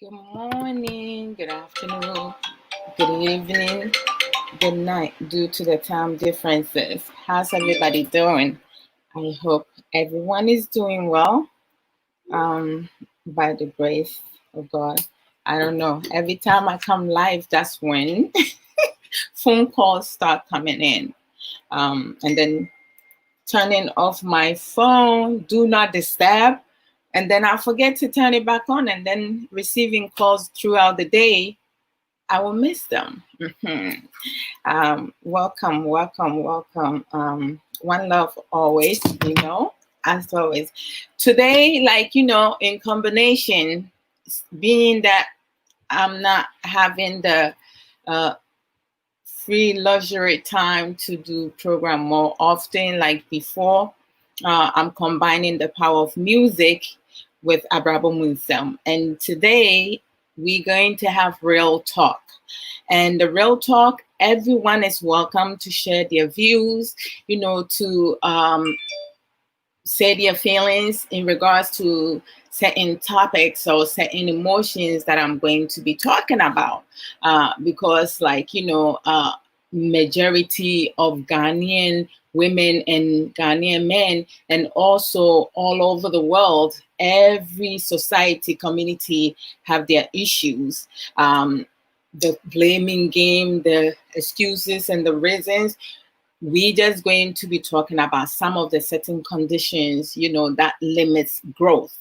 Good morning, good afternoon, good evening, good night, due to the time differences. How's everybody doing? I hope everyone is doing well. By the grace of God. I don't know. Every time I come live, that's when phone calls start coming in. And then turning off my phone, do not disturb. And then I forget to turn it back on, and then receiving calls throughout the day, I will miss them. Welcome, welcome, welcome. One love always, as always. Today, in combination, being that I'm not having the free luxury time to do program more often like before, I'm combining the power of music with Abrabo Nsem. And today we're going to have real talk. And the real talk, everyone is welcome to share their views, to say their feelings in regards to certain topics or certain emotions that I'm going to be talking about. Because majority of Ghanaian women and Ghanaian men, and also all over the world, every society, community have their issues. The blaming game, the excuses and the reasons. We're just going to be talking about some of the certain conditions, that limits growth.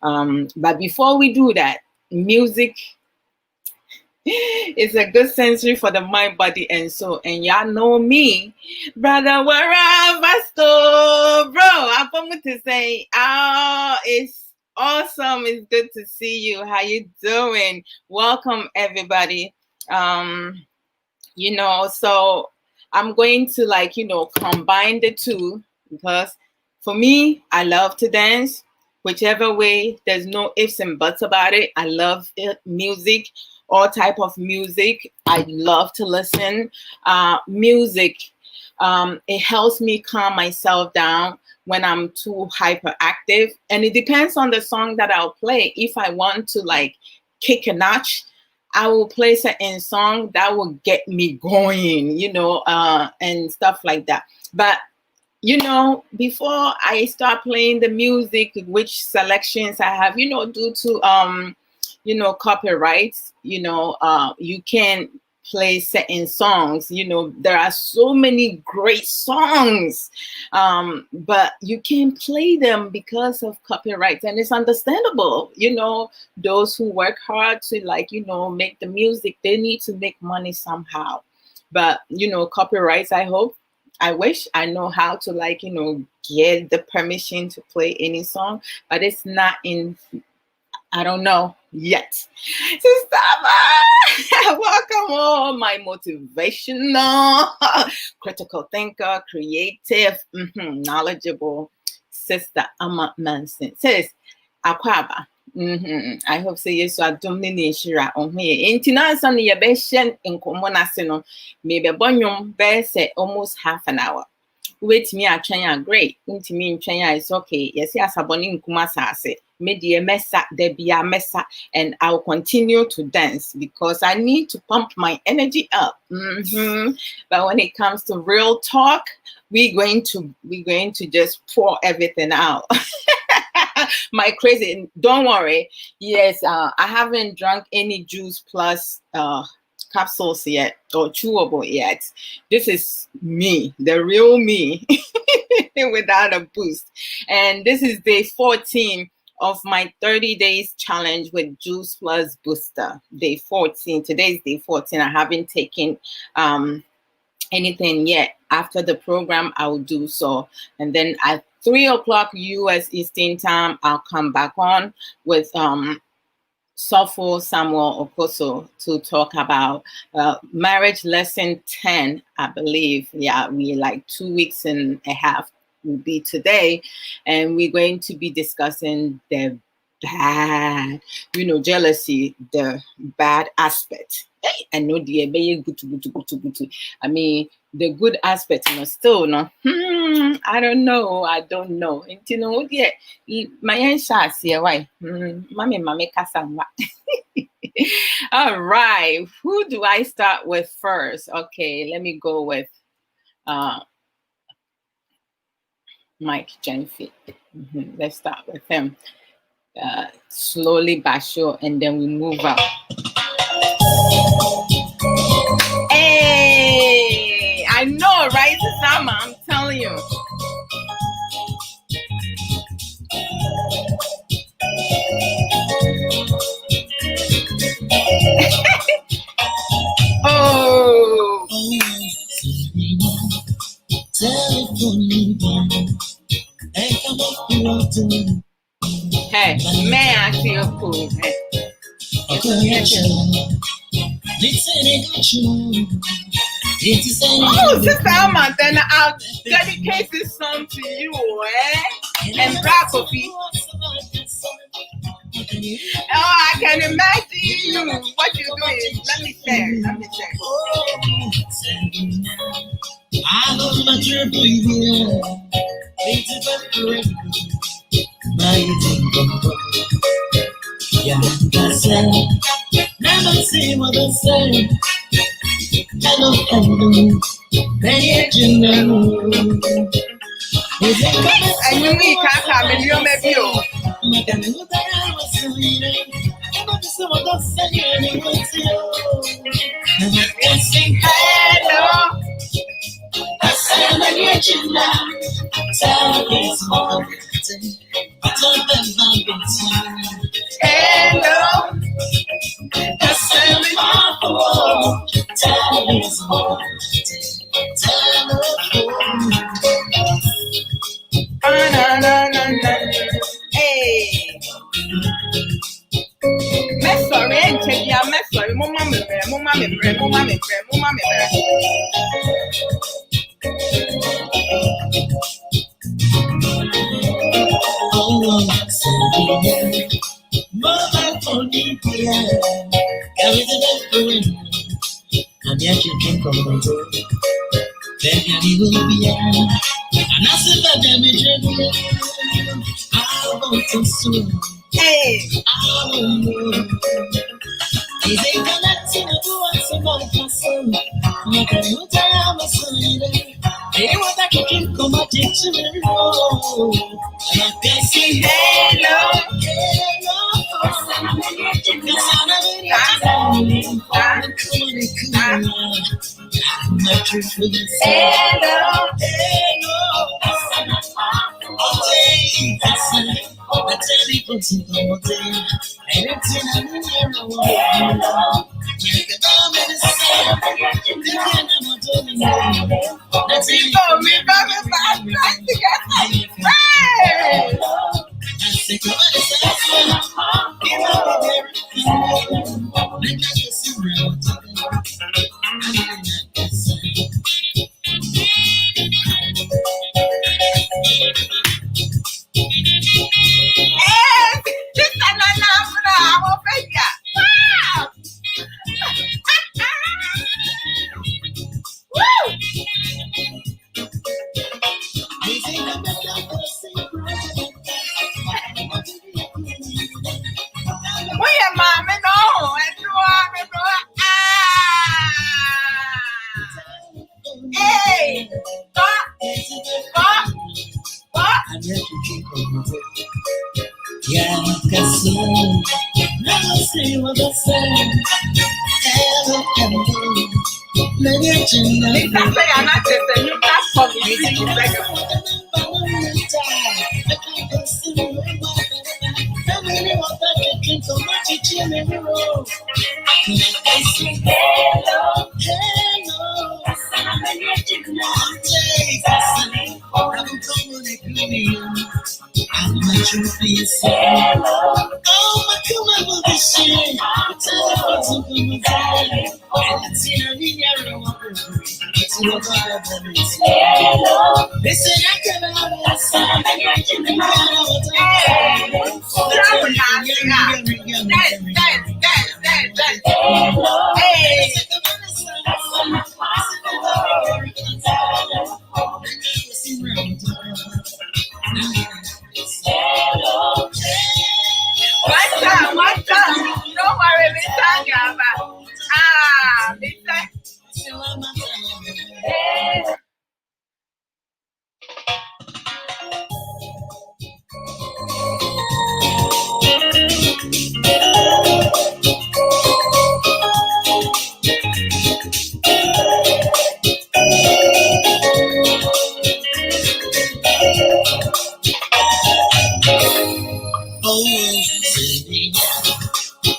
But before we do that, music is a good sensory for the mind, body, and soul. And y'all know me, brother, wherever store, bro. I'm going to say, it's awesome. It's good to see you. How you doing? Welcome, everybody. So I'm going to combine the two, because for me, I love to dance. Whichever way, there's no ifs and buts about it. I love music, all type of music. I love to listen. Music, it helps me calm myself down when I'm too hyperactive. And it depends on the song that I'll play. If I want to kick a notch, I will play certain song that will get me going, and stuff like that. But before I start playing the music, which selections I have, due to copyrights, you can play certain songs. There are so many great songs, but you can't play them because of copyrights, and it's understandable. Those who work hard to make the music, they need to make money somehow. But copyrights, I wish I know how to get the permission to play any song, but it's not in, I don't know yet. Sister, welcome all my motivational, critical thinker, creative, knowledgeable sister Ama Manson. Sis, Akwaba. I hope say yes, I don't need shira on here. Intina son ye beshen in common maybe bonyum bear say almost half an hour. Wait me at China great. Unti me in China is okay. Yes, yes, abonin kumasase. Media messa, there be a messa, and I'll continue to dance because I need to pump my energy up. But when it comes to real talk, we're going to just pour everything out. My crazy, don't worry. Yes, I haven't drunk any juice plus capsules yet or chewable yet. This is me, the real me, without a boost. And this is day 14 of my 30 days challenge with juice plus booster. Day 14. Today's day 14. I haven't taken anything yet. After the program, I will do so. And then at 3 o'clock US Eastern time, I'll come back on with Sofo Samuel Okoso to talk about marriage lesson 10, I believe. Yeah, we 2 weeks and a half will be today, and we're going to be discussing the bad, jealousy, the bad aspect. Hey, I know the good. I mean, the good aspect, still no. I don't know. My answer here, why? Mommy, kasa. All right. Who do I start with first? Okay, let me go with Mike Jenfi. Let's start with him. Slowly but sure, and then we move up. Hey, I know, right, Sama? I'm telling you. Oh. Hey, man, I feel cool. Hey. Oh, Sister Alma, then I'll dedicate this song to you, and Abrabo. Oh, I can imagine you. What you doing? Let me share. I love my triple year. It's a yeah, that's it. Never see what I say. Hello, and you mean can't come in your maybe. Hello.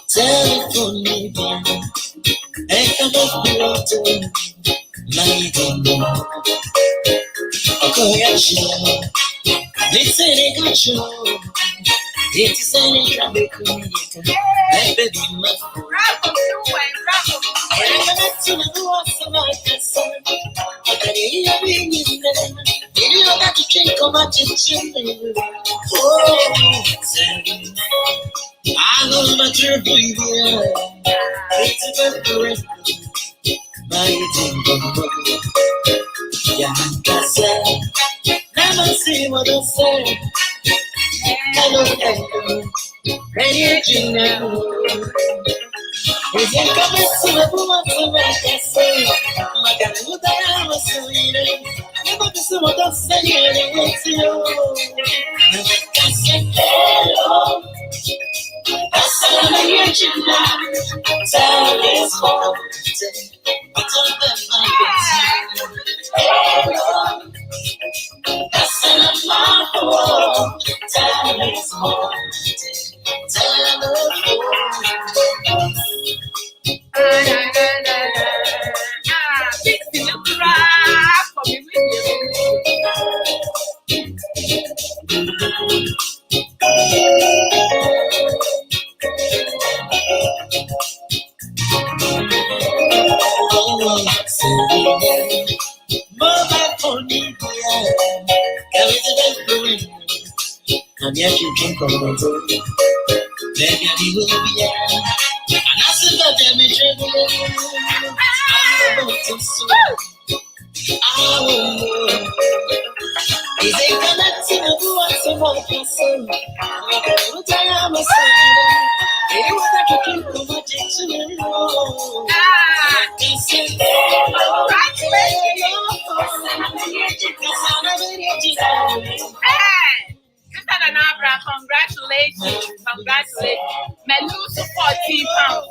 telephone me, and come up to my gun. Okay, listen, it is any trouble. Baby, my never see what I say. Hello, ready now. Is it coming to the woman to make us say, my God, what I was saying? Never to see what I'm saying. It's you. Never can say hello. That's all I hear you now. Tell this one. I told them my hello. That's all I'm for. Tell this one. Fixing the crack for me with Mobile phone, carry the best. And yet you drink on the road. Baby, I will be here. And I said that I'm a trouble. I'm about to sue. I will know. Is it connecting to what's a more person? What I am a son. Anyone that can keep on my teaching you. I can say, congratulations. My lose 14 pounds.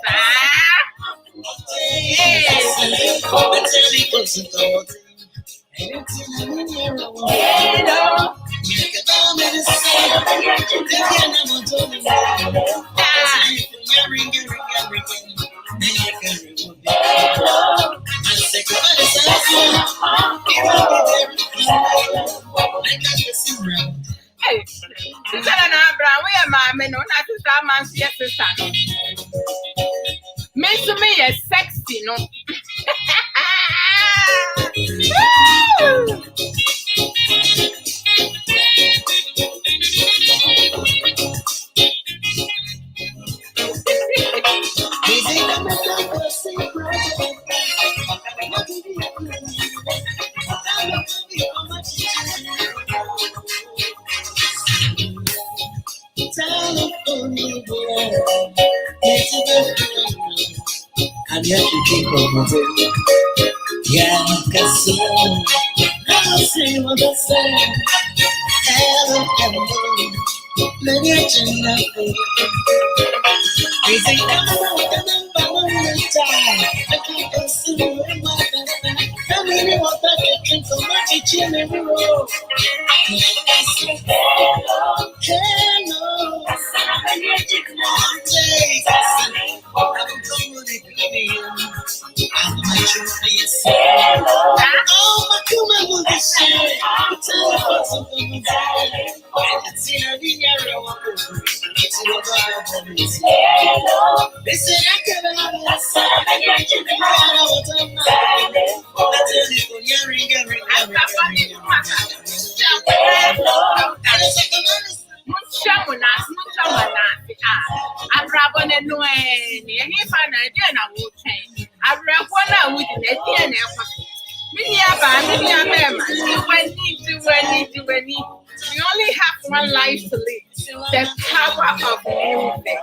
Hey, sister and Abraham, we are my men, not sister, man's yes, sister. Means to me, is sexy, no? And yet you keep on moving. Yeah, cause never see what I say. Hello, hello. Let me tell you nothing. They say, come on, the number one time. I keep on seeing my back. How many more that I can so much each and every row? I say, hello, hello. I'm my truth. Oh, my woman will be sharing. Tell her what's up on my darling. It's in a vineyard. It's in a garden. They said I can have a son. I don't know what I'm not. That's a little ring. Abrabo ne no ni ehi fa na de na wo twen abrabo na wo di na de na ekwa mini aba mini amema wani we only have one life to live. The power of music.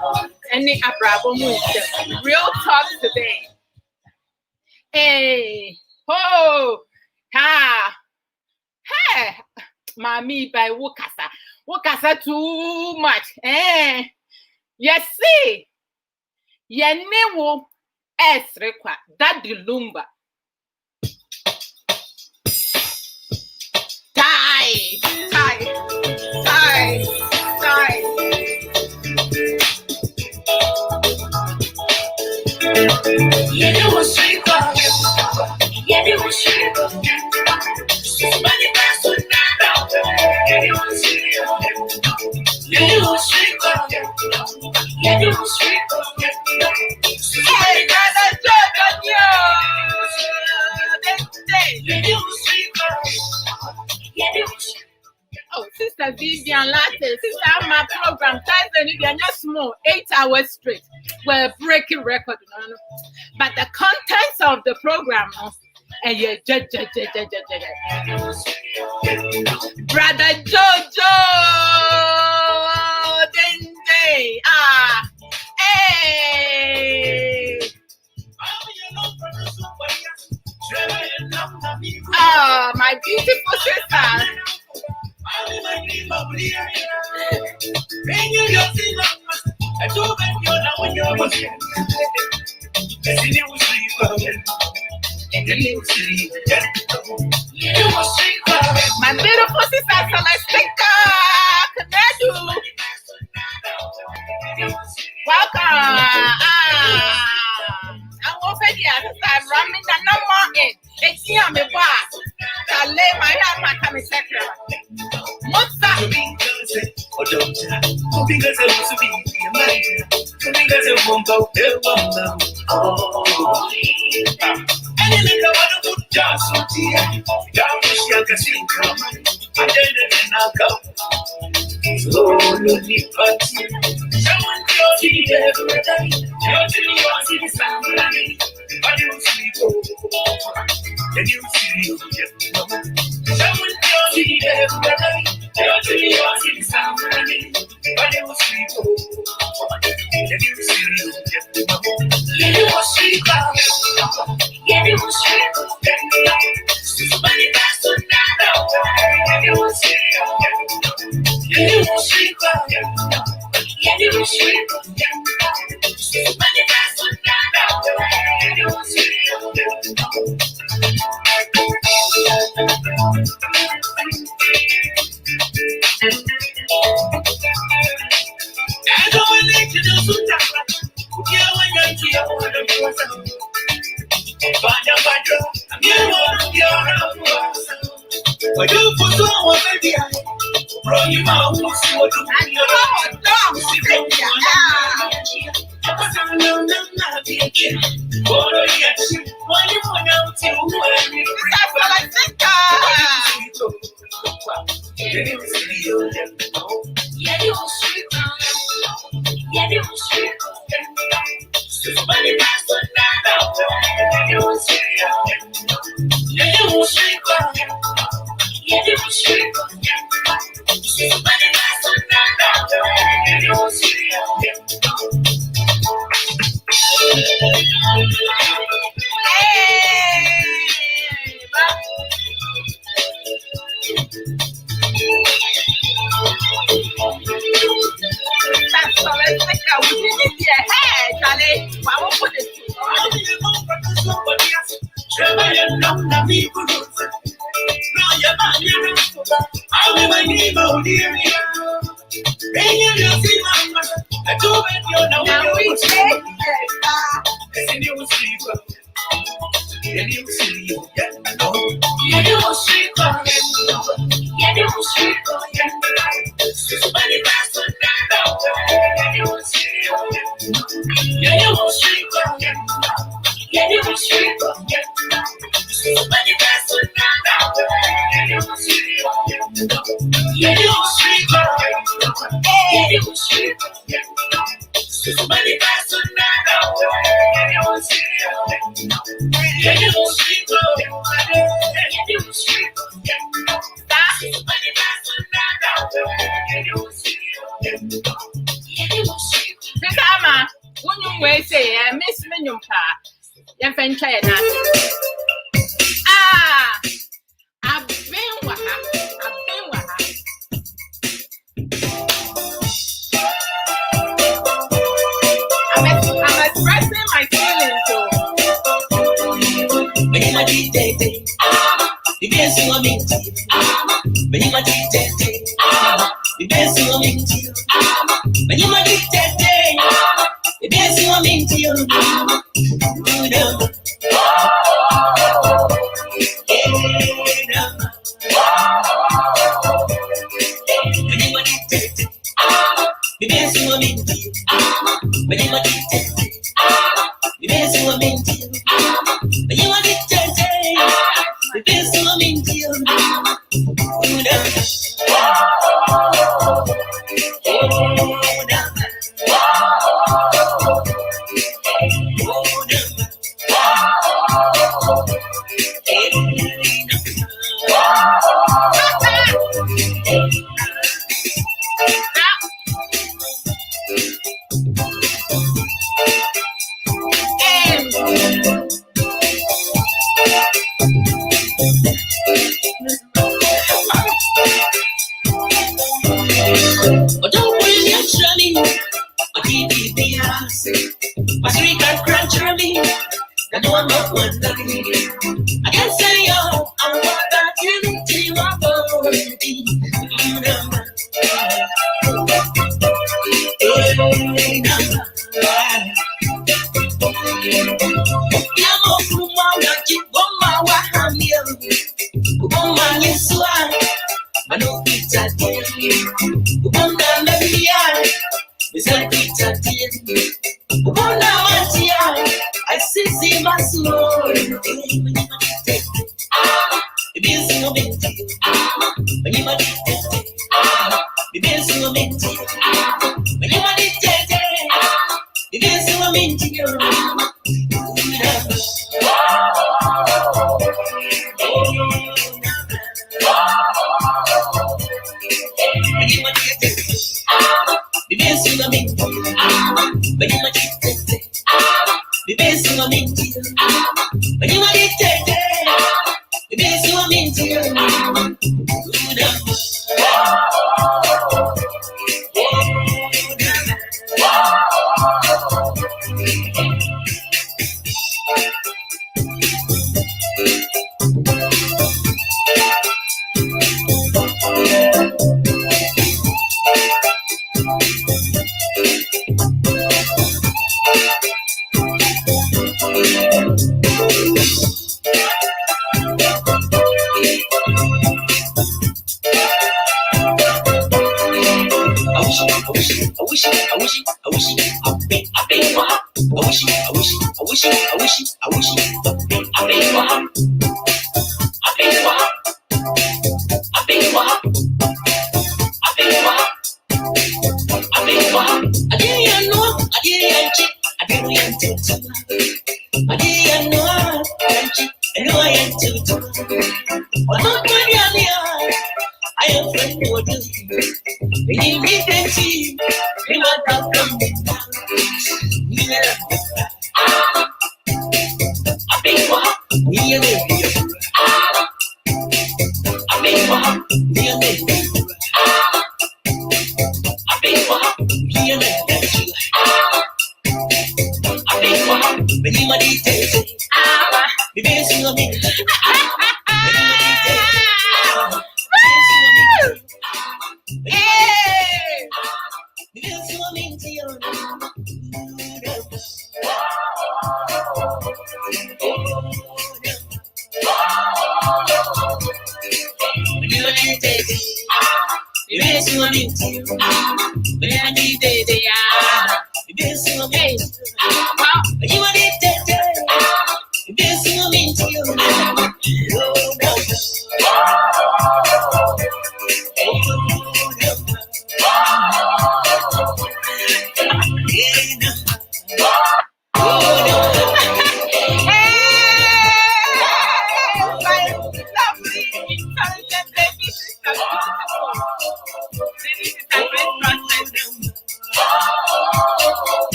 Any Abrabo music. Real talk today. Hey, ho, ha, hey, mommy by Wokasa too much. Yes, see, Yenewo Esrequa, that the lumba. Die. Yeah, you was sweet, yeah, you was sweet. Somebody passed on now. Yeah, you was sweet, yeah, you was sweet, yeah, you was sweet. Hey, brother Joe, yeah, you was sweet, yeah, you was sweet. Oh, Sister Vivian Latte, Sister my program, Thursday, you're just small, 8 hours straight. We're breaking record, but the contents of the program, and you Brother Jojo, Dende, hey. My beautiful sister. My beautiful sister Celestica, Canadu. Welcome. I'm over here. I'm running the number in. It's here, my boss. I lay my hand, my coming secretary. What's that?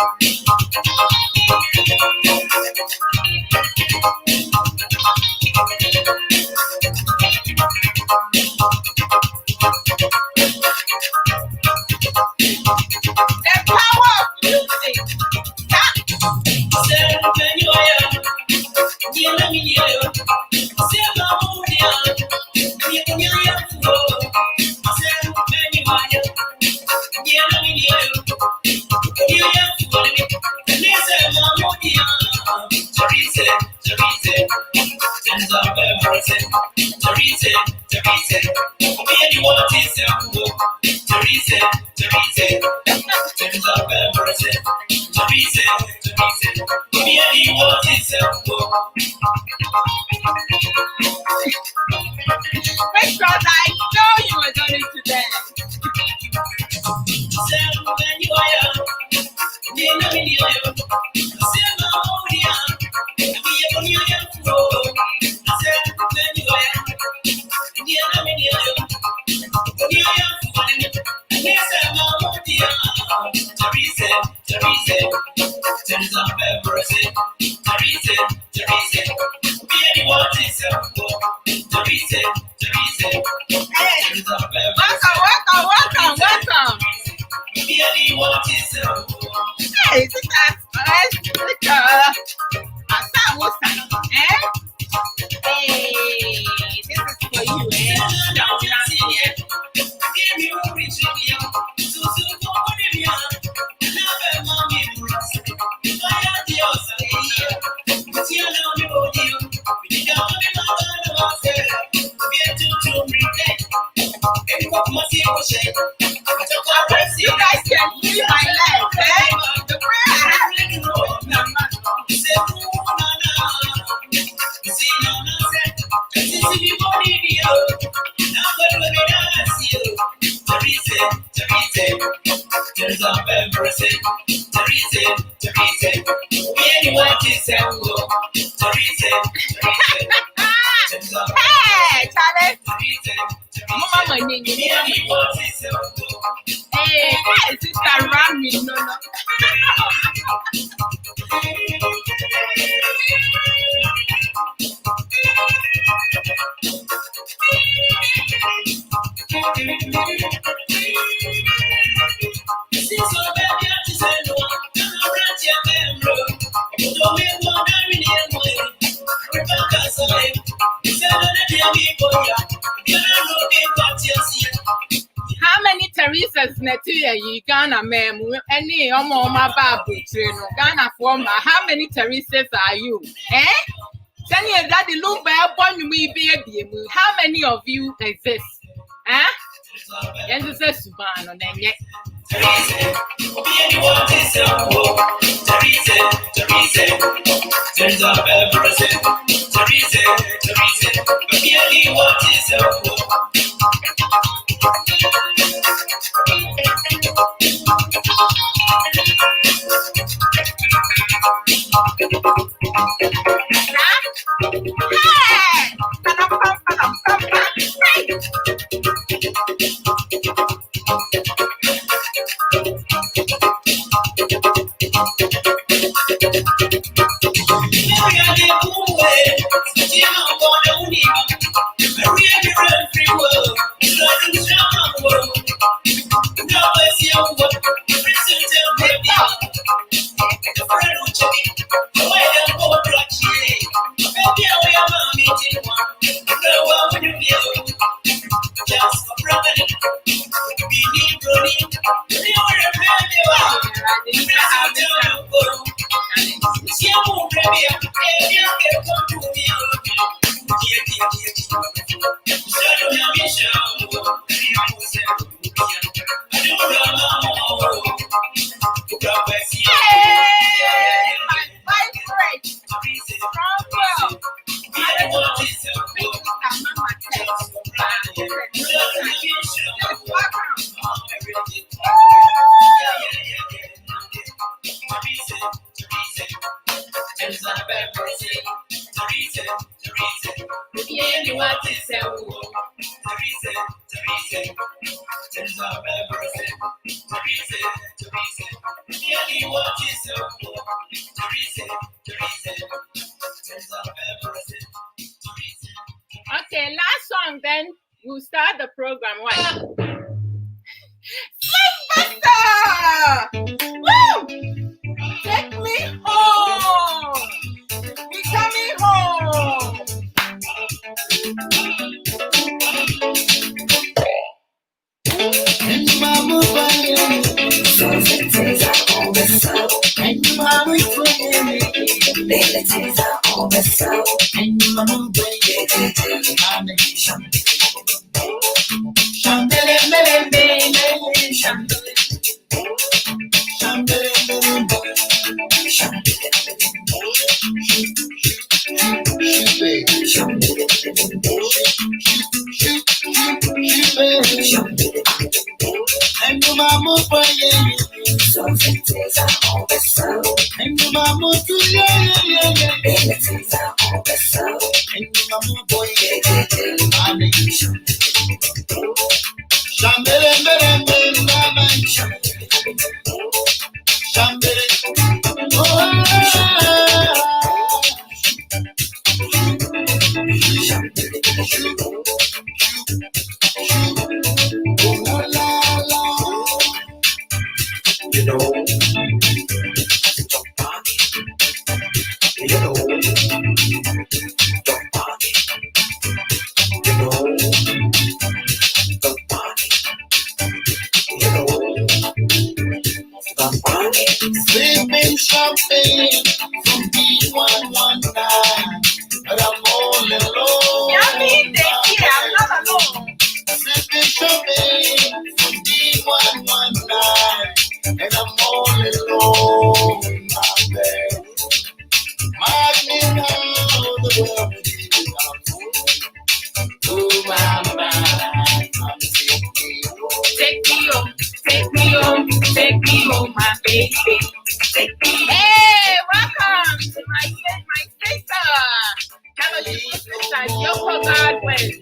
The power of music. Because I know you were going to dance. Welcome. Hey, this is Hey, this is for you, You guys can see my legs, The way I have Hey, Charlie. Mama, Hey, sister, run me, no. How many Teresa's Netia you Ghana mem any my babu Ghana former? How many Teresa's are you? Tell you that the look by upon me baby. How many of you exist? Yes, it's a Suban on them yet. abilities are all the soul. And you mama boy, shambele mele mele shambele shambele and you mama boy, so abilities are all the soul. And you mama too, abilities are all the soul. And you mama boy, shambele mele mele mama shambele oh you know, you know, sleeping shopping from B119, but I'm all alone. Yeah, me, I'm not alone. Sleeping shopping from B119, and I'm all alone. My bed, mark me now, the world is without you. Oh, my mind, I'm Take me home, take me home, take me home, my baby. Take me. Hey, welcome to my station. Hello, you sister, Yoko Godwin.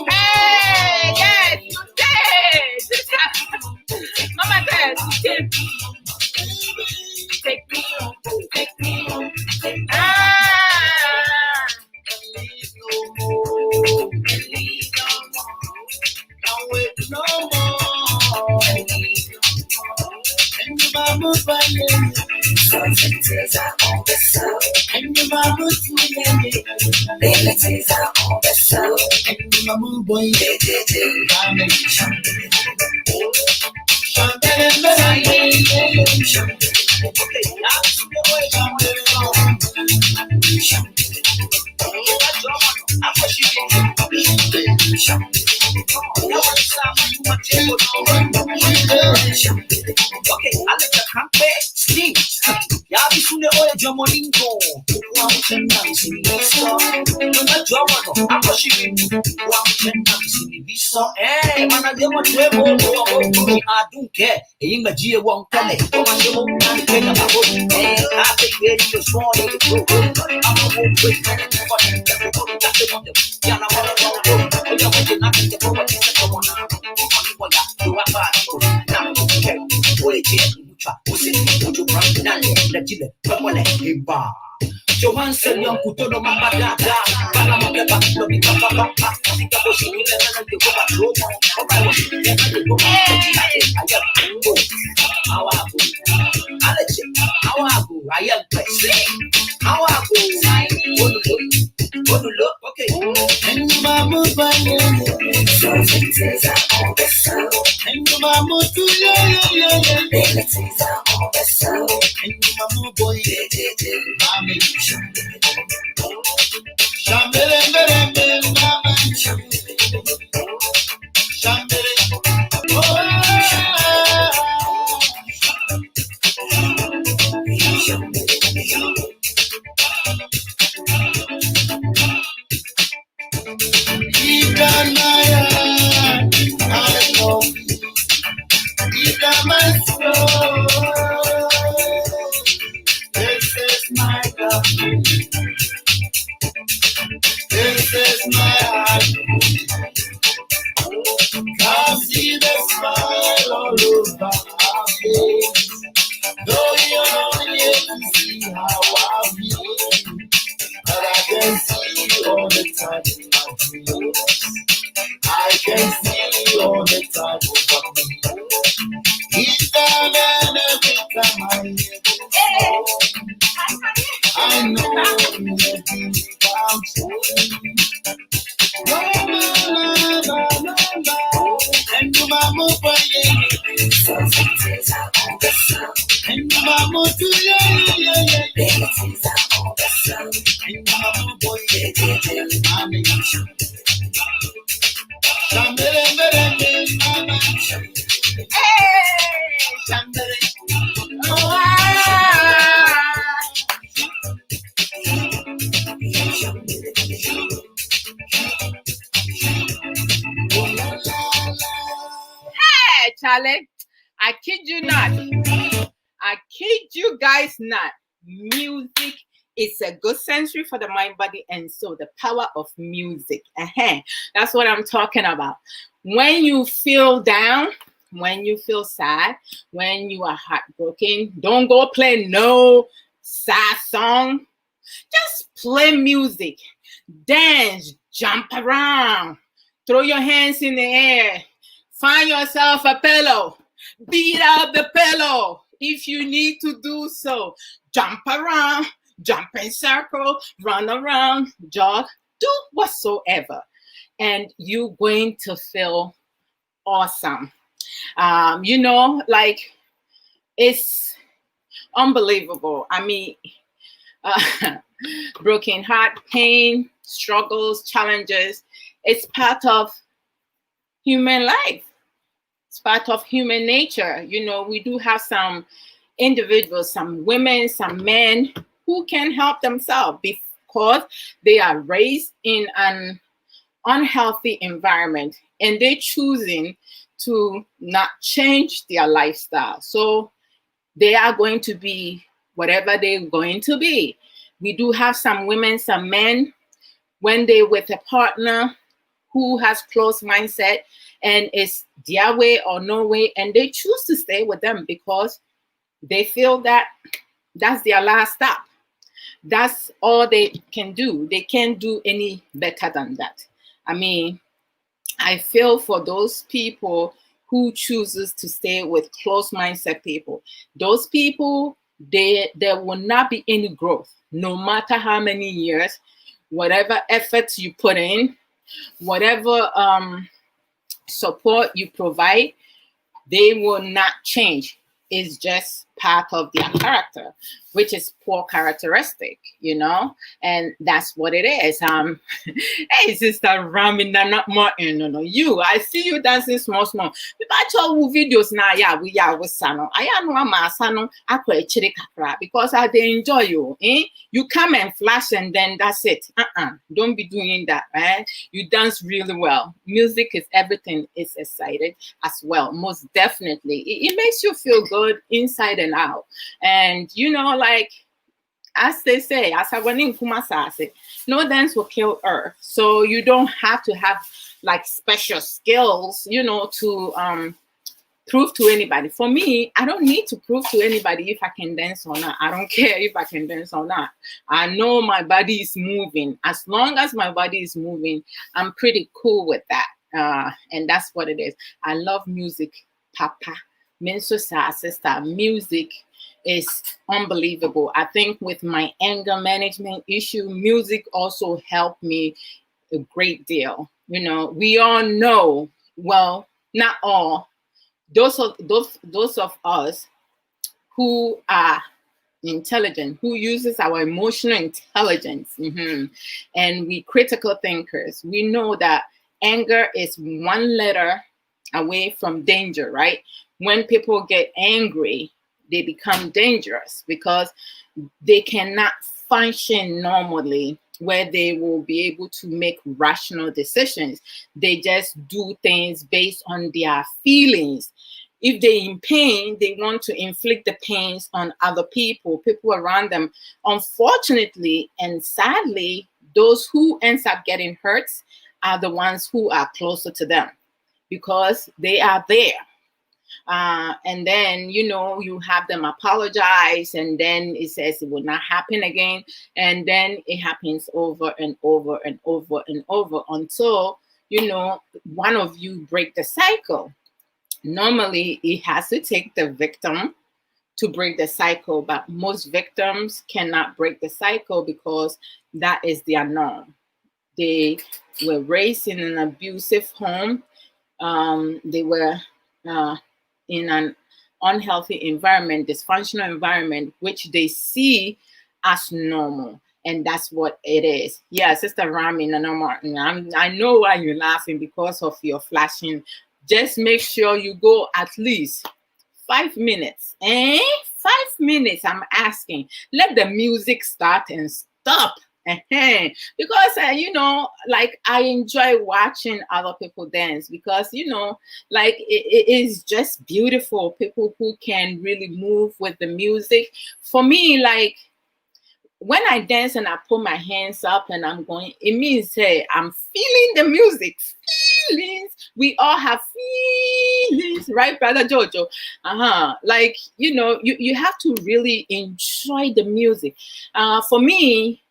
Hey, yes, you did. Mama said, you did. Take me home, take me home. Abilities are all the soul. And you mama abilities are all the soul. And you mama boy, Okay, I let the campaign steam. Yabi sune oye jomoningo. Wa mchenda msini viso. Nuna jomono, ako shibi. Wa mchenda msini viso. Mana demo twebo. I don't care. Inga jie wong kale. Koma demo nani kenya mabo. Kape yeri yo swone. I'm a whole quick. Yana wana wana. Oya wete naki te kowa kisa kowana. Wala, you are bad. Now, okay. Oye jie. Usiku brandale la jile pamole himba Johan Selion kutono mabadada Bala mabeba lobi papa Sika boshi nile nana yukoba romo Oba boshi nile nana yukoba Ayam kungo Awabu Aleche Awabu Ayam pese Awabu Onulo Okay and you mama boy, so abilities are all the soul. And you mama too, abilities are all the soul. And you mama boy, mama shambele mele mama shambele He got my heart, I know. He got my soul. This is my God. This is my heart. I see the smile all over our face. Though you only can see how I feel, but I can see you all the time in my dreams. I can see you all the time over me. He's down and every time I hear this song, I know you will be without you. No, no, no, no, no, no. And you mama boy, And Mama, do yeah. And Mama, boy, Hey, Charlie, I kid you not. I kid you guys not. Music is a good sensory for the mind, body, and soul. The power of music. That's what I'm talking about. When you feel down, when you feel sad, when you are heartbroken, don't go play no sad song. Just play music. Dance, jump around, throw your hands in the air, find yourself a pillow, beat up the pillow if you need to do so. Jump around, jump in circle, run around, jog, do whatsoever, and you're going to feel awesome. Like it's unbelievable. I mean, broken heart, pain, struggles, challenges. It's part of human life. It's part of human nature. We do have some individuals, some women, some men who can help themselves because they are raised in an unhealthy environment and they're choosing to not change their lifestyle. So they are going to be whatever they're going to be. We do have some women, some men, when they're with a partner who has closed mindset and it's their way or no way, and they choose to stay with them because they feel that that's their last stop. That's all they can do. They can't do any better than that. I mean, I feel for those people who chooses to stay with closed mindset people. Those people, there will not be any growth, no matter how many years, whatever efforts you put in, whatever support you provide, they will not change. It's just part of their character, which is poor characteristic, and that's what it is. Hey, sister Rami, not more, no, you. I see you dancing small. I told you videos now, we sano. I am no sano. I quite chirikakra because I they enjoy you. You come and flash and then that's it. Don't be doing that, right? You dance really well. Music is everything. It's excited as well. Most definitely, it makes you feel good inside and out. And like as they say, as I went in Kumasase, no dance will kill earth. So you don't have to have like special skills, to prove to anybody. For me, I don't need to prove to anybody if I can dance or not. I don't care if I can dance or not. I know my body is moving. As long as my body is moving, I'm pretty cool with that. And that's what it is. I love music, Papa. Sister, music is unbelievable. I think with my anger management issue, music also helped me a great deal. We all know, well, not all, those of us who are intelligent, who uses our emotional intelligence, and we critical thinkers, we know that anger is one letter away from danger, right? When people get angry, they become dangerous because they cannot function normally where they will be able to make rational decisions. They just do things based on their feelings. If they're in pain, they want to inflict the pains on other people around them. Unfortunately and sadly, those who ends up getting hurt are the ones who are closer to them because they are there. And then, you have them apologize and then it says it will not happen again. And then it happens over and over and over and over until, one of you break the cycle. Normally, it has to take the victim to break the cycle, but most victims cannot break the cycle because that is their norm. They were raised in an abusive home. They were in an unhealthy environment, dysfunctional environment, which they see as normal. And that's what it is. Yeah, Sister Rami, Nana Martin, I know why you're laughing, because of your flashing. Just make sure you go at least 5 minutes. 5 minutes, I'm asking. Let the music start and stop. Because like, I enjoy watching other people dance, because like, it is just beautiful. People who can really move with the music. For me, like, when I dance and I put my hands up and I'm going, it means, hey, I'm feeling the music. Feelings. We all have feelings, right, Brother Jojo? Like, you have to really enjoy the music. For me,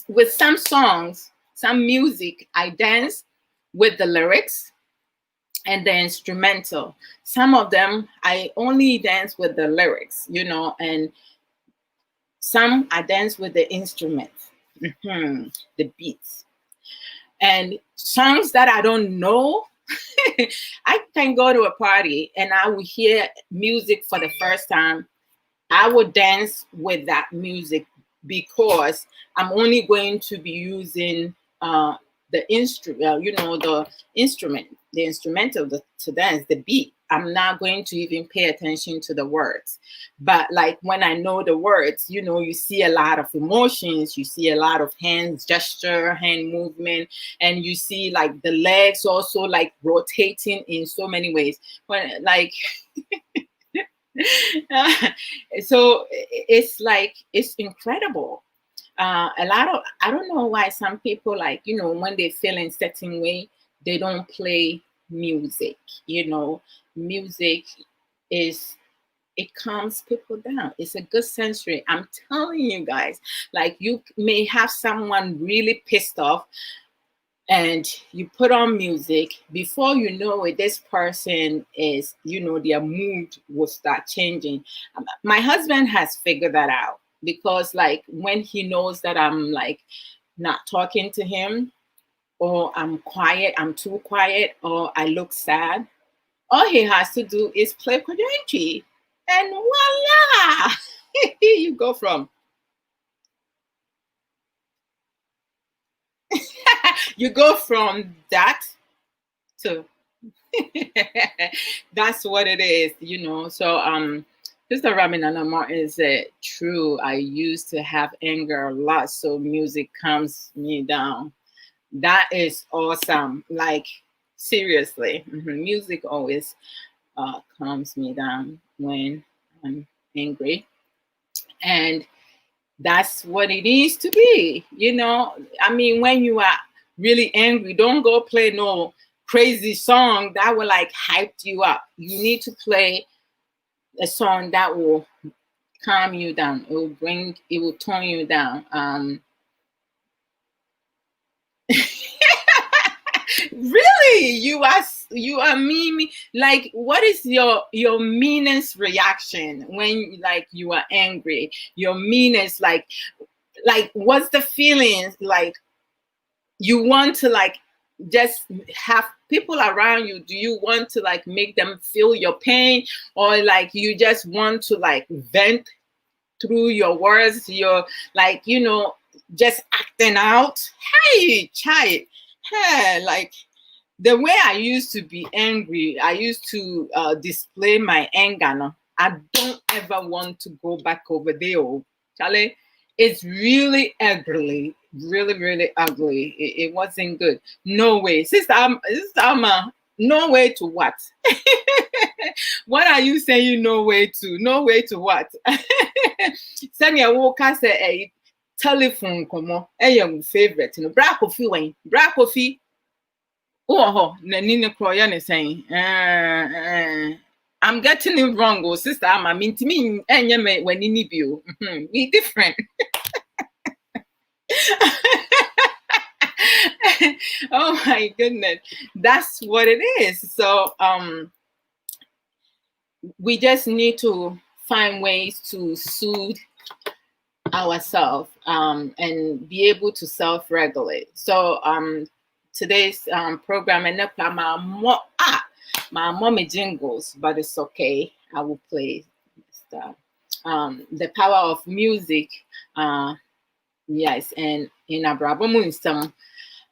with some songs, some music, I dance with the lyrics and the instrumental. Some of them, I only dance with the lyrics, and some I dance with the instruments, the beats. And songs that I don't know, I can go to a party and I will hear music for the first time. I would dance with that music, because I'm only going to be using the instrument, the instrument, the instrumental to dance, the beat. I'm not going to even pay attention to the words. But like, when I know the words, you see a lot of emotions, you see a lot of hands gesture, hand movement, and you see like the legs also like rotating in so many ways. When like so it's like, it's incredible. A lot of, I don't know why some people, like, when they feel in certain way, they don't play music. Music is, it calms people down. It's a good sensory. I'm telling you guys, like, you may have someone really pissed off, and you put on music, before you know it, this person is, their mood will start changing. My husband has figured that out, because like, when he knows that I'm like not talking to him, or I'm quiet, I'm too quiet, or I look sad, all he has to do is play Kojanchi, and voila, you go from that to that's what it is. So Sister Raminana Martin is true. I used to have anger a lot, so music calms me down. That is awesome. Like, seriously, music always calms me down when I'm angry, and that's what it needs to be. I mean, when you are really angry, don't go play no crazy song that will like hype you up. You need to play a song that will calm you down. It will tone you down. Really, you are mean. Like, what is your meanest reaction when like you are angry? Your meanest, like what's the feelings like? You want to like just have people around you? Do you want to like make them feel your pain, or like you just want to like vent through your words? You're like, just acting out. Hey, child. Hey, like, the way I used to be angry, I used to display my anger. No, I don't ever want to go back over there. Oh, Charlie, it's really ugly, really, really ugly. It wasn't good. No way, sister Alma, no way to what? What are you saying? No way to? No way to what? Send your walker say a telephone come on. Your favorite, black coffee, Wayne, black coffee. Oh, Nina Croyan is saying, I'm getting it wrong, oh, sister. I mean, to me, and you may when you need you, we different. Oh my goodness, that's what it is. So, we just need to find ways to soothe ourselves, and be able to self-regulate. So, today's program and my mommy jingles, but it's okay. I will play the power of music. Yes, and in Abrabo Nsem.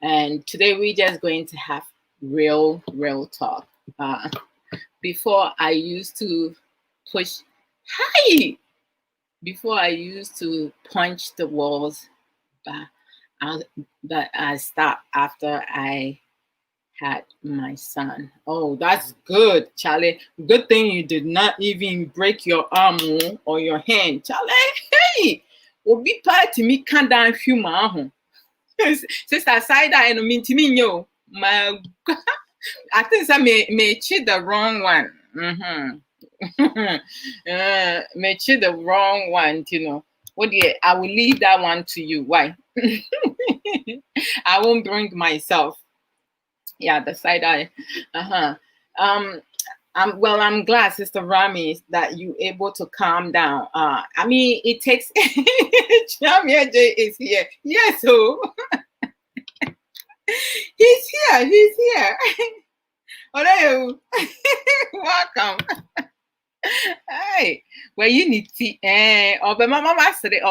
And today we're just going to have real talk. Before I used to push, hi! Before I used to punch the walls, but I stopped after I had my son. Oh, that's good, Charlie. Good thing you did not even break your arm or your hand, Charlie. Hey, obi party me can't down human. Sister side I no mean to me yo. My I think I may cheat the wrong one. May cheat the wrong one, you know. What dear, I will leave that one to you. Why? I won't bring myself. Yeah, the side eye. Um, I'm glad, Sister Rami, that you able to calm down. I mean, it takes. Chamia J is here. Yes, so he's here. He's here. Hello, welcome. Hey, well, you need tea. Mama master, me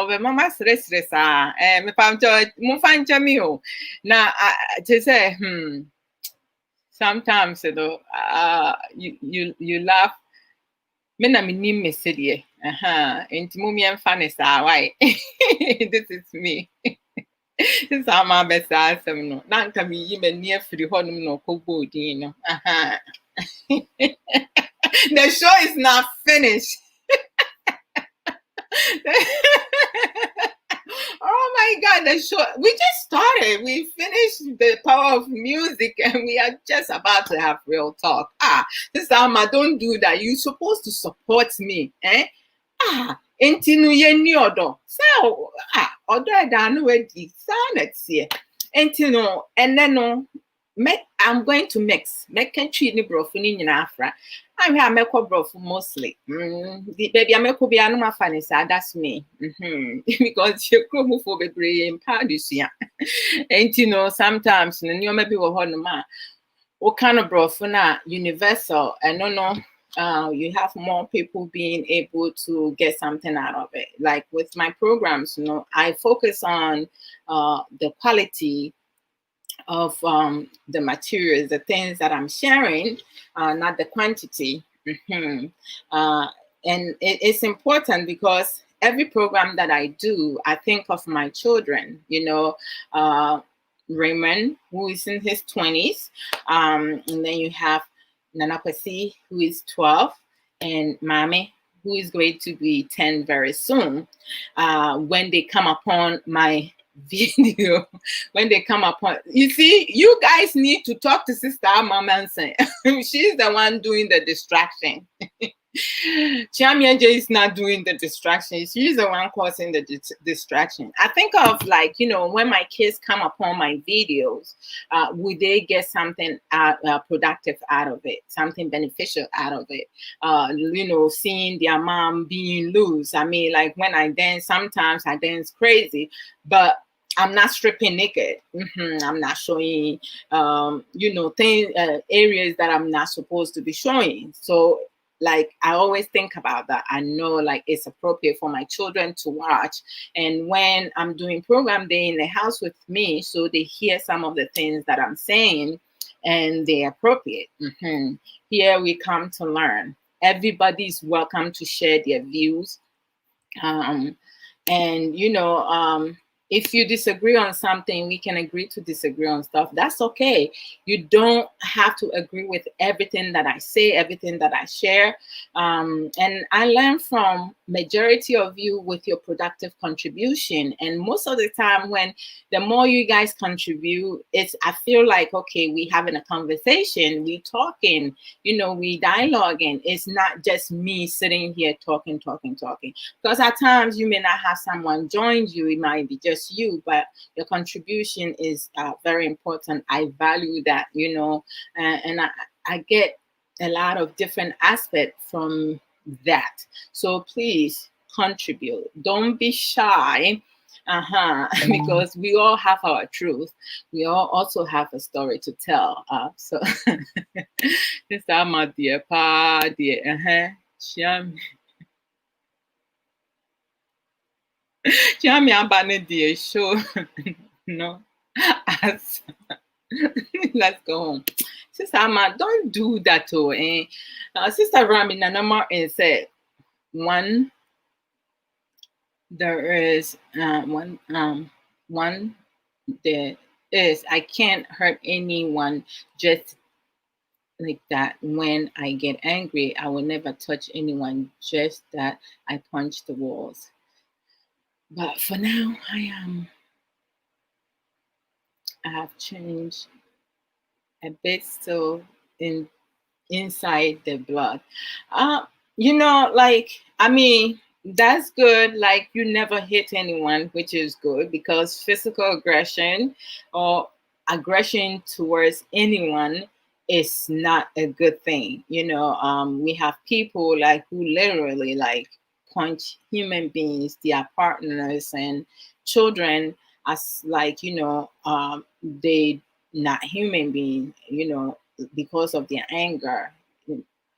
pam cho, mo fan chamio. Now, to say, sometimes, you know, you laugh. Me na me nim me sedie. Enti mo mi emfa ne sa why. This is me. This is how my best asem no. Na nka me yi me ni afiri ho no no kogbo din no. The show is not finished. Oh my God, the show. We just started. We finished the power of music and we are just about to have real talk. This Alma, don't do that. You're supposed to support me. Intinu ye ni odo. So, odo I know where the sound here. Intino, and then no. I'm going to mix. Make can treat ni brofuni in Afra. I'm here make brof mostly. Baby, I make be anuma funny, that's me. Because you come for the brain parties, yeah. And you know, sometimes you maybe will hold ma. What kind of brofuna universal? I don't know. You have more people being able to get something out of it. Like with my programs, you know, I focus on the quality of the materials, the things that I'm sharing, not the quantity. And it's important because every program that I do, I think of my children, you know, Raymond, who is in his 20s, and then you have Nanakwasi, who is 12, and Mame, who is going to be 10 very soon. When they come upon my video, when they come upon, you see, you guys need to talk to Sister Mama Nsem. She's the one doing the distraction. Chamia J is not doing the distraction. She's the one causing the distraction. I think of, like, you know, when my kids come upon my videos, would they get something productive out of it, something beneficial out of it? You know, seeing their mom being loose. I mean, like when I dance, sometimes I dance crazy, but I'm not stripping naked. I'm not showing, you know, things, areas that I'm not supposed to be showing. So, like, I always think about that. I know, like, it's appropriate for my children to watch. And when I'm doing program, they're in the house with me, so they hear some of the things that I'm saying, and they're appropriate. Here we come to learn. Everybody's welcome to share their views. And, you know, if you disagree on something, we can agree to disagree on stuff. That's okay. You don't have to agree with everything that I say, everything that I share. And I learn from majority of you with your productive contribution. And most of the time, when the more you guys contribute, I feel like, okay, we having a conversation, we talking, you know, we dialoguing. It's not just me sitting here talking. Because at times you may not have someone join you. It might be just you, but your contribution is very important. I value that, you know, and I get a lot of different aspects from that. So please contribute. Don't be shy. Because we all have our truth. We all also have a story to tell. So this is my dear pa dear. Chiam Chiam dear show. No. As let's go home. Sister Amma, don't do that to Sister Rami Nanama said one there is one there is I can't hurt anyone just like that. When I get angry, I will never touch anyone, just that I punch the walls. But for now I have changed a bit still inside the blood. Like, I mean, that's good. Like, you never hit anyone, which is good, because physical aggression or aggression towards anyone is not a good thing. We have people like who literally like punch human beings, their partners and children, as like, they not human beings, because of their anger.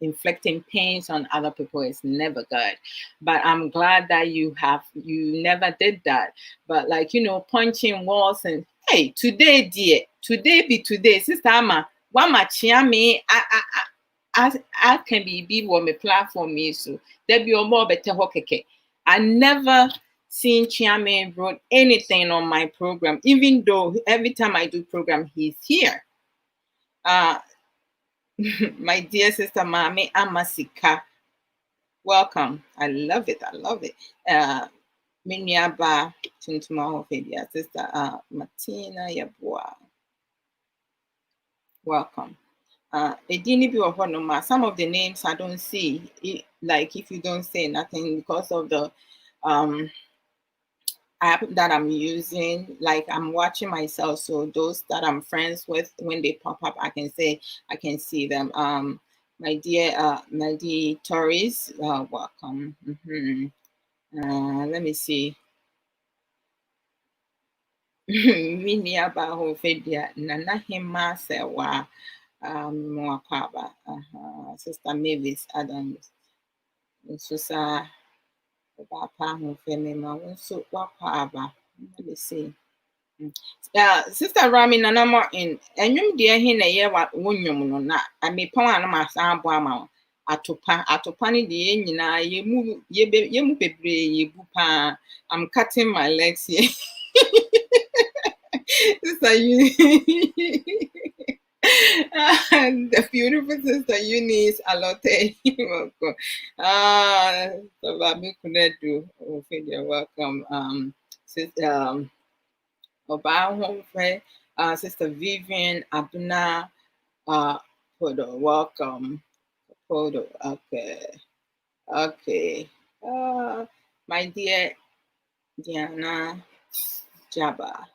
Inflicting pains on other people is never good. But I'm glad that you never did that. But like, punching walls and hey, today dear, today be today, Sister Amma, one match me, I can be on my platform me, so there be more better hokeke. I never seen Chiame wrote anything on my program, even though every time I do program, he's here. My dear sister Mami Amasika, welcome. I love it. I love it. Minyaba Tuntuma Hofedia, sister Martina Yabua. Welcome. Some of the names I don't see. Like if you don't say nothing because of the app that I'm using, like I'm watching myself, so those that I'm friends with, when they pop up, I can see them. My dear Tories, welcome. Let me see. Minia Baho Fabia Nana Hima Sewa Mwakaba, Sister Mavis Adams, Susa Papa Hofemima, so Wakaba. Let me see. Sister Rami Nana Martin, and you dear Hina Yewa Wunyum na I may pon an massa boama atopani the Enina, ye move ye bupa. I'm cutting my legs here. Sister the beautiful Sister Eunice Alote. So Babi Kunedu, welcome. Sister Sister Vivian Abuna Podo, welcome. Podo, okay. My dear Diana Jabba,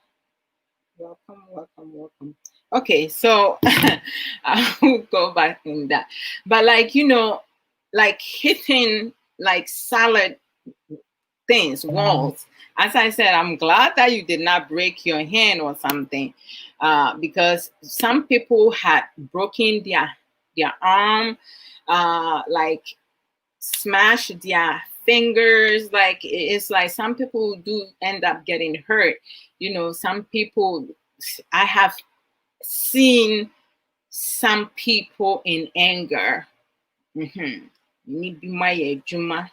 welcome. Okay, so I will go back in that. But like, like hitting like solid things, walls. As I said, I'm glad that you did not break your hand or something, because some people had broken their arm, like smashed their fingers. Like it's like some people do end up getting hurt. Some people, I have seen some people in anger. Maybe my juma.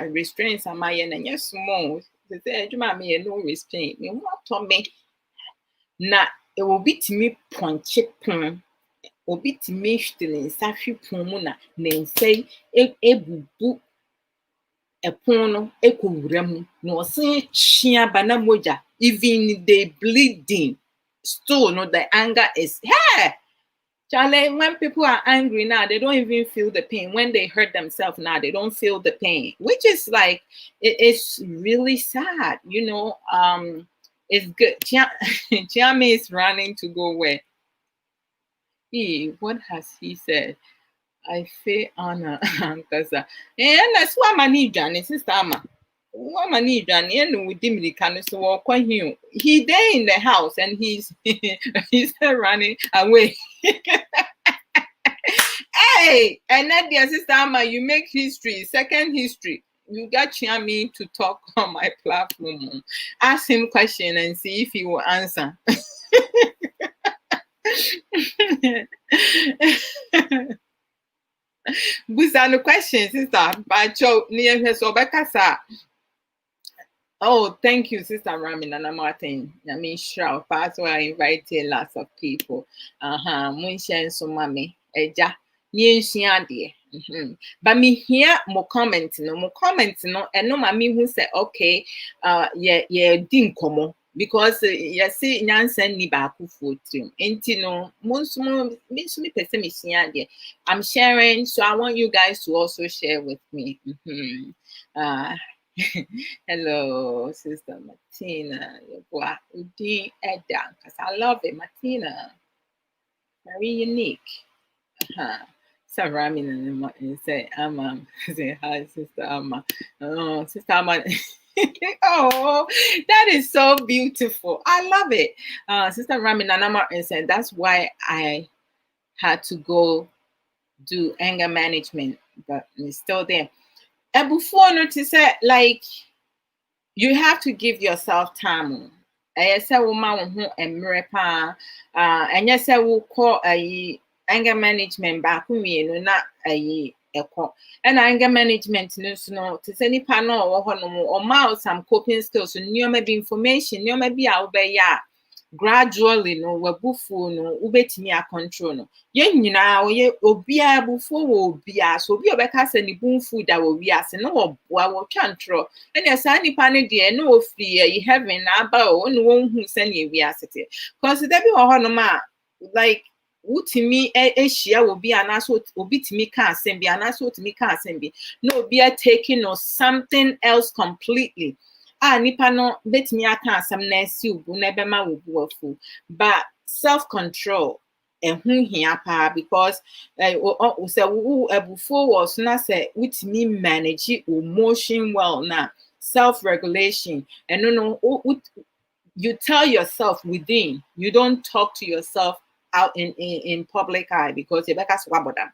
Restraints are my and yes, small. The say juma me no restraint. Me what to me na it will be to me punch pon. Obi to me still safi pon mu na say ebubu epon no ekowura mu na osen chia bana moja, even they bleeding. Still no, the anger is hey. Charlie, when people are angry now, they don't even feel the pain. When they hurt themselves now, they don't feel the pain, which is like, it's really sad, It's good. Chiame is running to go where? What has he said? I feel honor. And that's why I need Johnny, Sister Amma. Mama need and with Diminican so he there in the house and he's he's running away. Hey, and then dear sister Amma, you make history, second history. You got Chiami to talk on my platform. Ask him question and see if he will answer. Busano question, sister. Bacho near so bekasa. Oh, thank you, Sister Ramin and Martin. I mean, sure. That's why I invited lots of people. Munshen so mami. Eja. Nyinshiande. But me here more comments, no, and no mami who say, okay, yeah, didn't come because you see, Nsem ni baku food too. Ain't no, most me person I'm sharing, so I want you guys to also share with me. Hello, Sister Martina. Udin Edda, because I love it, Martina. Very unique. So Ramin and say, say hi, Sister Amma. Oh, Sister Amma. Oh, that is so beautiful. I love it. Sister Ramin and Amma said that's why I had to go do anger management, but it's still there. And before notice like you have to give yourself time. I say woman who emrepa and yes I will call a anger management back me not a echo and anger management no to any panel or mouse some coping skills so new maybe information new maybe I'll be ya gradually no wabufu no ubetimi a control no ye nyina ye obia bufo wo obia so obi obeka se ni bunfu da wo wi ase no wo boa wo twantro ene sa nipa ne de no ofri ye heaven na aba o no wonhu se ne wi ase te consider bi ho no ma like wutimi ehia obi anaso obi timi ka asem bi anaso timi ka asem bi no obi are taking or something else completely. Nipa no betimi aka asam na esi ubu na ebema ubu afu but self control ehun hia pa because say wo ebufo was na say witimi manage emotion well na self regulation and no you tell yourself within, you don't talk to yourself out in public eye because you beka swaboda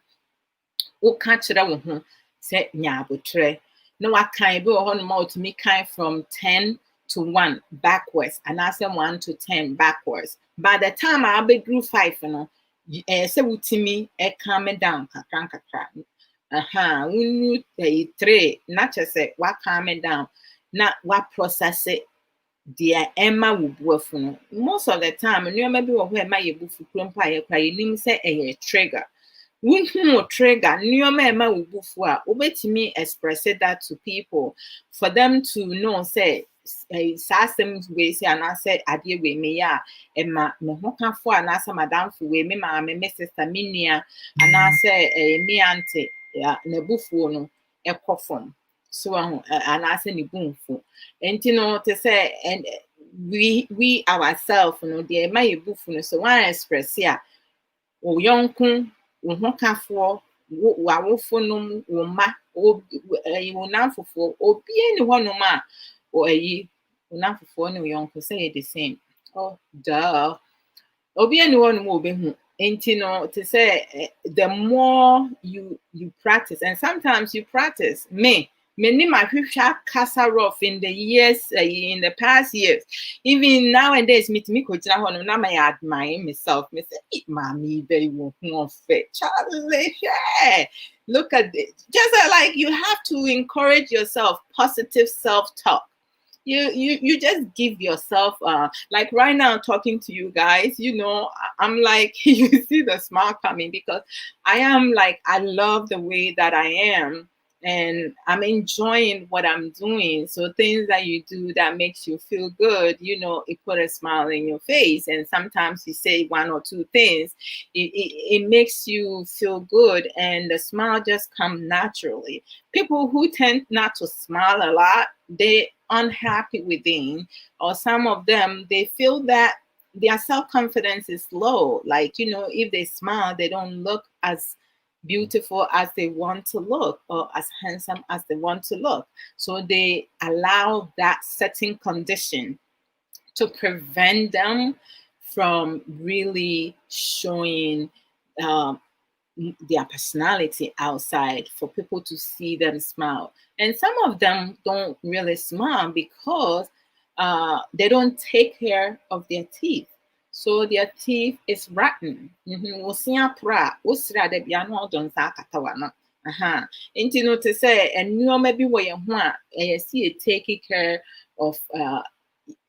wo ka kire wo ho say nya abotre. No, I can't be on me kind from 10 to 1 backwards, and I said 1 to 10 backwards. By the time I be grew 5, say with me, calm me down, when you 3, not just say what calm me down, not what process it. Dear Emma will work for most of the time, and you maybe where my book for clumpa, you say a trigger. Wunhu trigger nneoma ema wubufu a obetimi express that to people for them to know say sasem we say and say ade we me ya ema me ho kafo and say madam fo we me ma me sister minia and say me auntie ya na bufu no ekofom so and say ni bunfu enti no to say and we ourselves no dey ma bufu no so one express ya o yonkun uhokafo wawofo nom wo ma wo nanfofo obi eni honom a o ayi nanfofo ne yonko say the same oh duh obi eni honom obehu enti no to say the more you practice and sometimes you practice many my hwehwa kasa rough in the years in the past years even nowadays me ko jira hono na my admire myself me say mommy very won fit Charlie yeah. Look at this just like you have to encourage yourself positive self-talk. You just give yourself like right now talking to you guys, I'm like you see the smile coming because I am like I love the way that I am and I'm enjoying what I'm doing. So things that you do that makes you feel good, it put a smile in your face. And sometimes you say 1 or 2 things, it makes you feel good and the smile just comes naturally. People who tend not to smile a lot, they unhappy within, or some of them, they feel that their self-confidence is low. Like, if they smile, they don't look as beautiful as they want to look or as handsome as they want to look. So they allow that certain condition to prevent them from really showing um, their personality outside for people to see them smile. And some of them don't really smile because they don't take care of their teeth. So their teeth is rotten. Wosia pra, wosira de bia no don sa katawa no. Aha. Nti no te say nneoma bi wo ye ho a see taking care of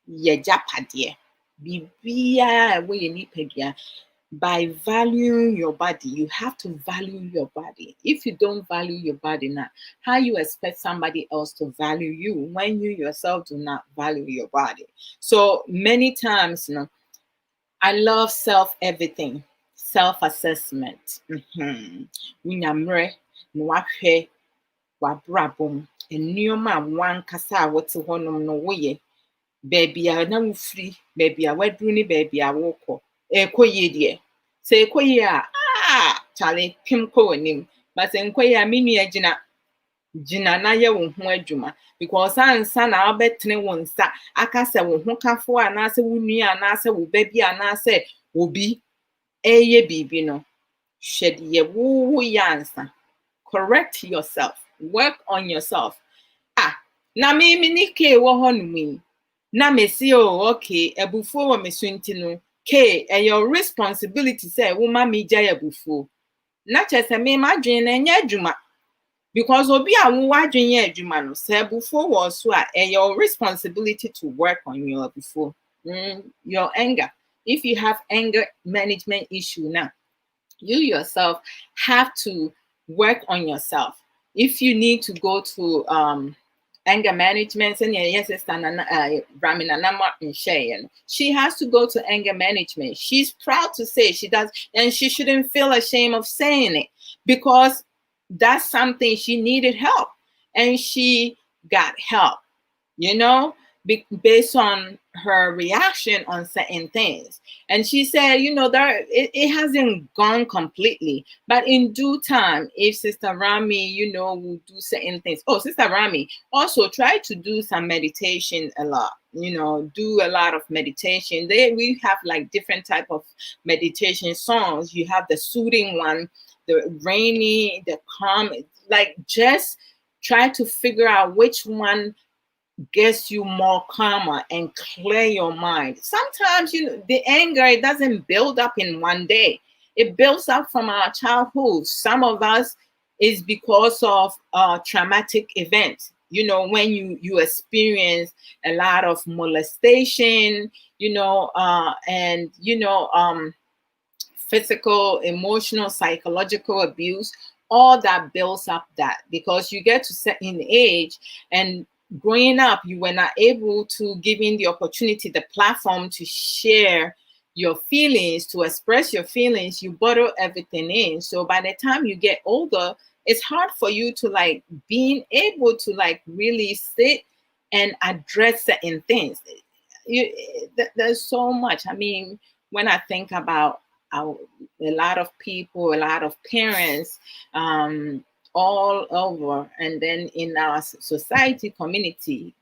ye japade. Bibia we ye nipadua. By valuing your body, you have to value your body. If you don't value your body now, how you expect somebody else to value you when you yourself do not value your body? So many times, I love everything, self-assessment. Winyamre, nwahwe, wabrabom, nneoma a wankasa a wote hɔnom no woyɛ, baabi a na wofiri, baabi a waduru ne baabi a wokɔ, ɛkɔ yie deɛ. Sɛ ɛkɔ yie a, Charlie, pim kɔ w'anim. But sɛ nkɔ yie a, me nua gyina na yɛ wo ho adwuma. Because ansa na wobɛtene wo nsa aka sɛ wo ho kafo anaasɛ wo nua anaasɛ wo ba bi anaasɛ obi ɛyɛ biribi no, hwɛ deɛ woyɛ ansa. Correct yourself. Work on yourself. Na me ni ke wɔ hɔ no mu. Na me si okay, ebufuo wɔ me so nti no, ke your responsibility say woman me gya ebufuo. Na kyerɛ sɛ me madwen na nyɛ adwuma. Because obi a wo wadwen yɛ adwuma no, sɛ ebufuo wɔ so a your responsibility to work on your ebufuo. Your anger. If you have anger management issue now, you yourself have to work on yourself. If you need to go to anger management, and yes, she has to go to anger management. She's proud to say she does, and she shouldn't feel ashamed of saying it because that's something she needed help, and she got help, based on her reaction on certain things. And she said, it hasn't gone completely, but in due time, if Sister Rami, will do certain things. Oh, Sister Rami, also try to do some meditation a lot, do a lot of meditation. We have like different type of meditation songs. You have the soothing one, the rainy, the calm, like just try to figure out which one gets you more calmer and clear your mind. Sometimes the anger, it doesn't build up in one day. It builds up from our childhood. Some of us is because of traumatic events. When you experience a lot of molestation, and physical, emotional, psychological abuse, all that builds up that, because you get to certain age and growing up, you were not able to give in the opportunity, the platform to share your feelings, to express your feelings. You bottle everything in. So by the time you get older, it's hard for you to being able to really sit and address certain things. There's so much. I mean, when I think about a lot of people, a lot of parents, all over, and then in our society community,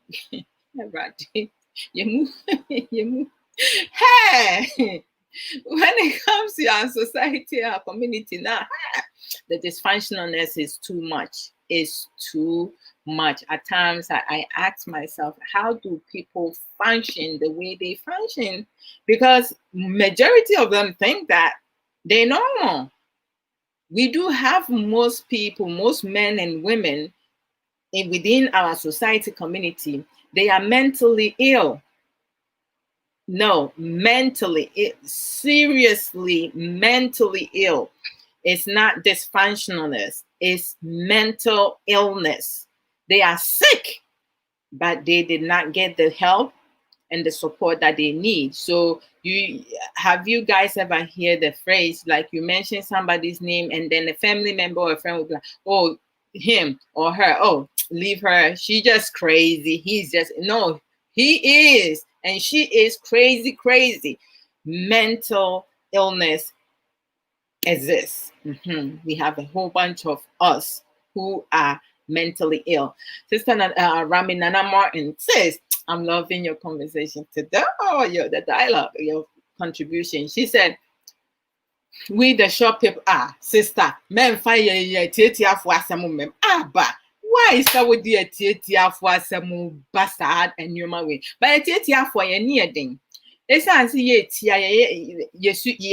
you move. Hey, when it comes to our society, our community now, the dysfunctionalness is too much. It's too much. At times, I ask myself, how do people function the way they function? Because majority of them think that they're normal. We do have most people, most men and women within our society community, they are mentally ill. No, mentally, seriously mentally ill. It's not dysfunctionalness, it's mental illness. They are sick, but they did not get the help and the support that they need. So have you guys ever heard the phrase, like you mention somebody's name and then a family member or a friend will be like, oh, him or her, oh, leave her, she just crazy, he's just, no, he is and she is crazy. Mental illness exists. We have a whole bunch of us who are mentally ill. Sister Rami Nana Martin says, I'm loving your conversation today. Oh, the dialogue, your contribution. She said, we the shop people sister, men fire tietia for some mem. But why is that with the tietia for some bastard and your way? But a tietia for your near thing. Esan si ye tia ye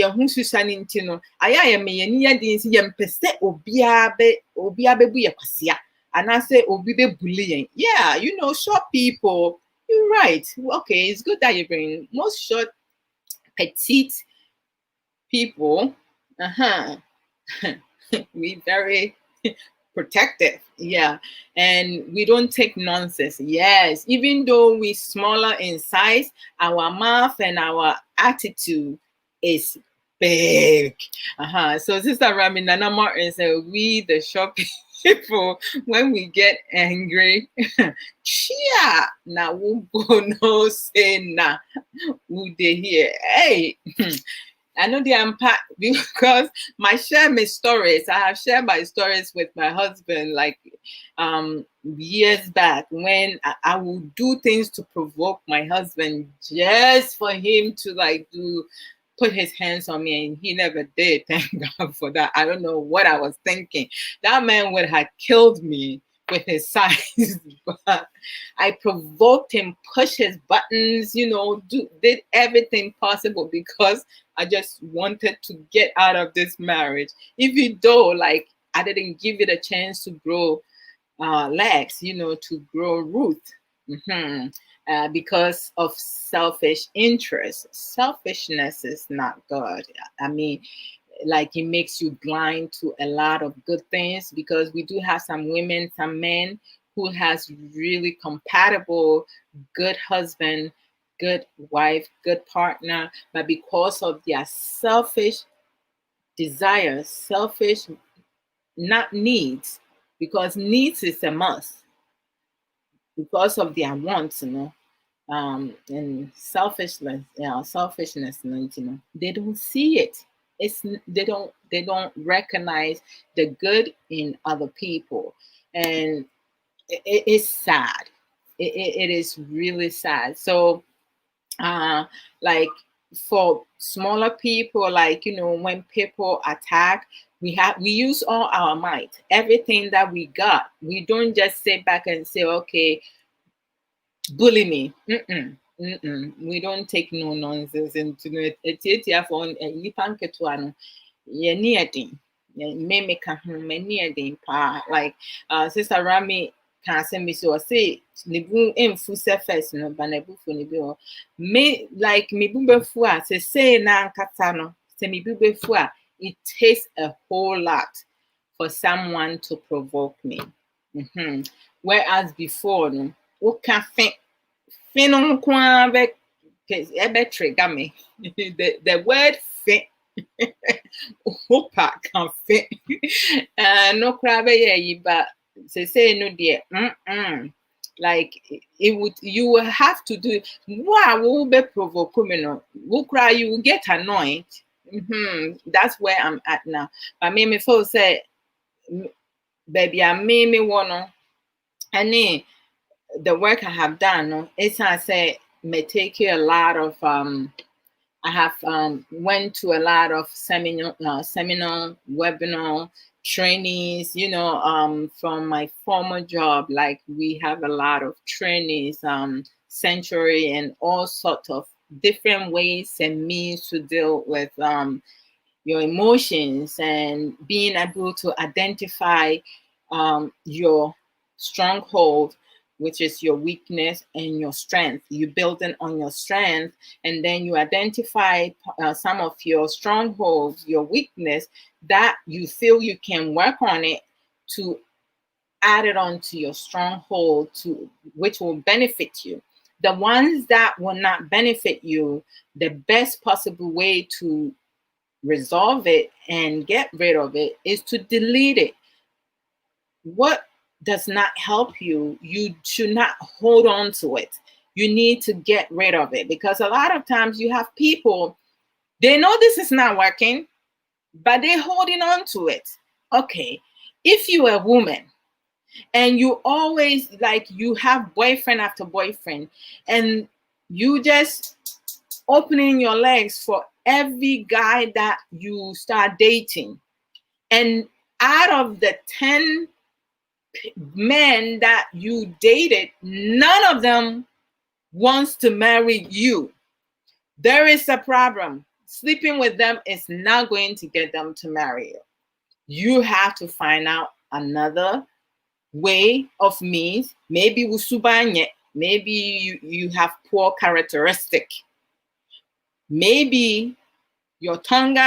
hu susane nti no aya ye me ye near din si ye mpese obia be bu ye kwasia anase obi be bullying. Yeah, short people. You're right. Okay, it's good that you bring most short petite people. We very protective, yeah, and we don't take nonsense. Yes, even though we smaller in size, our mouth and our attitude is big. So Sister Rami Nana Martin said, we the short people, when we get angry, chia now we'll go no say na who they hear. Hey, I know the impact because I have shared my stories with my husband like years back when I would do things to provoke my husband just for him to put his hands on me, and he never did. Thank God for that. I don't know what I was thinking. That man would have killed me with his size, but I provoked him, pushed his buttons, did everything possible because I just wanted to get out of this marriage. Even though, I didn't give it a chance to grow legs, to grow roots, because of selfish interest. Selfishness is not good. I mean, it makes you blind to a lot of good things, because we do have some women, some men who has really compatible, good husband, good wife, good partner, but because of their selfish desires, selfish, not needs, because needs is a must, because of their wants, and selfishness, they don't see it. They don't recognize the good in other people, and it's sad. It is really sad. So like for smaller people, when people attack, we use all our might, everything that we got. We don't just sit back and say, okay, bully me. We don't take no nonsense into it. It's for nipa nketewa no ye near din. Me make a near din pa. Like Sister Rami can say me so say nibu emfu se first no ba na bufu ni bi o. Me me bu befu a say na nkata no. Say me bu befu a, it takes a whole lot for someone to provoke me. Whereas before no, o can think fin trigger me. The word fin hopa can fit. No crab but say no dear. You will have to do it. Wow, will be provoking. Will cry, you will get annoyed. That's where I'm at now. But me feel say, baby, I me wanna. And the work I have done, it's I say may take you a lot of I have went to a lot of seminar, webinar, trainings, from my former job. Like we have a lot of trainings, Century, and all sorts of different ways and means to deal with your emotions and being able to identify your stronghold, which is your weakness, and your strength. You building on your strength, and then you identify some of your strongholds, your weakness that you feel you can work on it to add it on to your stronghold, to which will benefit you. The ones that will not benefit you, the best possible way to resolve it and get rid of it is to delete it. What does not help you, you should not hold on to it. You need to get rid of it, because a lot of times you have people, they know this is not working. but they're holding on to it. Okay, if you're a woman and you always like you have boyfriend after boyfriend and you just opening your legs for every guy that you start dating, and out of the 10 men that you dated, none of them wants to marry you, there is a problem. Sleeping with them is not going to get them to marry you. You have to find out another way of means. Maybe usubanye, maybe you have poor characteristic. Maybe your tongue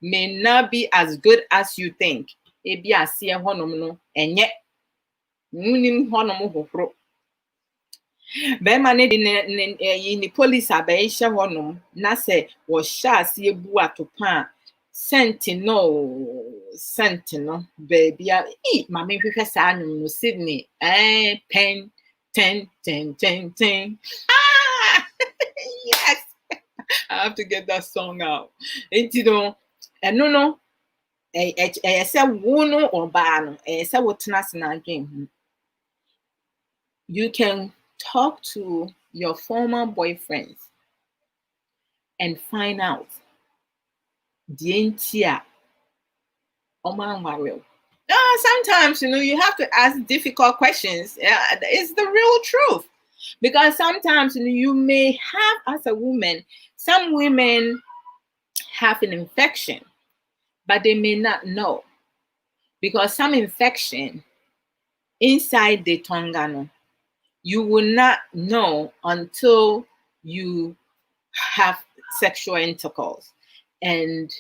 may not be as good as you think. Ebi asie honom no enye. Munim honom hohoro. Bema ne de ne police abaisha honom na se wo sha asie bu atopa sentinel baby mama hwehwe sa anum no Sydney pen ten. Ah yes, I have to get that song out. Enti no eno no say wo no oba no say wo tena se na adwen. You can talk to your former boyfriends and find out the entia omanwarel. Sometimes you have to ask difficult questions. It's the real truth. Because sometimes you may have, as a woman, some women have an infection, but they may not know. Because some infection inside the tongue, you will not know until you have sexual intercourse. And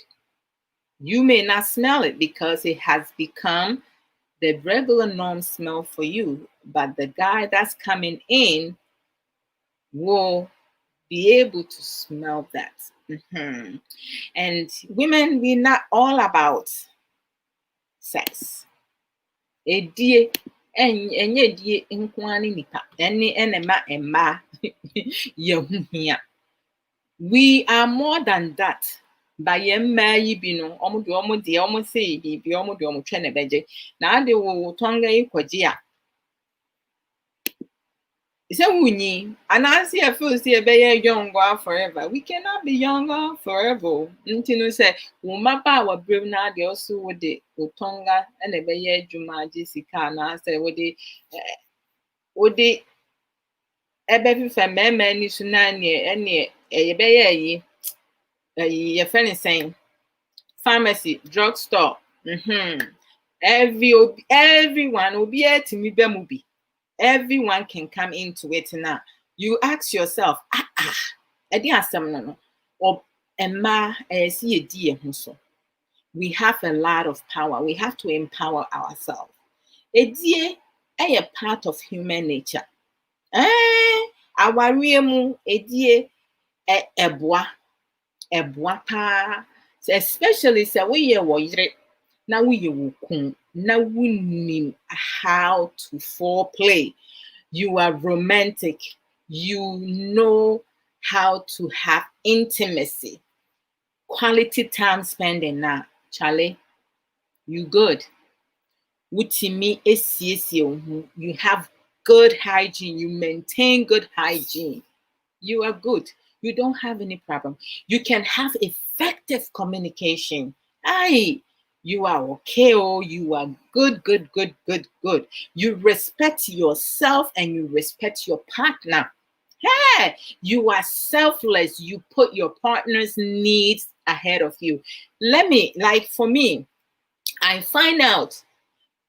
you may not smell it because it has become the regular norm smell for you. But the guy that's coming in will be able to smell that. Mm-hmm. And women, we're not all about sex. We are more than that. By yi bi no omo de omo say bi omo de omo twa na beje na ade wo tonga ikwaji a ise wunyi anansi e feel say be younger forever. We cannot be younger forever. Nti no say wo maba wa brem na ade also wo de wo tonga na be ye adwuma agi sika na say wo de ebe fifa mema ni so na ne ye be ye your friend is saying pharmacy, drugstore. Everyone will be here to me bemubi. Everyone can come into it now. You ask yourself, we have a lot of power. We have to empower ourselves. It's a part of human nature. Our real Ebwapa, especially say we now we now we how to foreplay. You are romantic. You know how to have intimacy, quality time spending. Now, Charlie, you good. You have good hygiene. You maintain good hygiene. You are good. You don't have any problem. You can have effective communication. You are okay. Oh, you are good. You respect yourself and you respect your partner. Hey, you are selfless. You put your partner's needs ahead of you. For me, I find out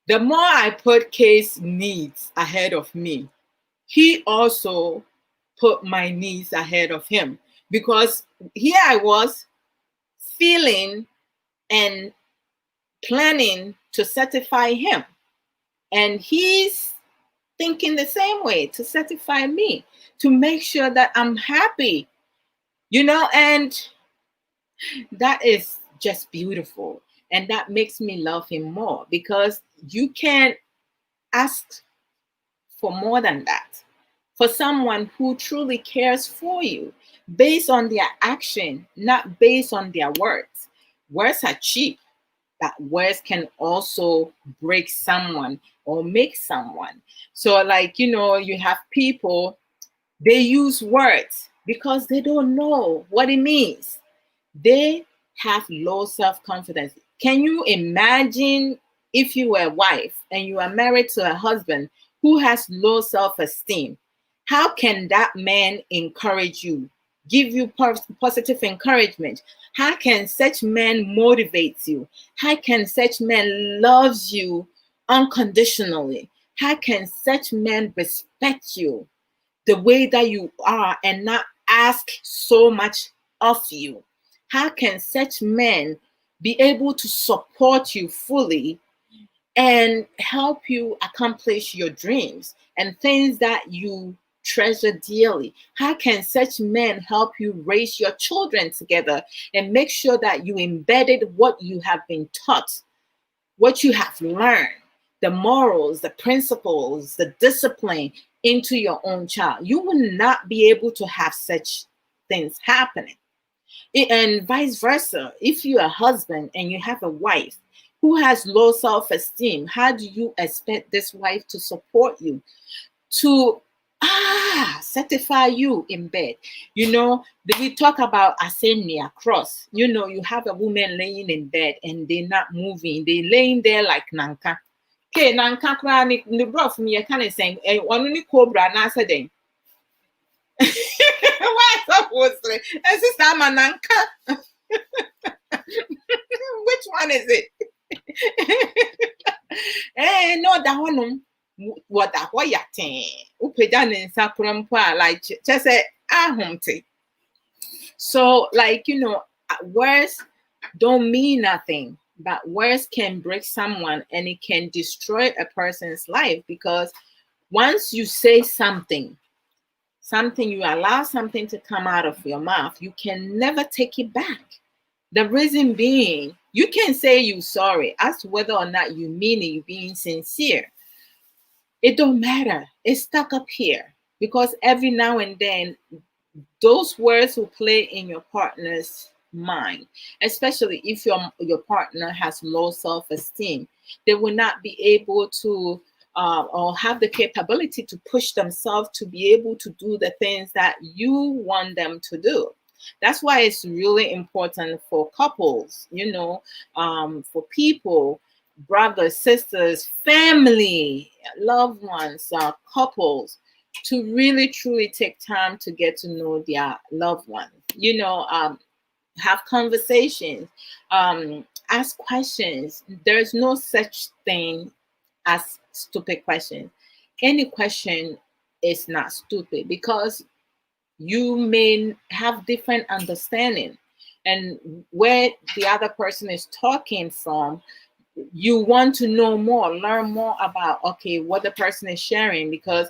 the more I put K's needs ahead of me, he also put my needs ahead of him, because here I was feeling and planning to satisfy him, and he's thinking the same way to satisfy me, to make sure that I'm happy, and that is just beautiful, and that makes me love him more, because you can't ask for more than that. For someone who truly cares for you based on their action, not based on their words. Words are cheap, but words can also break someone or make someone. So, like, you have people, they use words because they don't know what it means. They have low self-confidence. Can you imagine if you were a wife and you are married to a husband who has low self-esteem? How can that man encourage you, give you positive encouragement? How can such man motivate you? How can such man loves you unconditionally? How can such man respect you the way that you are and not ask so much of you? How can such men be able to support you fully and help you accomplish your dreams and things that you treasure dearly? How can such men help you raise your children together and make sure that you embedded what you have been taught, what you have learned, the morals, the principles, the discipline into your own child? You will not be able to have such things happening. And vice versa. If you're a husband and you have a wife who has low self-esteem, how do you expect this wife to support you, to certify you in bed? We talk about ascenia cross. You have a woman laying in bed and they're not moving. They're laying there like nanka. Okay, nanka kra ni bro from you kind of saying, one only cobra na said. Why supposed to? And sister mananka. Which one is it? No, that one. What that why yatin? Upedan in sakrampa like just say ahumte. So, like, words don't mean nothing, but words can break someone and it can destroy a person's life, because once you say something, you allow something to come out of your mouth, you can never take it back. The reason being, you can say you're sorry as to whether or not you mean it, you being sincere. It don't matter. It's stuck up here, because every now and then those words will play in your partner's mind, especially if your partner has low self-esteem. They will not be able to or have the capability to push themselves to be able to do the things that you want them to do. That's why it's really important for couples, for people, brothers, sisters, family, loved ones, couples, to really truly take time to get to know their loved ones. Have conversations, ask questions. There's no such thing as stupid questions. Any question is not stupid, because you may have different understanding, and where the other person is talking from, you want to know more, learn more about, okay, what the person is sharing, because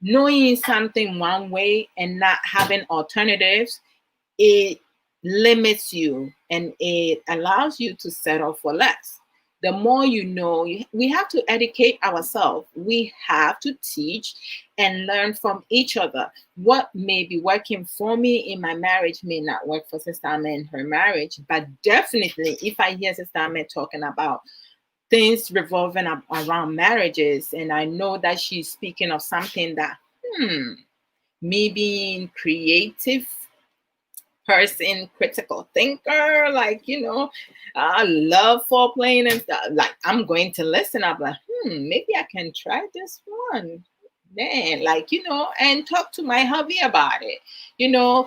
knowing something one way and not having alternatives, it limits you and it allows you to settle for less. The more you know, we have to educate ourselves. We have to teach and learn from each other. What may be working for me in my marriage may not work for Sister Amma in her marriage. But definitely, if I hear Sister Amma talking about things revolving around marriages, and I know that she's speaking of something that, me being creative person, critical thinker, like, I love foreplay and stuff, like, I'm going to listen. I'm like, maybe I can try this one, man, like, and talk to my hubby about it,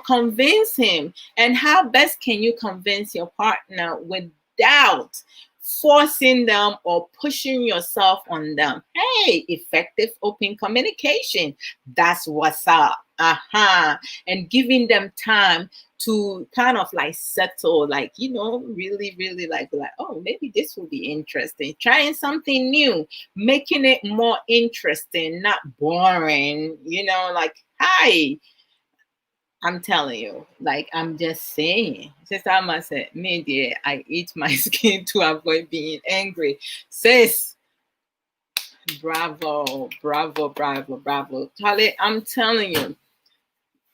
convince him. And how best can you convince your partner without forcing them or pushing yourself on them? Hey, effective open communication. That's what's up. And giving them time to kind of like settle, like, really, really like, oh, maybe this will be interesting. Trying something new, making it more interesting, not boring, like, hi. I'm telling you, like, I'm just saying. Sister Amma said, me, dear, I eat my skin to avoid being angry. Sis, bravo, bravo, bravo, bravo. Charlie, I'm telling you,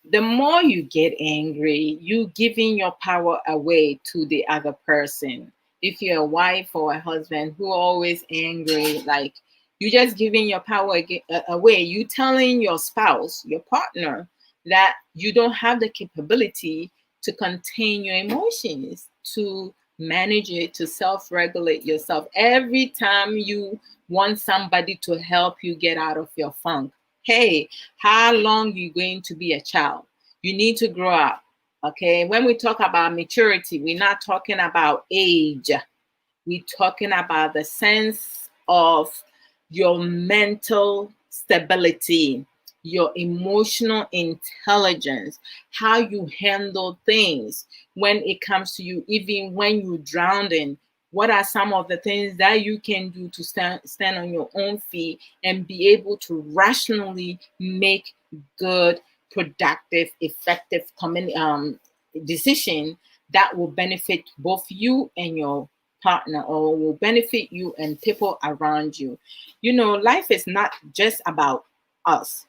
the more you get angry, you giving your power away to the other person. If you're a wife or a husband who always angry, like you just giving your power away. You telling your spouse, your partner, that you don't have the capability to contain your emotions, to manage it, to self-regulate yourself. Every time you want somebody to help you get out of your funk, hey, how long you going to be a child? You need to grow up. Okay. When we talk about maturity, we're not talking about age. We're talking about the sense of your mental stability, your emotional intelligence, how you handle things when it comes to you, even when you're drowning. What are some of the things that you can do to stand on your own feet and be able to rationally make good, productive, effective decision that will benefit both you and your partner, or will benefit you and people around you? You know, life is not just about us.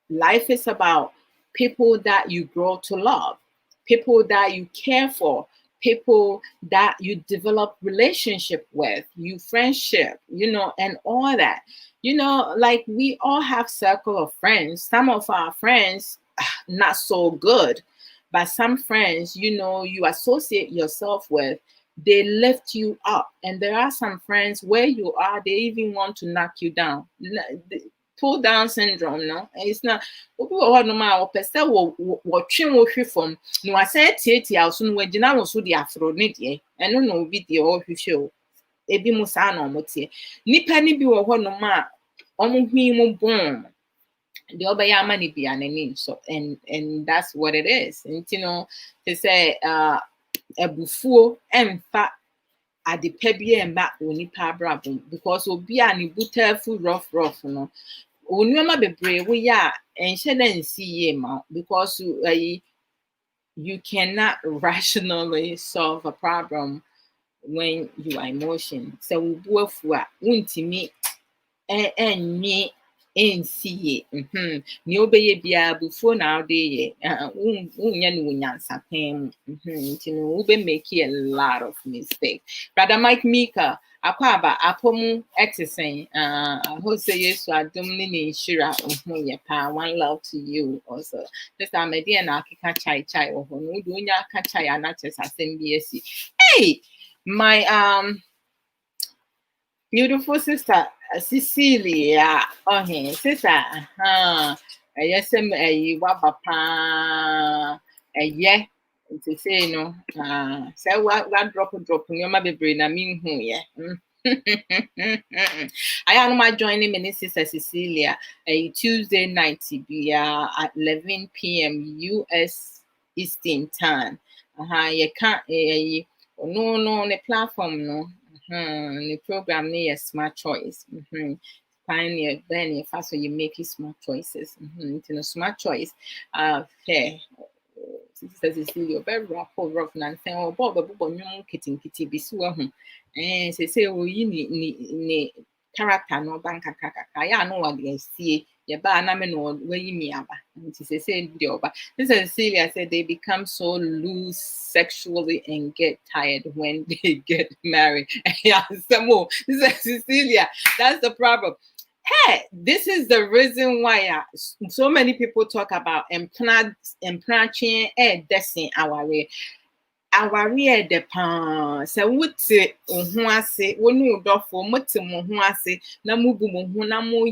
Life is about people that you grow to love, people that you care for, people that you develop relationship with, you friendship, you know, and all that. You know, like we all have circle of friends. Some of our friends not so good, but some friends, you know, you associate yourself with, they lift you up. And there are some friends where you are, they even want to knock you down. Pull down syndrome, no? And it's not obi wɔ hɔ nom a wɔpɛ sɛ wɔtwe wo hwe fam na wasɛ tietia wo so no wagyina wo so de aforo ne deɛ. Ɛno na obi deɛ ɔhwehwɛ o. Ebi mu saa na ɔmo teɛ. Nipa ne bi wɔ hɔ nom a ɔmo hwii mu bɔn. Deɛ ɔbɛyɛ ama ne bia n'anim so, and that's what it is. Nti no, te sɛ abufuo ɛmfa adepa bi ɛmma onipa abrabɔ, because obi a ne butaafu rough no, onneɛma bebree woyɛ a ɛnhyɛ dɛ nsi yie ma wo, because you cannot rationally solve a problem when you are emotion. Sɛ wo bu afu a wontumi ɛnwe ɛnsi yie. Nea wobɛyɛ biara abufuo na wode yɛ. Wonyɛ no wɔ nyansapan mu. Nti no wobɛmake a lot of mistakes. Brother Mike Mika, akɔ apɔmu ɛte sɛn? I hope sɛ Yesu adom ne ne nhyira ho yɛ paa. One love to you also. This time ɛdeɛ na akeka chai wɔ hɔ no, wode wonya aka chai a na kyerɛ sɛ asɛm bi asi. Hey, my beautiful sister Cecilia. Okay, sister. Yes, waba pa. Yeah. To say no. Say what drop no ma bebre na min hu ye. I am my joining me, Sister Cecilia, a Tuesday night at 11 p.m. US Eastern Time. You can't no the platform no. The program near smart choice. Pioneer then first so you make it smart choices. Smart choice. Fair. Sister Cecilia, very rough and saying, oh, Bob, kitty be so. And say, oh, you need character no bank kaka. I know what they see. Yeah, but I know where you mean. And she said, Sister Cecilia said they become so loose sexually and get tired when they get married. Yeah, some more. Sister Cecilia, that's the problem. Hey, this is the reason why so many people talk about implanting destin our way. Awareɛ de paa sɛ wote wo ho ase wo ne wo dɔfo mote mo ho ase na mobu mo ho na mo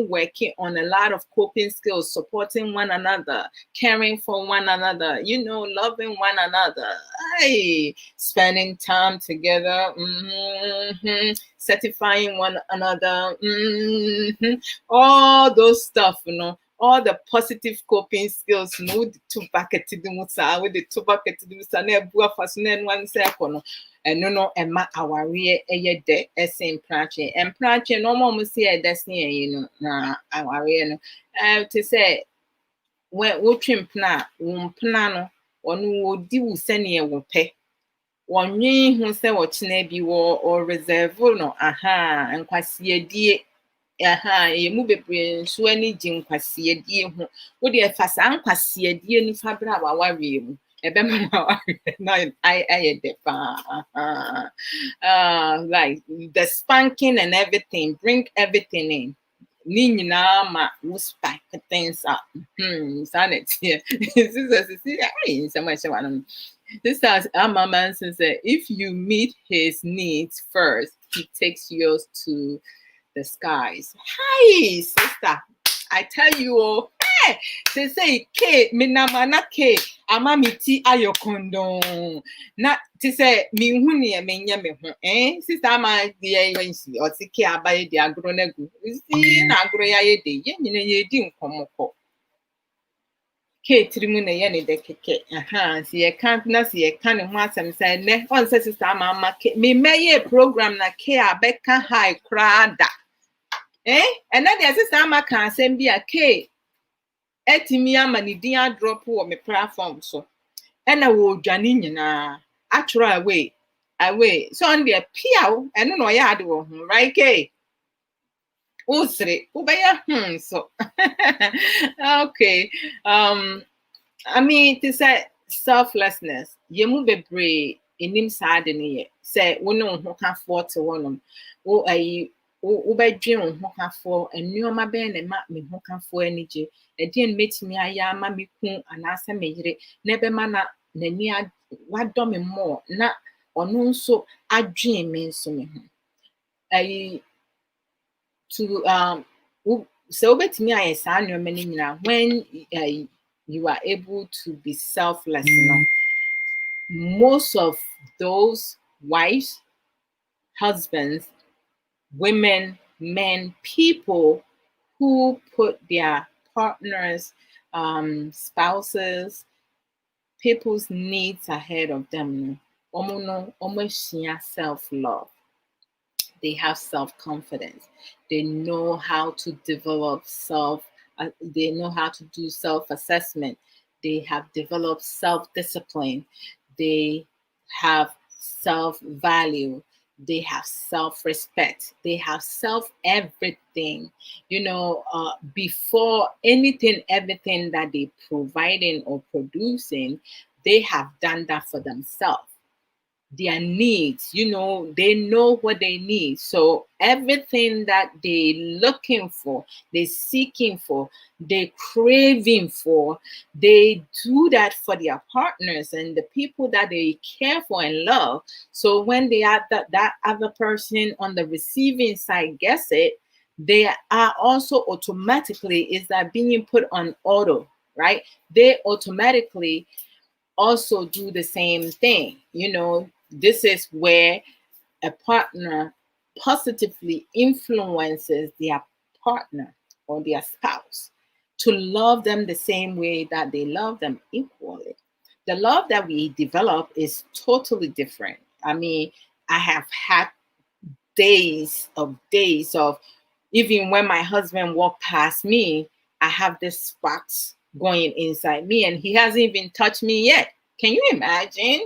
working on a lot of coping skills, supporting one another, caring for one another, you know, loving one another, hey, spending time together, certifying one another, all those stuff, you know. All the positive coping skills, no, the two bucket to the musa, with the two bucket to the musa, never fascinating one second. And no, and ma our rear a de same planche and planche no more must see a destiny, you know, our rear. To say, when we trim plan, plano, one would do send you will pay. One who say what nebi or reserve, no, and quite see a dear. Yemu bebre so ani gye nkwasiedie ho. Wo de fa saa nkwasiedie ni fa bra wa wawe mu. Ebe ma wawe na I de pa. Like the spanking and everything, bring everything in. Ni nyinaa ma wo spike things up. Sanity. This has Mama says if you meet his needs first, he takes yours to the skies. Hi, sister. I tell you, oh, hey, they say, K, minamana K, amamiti ayokondo. Not to say, me huni a menya me, sister, my dear, when she or Tiki abaye de agronegu. See, na agroya de, ye didn't come. Kate Rimuna Yenny de Keke, see a can't not see a cannon once and said, ne, on says sister, mamma, me may a program na care, Becca high crowd. And then there's a sister, can send be a K. Etimia manidia drop or me platform so. And I will Janina, I try away. So on the piao, and no yard, right, K. Usre, ubaya, so. Okay. I mean, to say selflessness, yemu bebre inim sadene say wono ho ka for to wonom wo ayi wo bedwen ho ka for enuoma be na ma me ho ka for anije e de metimi aya ma me ku anasa meyire na be ma na nani wadɔ me more na ɔno nso adwen me nso me ho ayi to so betimi aya saa nnuoma ni nyina when you are able to be selfless. Most of those wives, husbands, women, men, people who put their partners, spouses, people's needs ahead of them, almost self-love. They have self-confidence. They know how to develop they know how to do self-assessment. They have developed self-discipline. They have self-value. They have self-respect. They have self-everything. Before everything that they providing or producing, they have done that for themselves. Their needs, they know what they need. So everything that they looking for, they seeking for, they craving for, they do that for their partners and the people that they care for and love. So when they have that other person on the receiving side gets it, they are also automatically, is that being put on auto, right? They automatically also do the same thing. This is where a partner positively influences their partner or their spouse to love them the same way that they love them equally. The love that we develop is totally different. I mean, I have had days of even when my husband walked past me, I have this sparks going inside me and he hasn't even touched me yet. Can you imagine?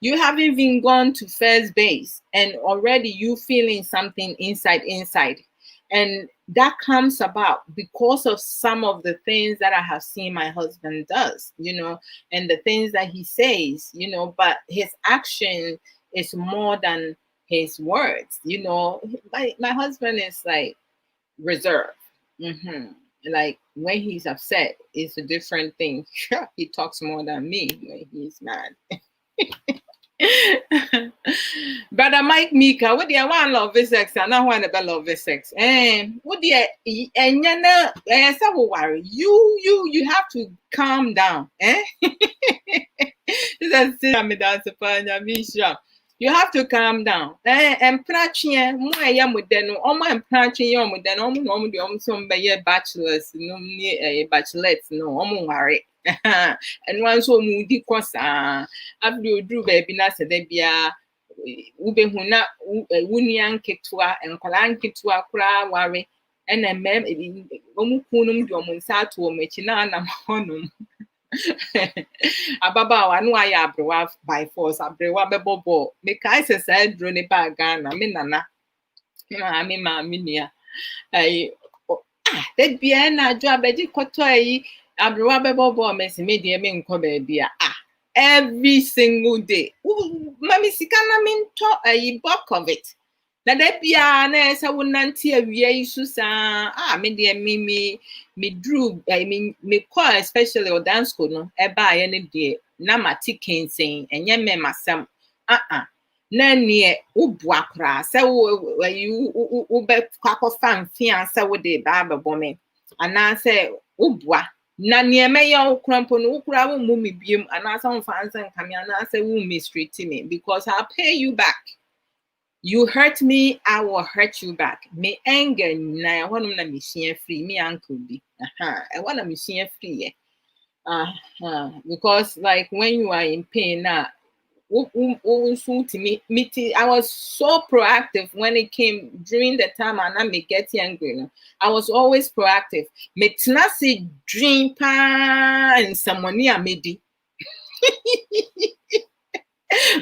You haven't even gone to first base and already you feeling something inside. And that comes about because of some of the things that I have seen my husband does, and the things that he says, but his action is more than his words. My husband is like reserved. Like when he's upset, it's a different thing. He talks more than me when he's mad. Brother Mike Mika, what do you want love sex? And I want about love sex. And what do you and so worry? You have to calm down. You have to calm down. And prachie mo ya modeno, omo and prachie yo modeno, omo de omo so be bachelors, no bachelorettes, no omo worry. And one so moody kosa after do baby na se de bia ubehu na wunia nketua enkwala nketua kura ware ena mem omu kunum de omu nsa to omu echi na anam honum ababa no aya abrewa by force abrewa bebobo me kai se sa dro ne ba Ghana me nana me ma me nia That be an job, I cotton, Abrabo Miss Media Min Cobe, every single day. Mammy Sikana mean talk a bulk of it. Na that be an I would not hear we Susan. Me dear me drew, I mean, me call especially or dance school, no, a buy any day. Nama ticking saying, and ye me masam. Na near Ubwakra, so where you bet quack of fan fiança with the barber woman. And I say, Ubwa. Na near me your crumpon, ukra will mummy beam, and I some fans and come and I say, woo mistreat me because I'll pay you back. You hurt me, I will hurt you back. Me anger, na I want to machine free, me uncle be. I want to machine free. Because like when you are in pain now, I was so proactive when it came during the time and I may get angry. I was always proactive. Me tenasi dream pa and someone near me.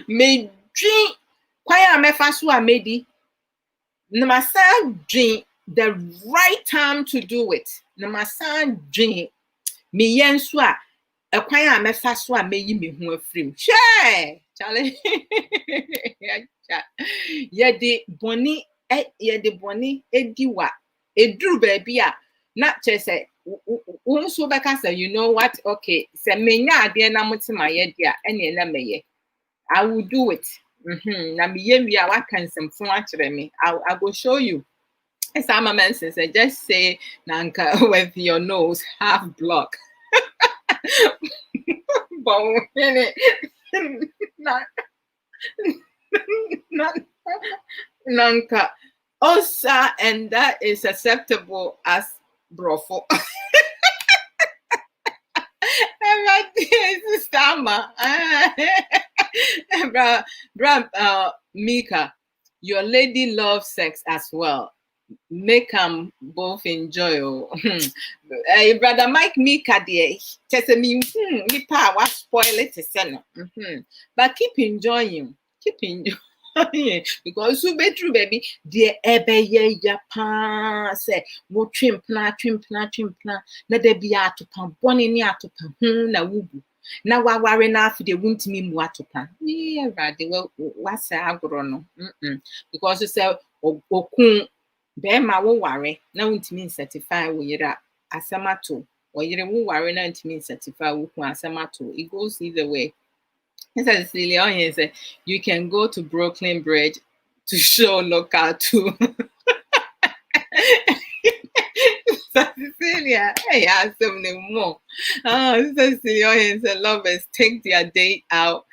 Me dream kwaya me fasu amedi. No my son dream the right time to do it. No my son dream me yenswa. A kwaya me fasu ameyi me hu afrim. Share Charlie. Ye de boni ediwa edru baby a na chese so beka say you know what okay say menya ade na mutima ye dia ene na meye I will do it na me ye wi a waka nsemfo a kire me I go show you. Some man say just say nanka with your nose half block. Bon, Nanka. Osa, and that is acceptable as brofo. Mika, your lady loves sex as well. Make them both enjoy. Hey, brother Mike Mika, dear, just me, me pa was spoil it, but keep enjoying, because you be true, baby. Dear ebe ye ya pa say, mo trimpla. Na de be atopa, boni ni atopa, na wubu. Na wa worry na for the won't me mu atopa. Yeah, right. Well, what's agro no? Because you say, okun. Bema wo ware na untimi certify wo yira asamato wo yire wo ware na untimi certify wo ku asamato. It goes either way. Mr. Cecilia here say you can go to Brooklyn Bridge to show local too. Cecilia, hey, ask something more. Cecilia here say lovers take their date out.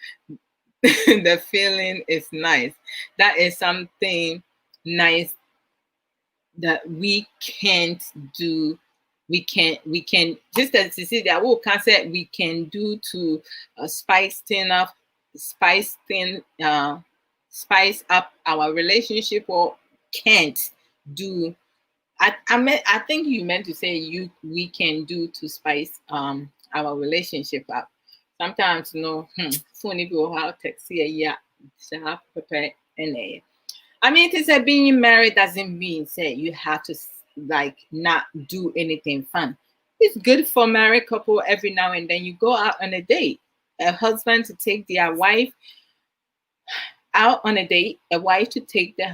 The feeling is nice. That is something nice that we can't do. We can just as you see that what concept we can do to spice up our relationship or can't do. I think you meant to say we can do to spice our relationship up. Sometimes phone go how text yeah prepare and I mean, to say being married doesn't mean say you have to like not do anything fun. It's good for married couple every now and then you go out on a date. A husband to take their wife out on a date, a wife to take their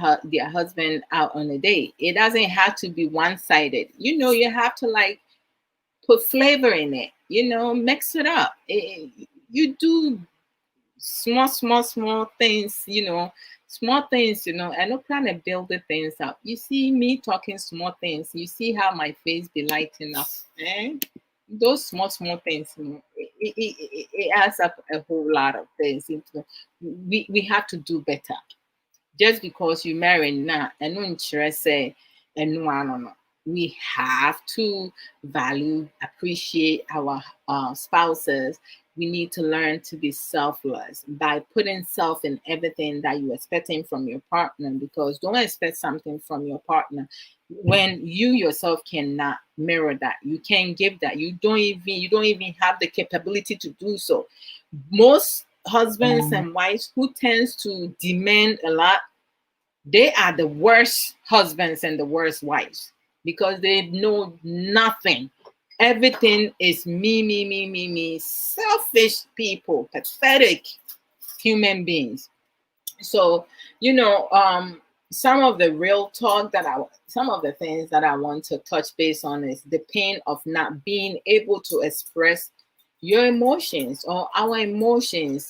husband out on a date. It doesn't have to be one-sided. You have to like put flavor in it. Mix it up. You do small things, small things, and not kind of build the things up. You see me talking small things. You see how my face be lighting up. Those small things, it adds up a whole lot of things. We have to do better. Just because you marry now, and no interest say, and no. We have to value, appreciate our spouses. We need to learn to be selfless by putting self in everything that you're expecting from your partner, because don't expect something from your partner when you yourself cannot mirror that. You can't give that. You don't even have the capability to do so. Most husbands and wives who tends to demand a lot, They are the worst husbands and the worst wives because they know nothing. Everything is me, me, me, me, me. Selfish people, pathetic human beings. So, you know, some of the real talk some of the things that I want to touch base on is the pain of not being able to express your emotions or our emotions.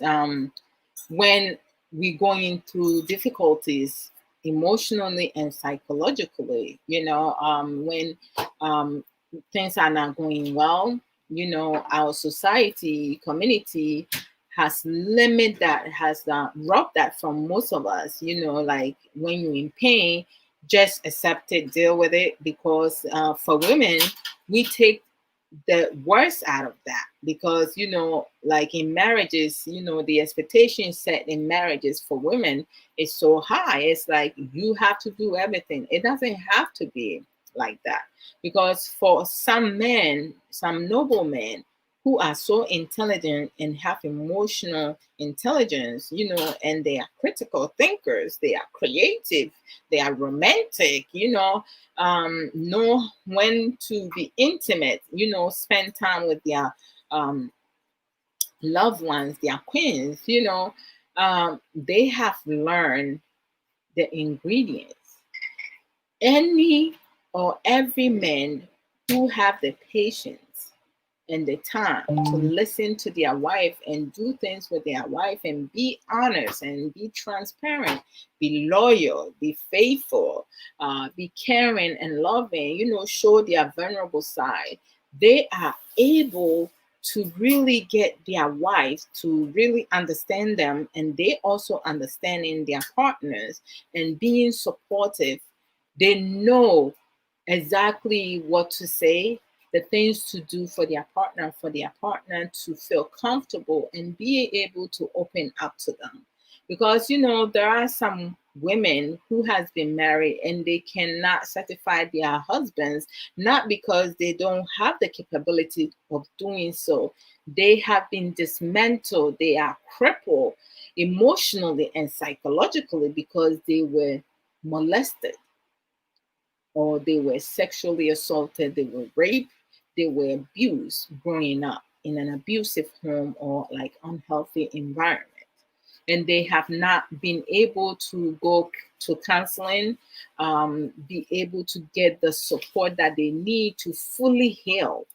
When we're going through difficulties emotionally and psychologically, when um, things are not going well, our society, community has limit that, has robbed that from most of us. Like when you're in pain, just accept it, deal with it, because for women, we take the worst out of that, because like in marriages, the expectation set in marriages for women is so high. It's like you have to do everything. It doesn't have to be like that, because for some men, some noble men who are so intelligent and have emotional intelligence, and they are critical thinkers, they are creative, they are romantic, know when to be intimate, spend time with their um, loved ones, their queens, they have learned the ingredients. Any or every man who have the patience and the time to listen to their wife and do things with their wife and be honest and be transparent, be loyal, be faithful, be caring and loving, show their vulnerable side. They are able to really get their wife to really understand them, and they also understanding their partners and being supportive. They know exactly what to say, the things to do for their partner to feel comfortable and be able to open up to them. Because there are some women who has been married and they cannot satisfy their husbands, not because they don't have the capability of doing so. They have been dismantled, they are crippled emotionally and psychologically because they were molested, or they were sexually assaulted, they were raped, they were abused growing up in an abusive home or like unhealthy environment. And they have not been able to go to counseling, be able to get the support that they need to fully heal.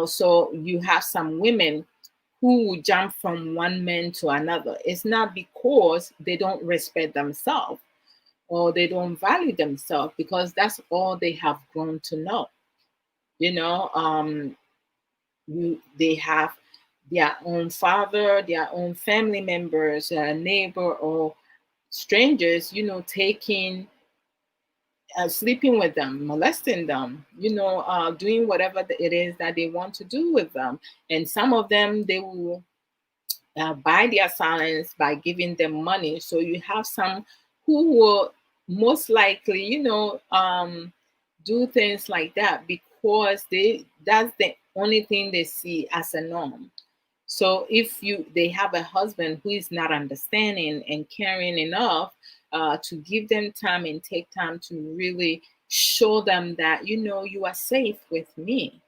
So you have some women who will jump from one man to another. It's not because they don't respect themselves or they don't value themselves, because that's all they have grown to know. You know, they have their own father, their own family members, a neighbor, or strangers, taking, sleeping with them, molesting them, doing whatever it is that they want to do with them. And some of them, they will buy their silence by giving them money. So you have some who will most likely, do things like that because that's the only thing they see as a norm. So if they have a husband who is not understanding and caring enough to give them time and take time to really show them that you are safe with me.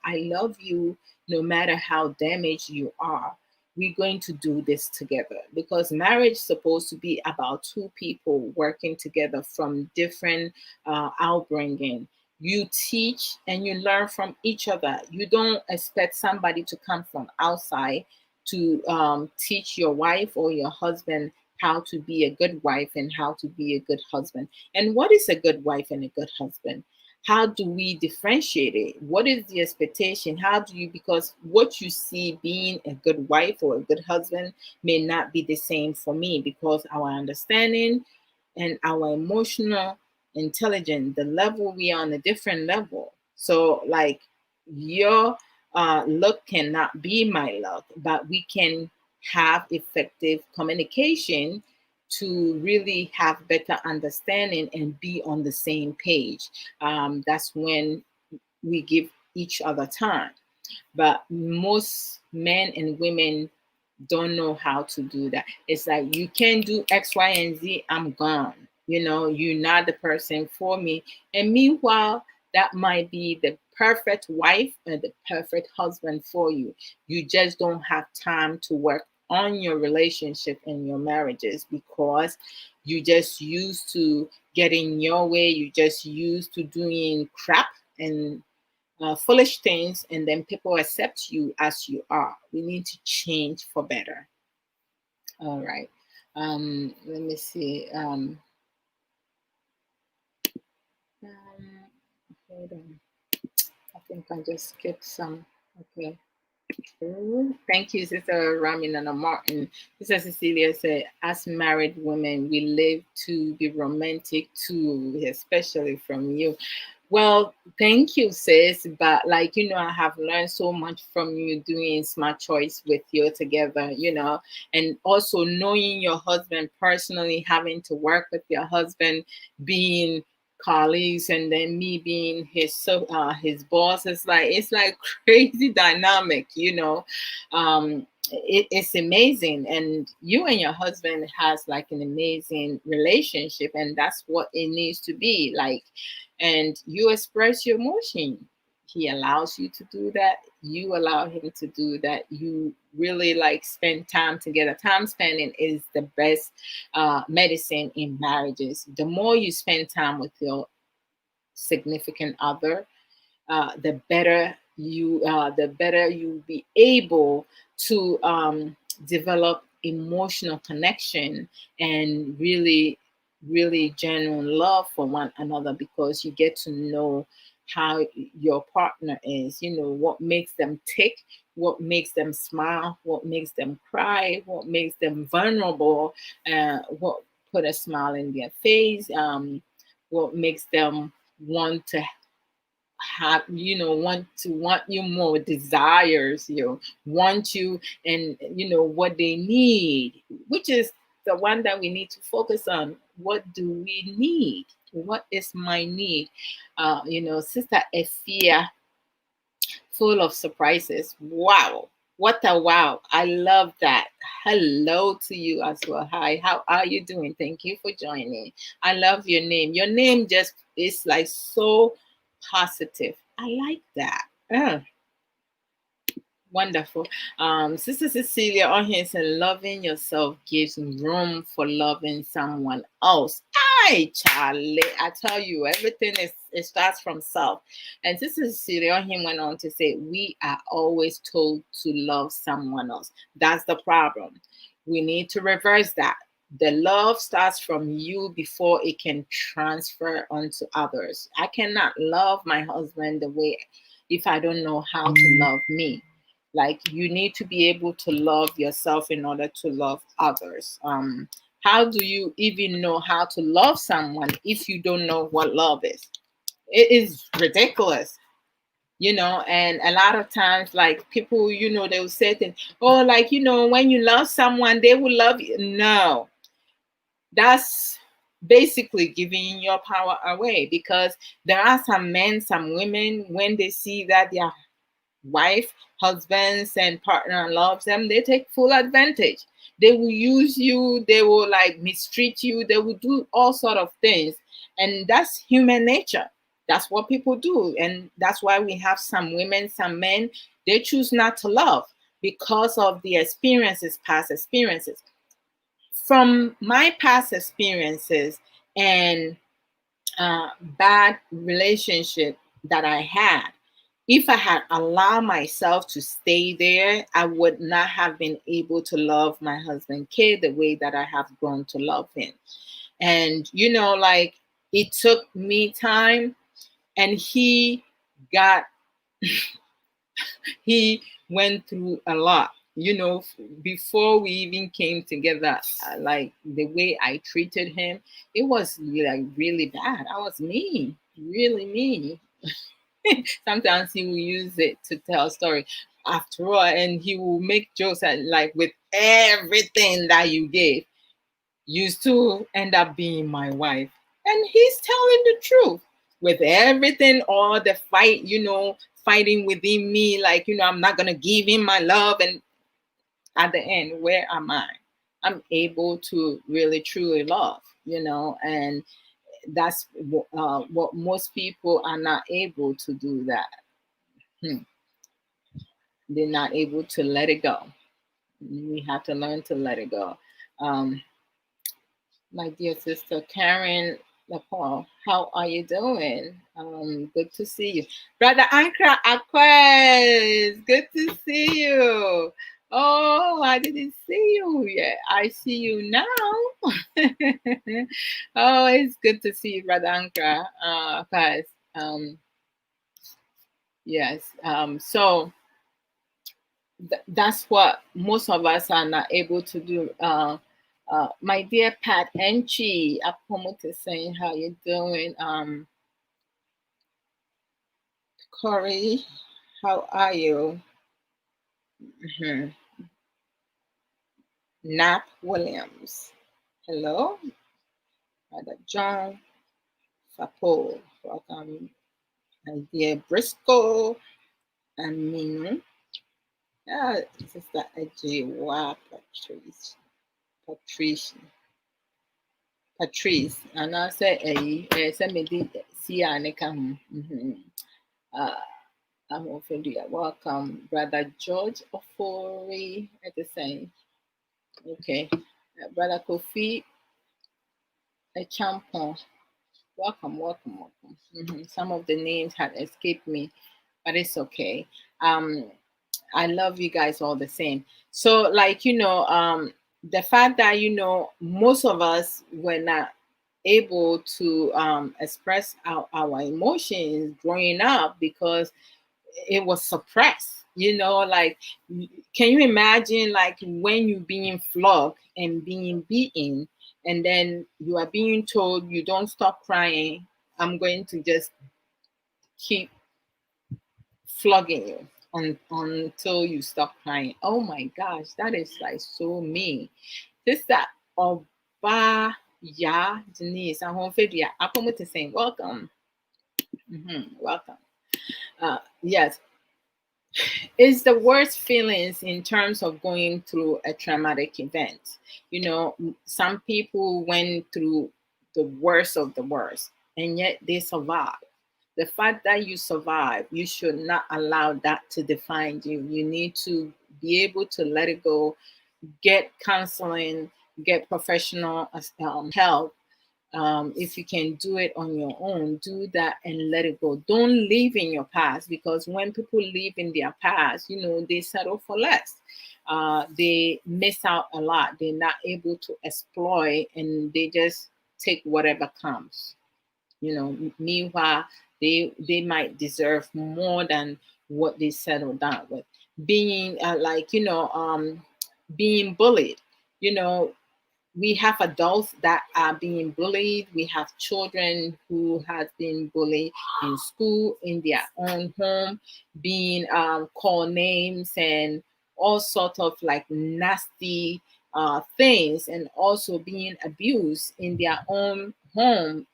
I love you no matter how damaged you are. We're going to do this together, because marriage is supposed to be about two people working together from different outbringing. You teach and you learn from each other. You don't expect somebody to come from outside to teach your wife or your husband how to be a good wife and how to be a good husband. And what is a good wife and a good husband? How do we differentiate it? What is the expectation? How do you, because what you see being a good wife or a good husband may not be the same for me, because our understanding and our emotional intelligence, the level we are on a different level. So like your luck cannot be my luck, but we can have effective communication to really have better understanding and be on the same page. That's when we give each other time. But most men and women don't know how to do that. It's like, you can't do X, Y, and Z, I'm gone. You're not the person for me. And meanwhile, that might be the perfect wife and the perfect husband for you. You just don't have time to work on your relationship and your marriages because you just used to getting your way. You just used to doing crap and foolish things, and then people accept you as you are. We need to change for better. All right. Let me see. Um, Hold on. I think I just skipped some. Okay. Thank you, Sister Raminana Martin. Sister Cecilia said, as married women, we live to be romantic too, especially from you. Well, thank you, sis. But I have learned so much from you doing smart choice with you together, and also knowing your husband personally, having to work with your husband, being colleagues, and then me being his boss. It's like crazy dynamic, it's amazing, and you and your husband has like an amazing relationship, and that's what it needs to be like. And you express your emotion, he allows you to do that, you allow him to do that. You really like spend time together. Time spending is the best medicine in marriages. The more you spend time with your significant other, the better you be able to develop emotional connection and really genuine love for one another, because you get to know how your partner is, what makes them tick, what makes them smile, what makes them cry, what makes them vulnerable, what put a smile in their face, what makes them want to have want you more, desires you, want you, and what they need, which is the one that we need to focus on. What do we need? What is my need? Sister Efia, full of surprises. Wow, what a wow. I love that. Hello to you as well. Hi, how are you doing? Thank you for joining. I love your name. Your name just is like so positive. I like that. Wonderful. Sister Cecilia on here said, loving yourself gives room for loving someone else. Hi, Charlie. I tell you, everything it starts from self. And Sister Cecilia on here went on to say, we are always told to love someone else. That's the problem. We need to reverse that. The love starts from you before it can transfer onto others. I cannot love my husband the way if I don't know how to love me. Like, you need to be able to love yourself in order to love others. How do you even know how to love someone if you don't know what love is? It is ridiculous, and a lot of times, like, people, they will say things, oh, like, when you love someone, they will love you. No, that's basically giving your power away, because there are some men, some women, when they see that their wife, husbands, and partner loves them, they take full advantage. They will use you, they will like mistreat you, they will do all sort of things. And that's human nature. That's what people do. And that's why we have some women, some men, they choose not to love because of the experiences, past experiences. From my past experiences and bad relationship that I had, if I had allowed myself to stay there, I would not have been able to love my husband K the way that I have grown to love him. And like, it took me time, and got he went through a lot. Before we even came together, like the way I treated him, it was like really bad. I was mean, really mean. Sometimes he will use it to tell a story after all, and he will make jokes at, like, with everything that you gave, you still end up being my wife. And he's telling the truth. With everything, all the fight, fighting within me, like, I'm not gonna give him my love, and at the end, where am I? I'm able to really truly love. and that's what most people are not able to do that. Hmm. They're not able to let it go. We have to learn to let it go. Um, my dear sister Karen Nepal, how are you doing? Good to see you. Brother Ankra Aquez, good to see you. Oh, I didn't see you yet. I see you now. Oh, it's good to see you, Brother Ankra Aquez. Yes. So that's what most of us are not able to do. My dear Pat Enchi, Apomo is saying, how you doing? Corey, how are you? Mhm. Nap Williams, hello. Brother John Fapo, welcome. My dear Briscoe and Minu. Sister Adwoa Patrice. Patrice, and I say, send me the see and come. I'm offended. Welcome, Brother George Ofori at the same. Okay, Brother Kofi a Champon. Welcome. Some of the names had escaped me, but it's okay. Um, I love you guys all the same. So, like, the fact that, most of us were not able to express our emotions growing up because it was suppressed. Like, can you imagine, like, when you being flogged and being beaten, and then you are being told you don't stop crying, I'm going to just keep flogging you until you stop crying. Oh my gosh, that is like so mean. Sister Oba Ya Denise, I'm home for you. I'm to saying welcome. Welcome. Yes, it's the worst feelings in terms of going through a traumatic event. Some people went through the worst of the worst, and yet they survived. The fact that you survive, you should not allow that to define you. You need to be able to let it go, get counseling, get professional help. If you can do it on your own, do that and let it go. Don't live in your past, because when people live in their past, they settle for less. They miss out a lot. They're not able to exploit, and they just take whatever comes. Meanwhile, they might deserve more than what they settle down with. Being being bullied. You know, we have adults that are being bullied. We have children who have been bullied in school, in their own home, being called names and all sorts of like nasty things, and also being abused in their own home,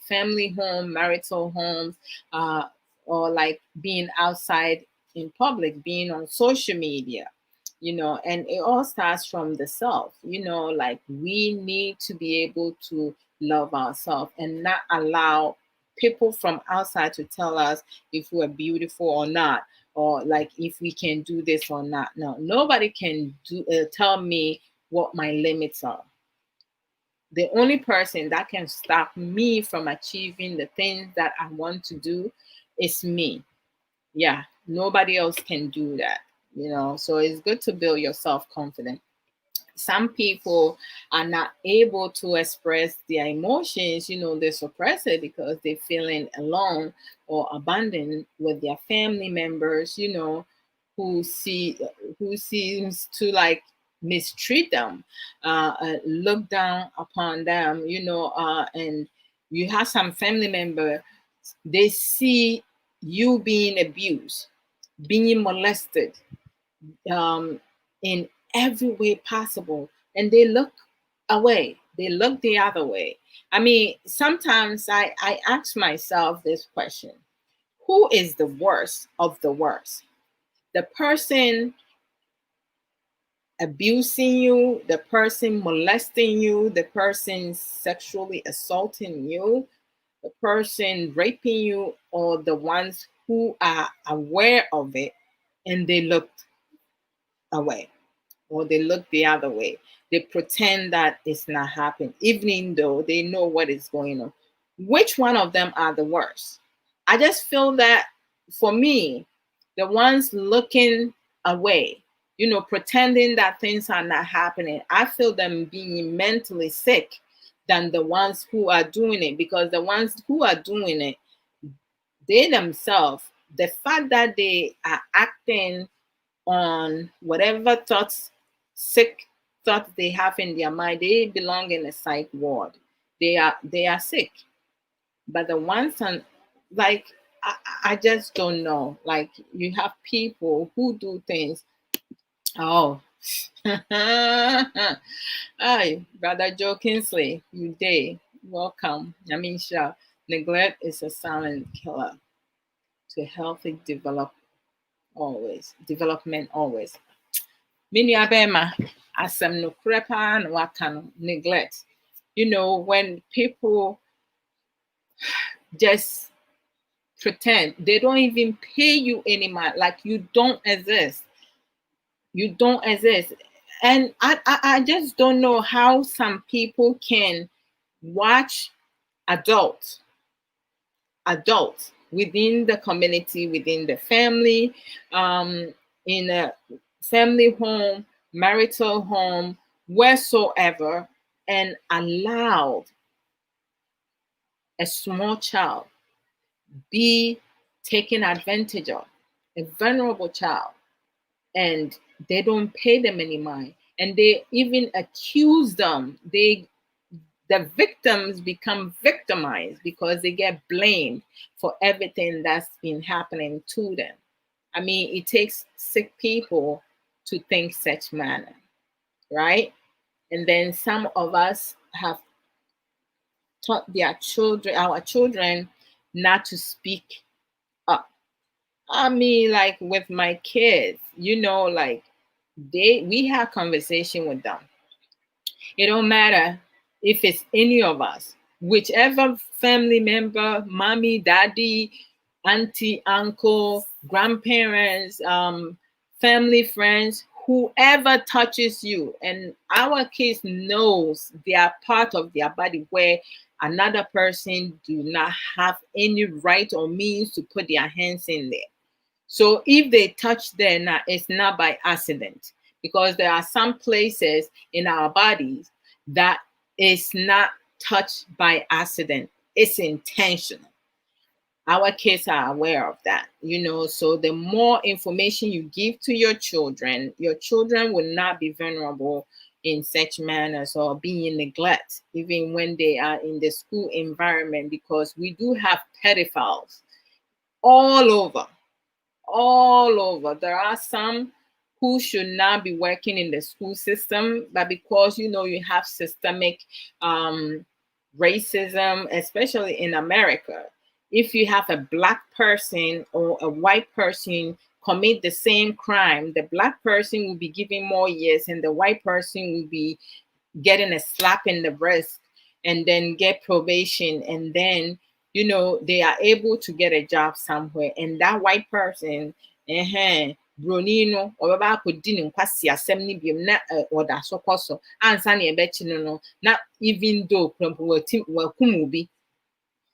family home, marital homes, or like being outside in public, being on social media. And it all starts from the self. Like, we need to be able to love ourselves and not allow people from outside to tell us if we're beautiful or not, or like if we can do this or not. No, nobody can tell me what my limits are. The only person that can stop me from achieving the things that I want to do is me. Yeah, nobody else can do that. So it's good to build your self-confidence. Some people are not able to express their emotions. They suppress it because they're feeling alone or abandoned with their family members, who seems to like mistreat them, look down upon them, and you have some family member, they see you being abused, being molested, um, in every way possible, and they look away. They look the other way. I mean, sometimes I ask myself this question: who is the worst of the worst? The person abusing you, the person molesting you, the person sexually assaulting you, the person raping you, or the ones who are aware of it and they looked away or they look the other way. They pretend that it's not happening, even though they know what is going on. Which one of them are the worst? I just feel that for me, the ones looking away, pretending that things are not happening, I feel them being mentally sick than the ones who are doing it, because the ones who are doing it, they themselves, the fact that they are acting on whatever thoughts, sick thoughts they have in their mind, they belong in a psych ward. They are sick. But the ones on, like, I just don't know. Like, you have people who do things. Oh, hi, Brother Joe Kinsley, you day. Welcome. I mean, sure. Neglect is a silent killer to healthy development always. Me abema asem no paa na waka no, neglect. When people just pretend, they don't even pay you any money, like you don't exist. You don't exist. And I just don't know how some people can watch adults within the community, within the family, in a family home, marital home, wheresoever, and allowed a small child be taken advantage of, a vulnerable child, and they don't pay them any mind, and they even accuse them. The victims become victimized because they get blamed for everything that's been happening to them. I mean, it takes sick people to think such manner, right? And then some of us have taught our children, not to speak up. I mean, like with my kids, like we have conversation with them. It don't matter if it's any of us, whichever family member, mommy, daddy, auntie, uncle, grandparents, family, friends, whoever touches you. And our kids knows they are part of their body where another person do not have any right or means to put their hands in there. So if they touch there now, it's not by accident, because there are some places in our bodies that is not touched by accident. It's intentional. Our kids are aware of that, so the more information you give to your children will not be vulnerable in such manners or being in neglect, even when they are in the school environment, because we do have pedophiles all over. There are some who should not be working in the school system, but because you have systemic racism, especially in America. If you have a black person or a white person commit the same crime, the black person will be given more years and the white person will be getting a slap in the breast and then get probation, and then they are able to get a job somewhere, and that white person broni no ɔbɛba akɔdi ne nkwasi asɛm no biom na ɔda so kɔ so ansa na ɛbɛkyi no na even though wakum obi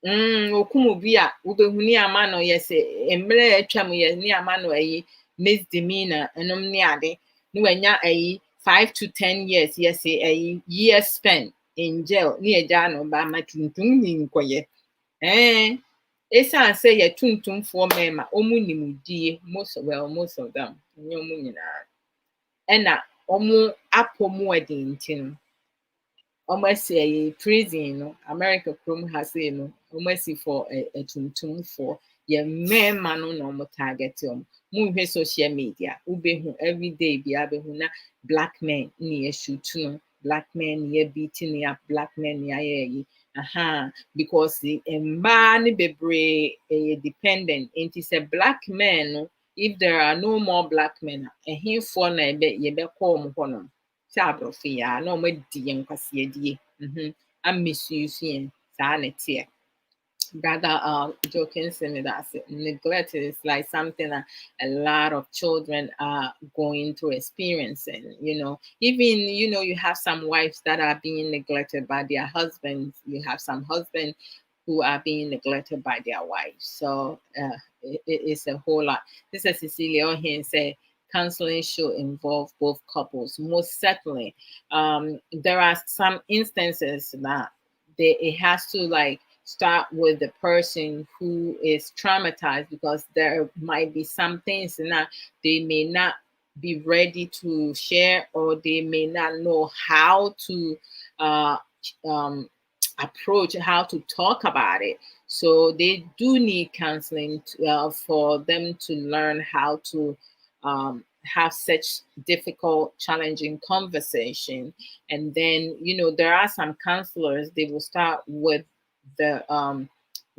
okum obi a wobɛhu ne ama no yɛ sɛ mmerɛ a atwa mu yɛ ne ama no misdemeanor ɛnom ne ade ne wanya 5 to 10 years, yes, a year spent in jail near Jano by my tuntum in Koye. Esan say a tuntum for mema, omunimu die, most of them, no munina. And omu apomu edin, almost a prison, America Chrome has almost for a tuntum for ye men manu no target mu social media ube every day be na black men ni shoot black men ye beating ya black men ya because the man bebre dependent it is a black man if there are no more black men, and he for na yebe call mo hono. Say ya no mo di yen kwase die. I'm misusing sanity. Brother Jokinson, that's it. Neglect is like something that a lot of children are going through experiencing. Even you have some wives that are being neglected by their husbands. You have some husbands who are being neglected by their wives. So it's a whole lot. This is Cecilia on here and say counseling should involve both couples. Most certainly, there are some instances that it has to like start with the person who is traumatized, because there might be some things that they may not be ready to share, or they may not know how to uh, um, approach, how to talk about it. So they do need counseling for them to learn how to have such difficult, challenging conversation. And then, there are some counselors, they will start with the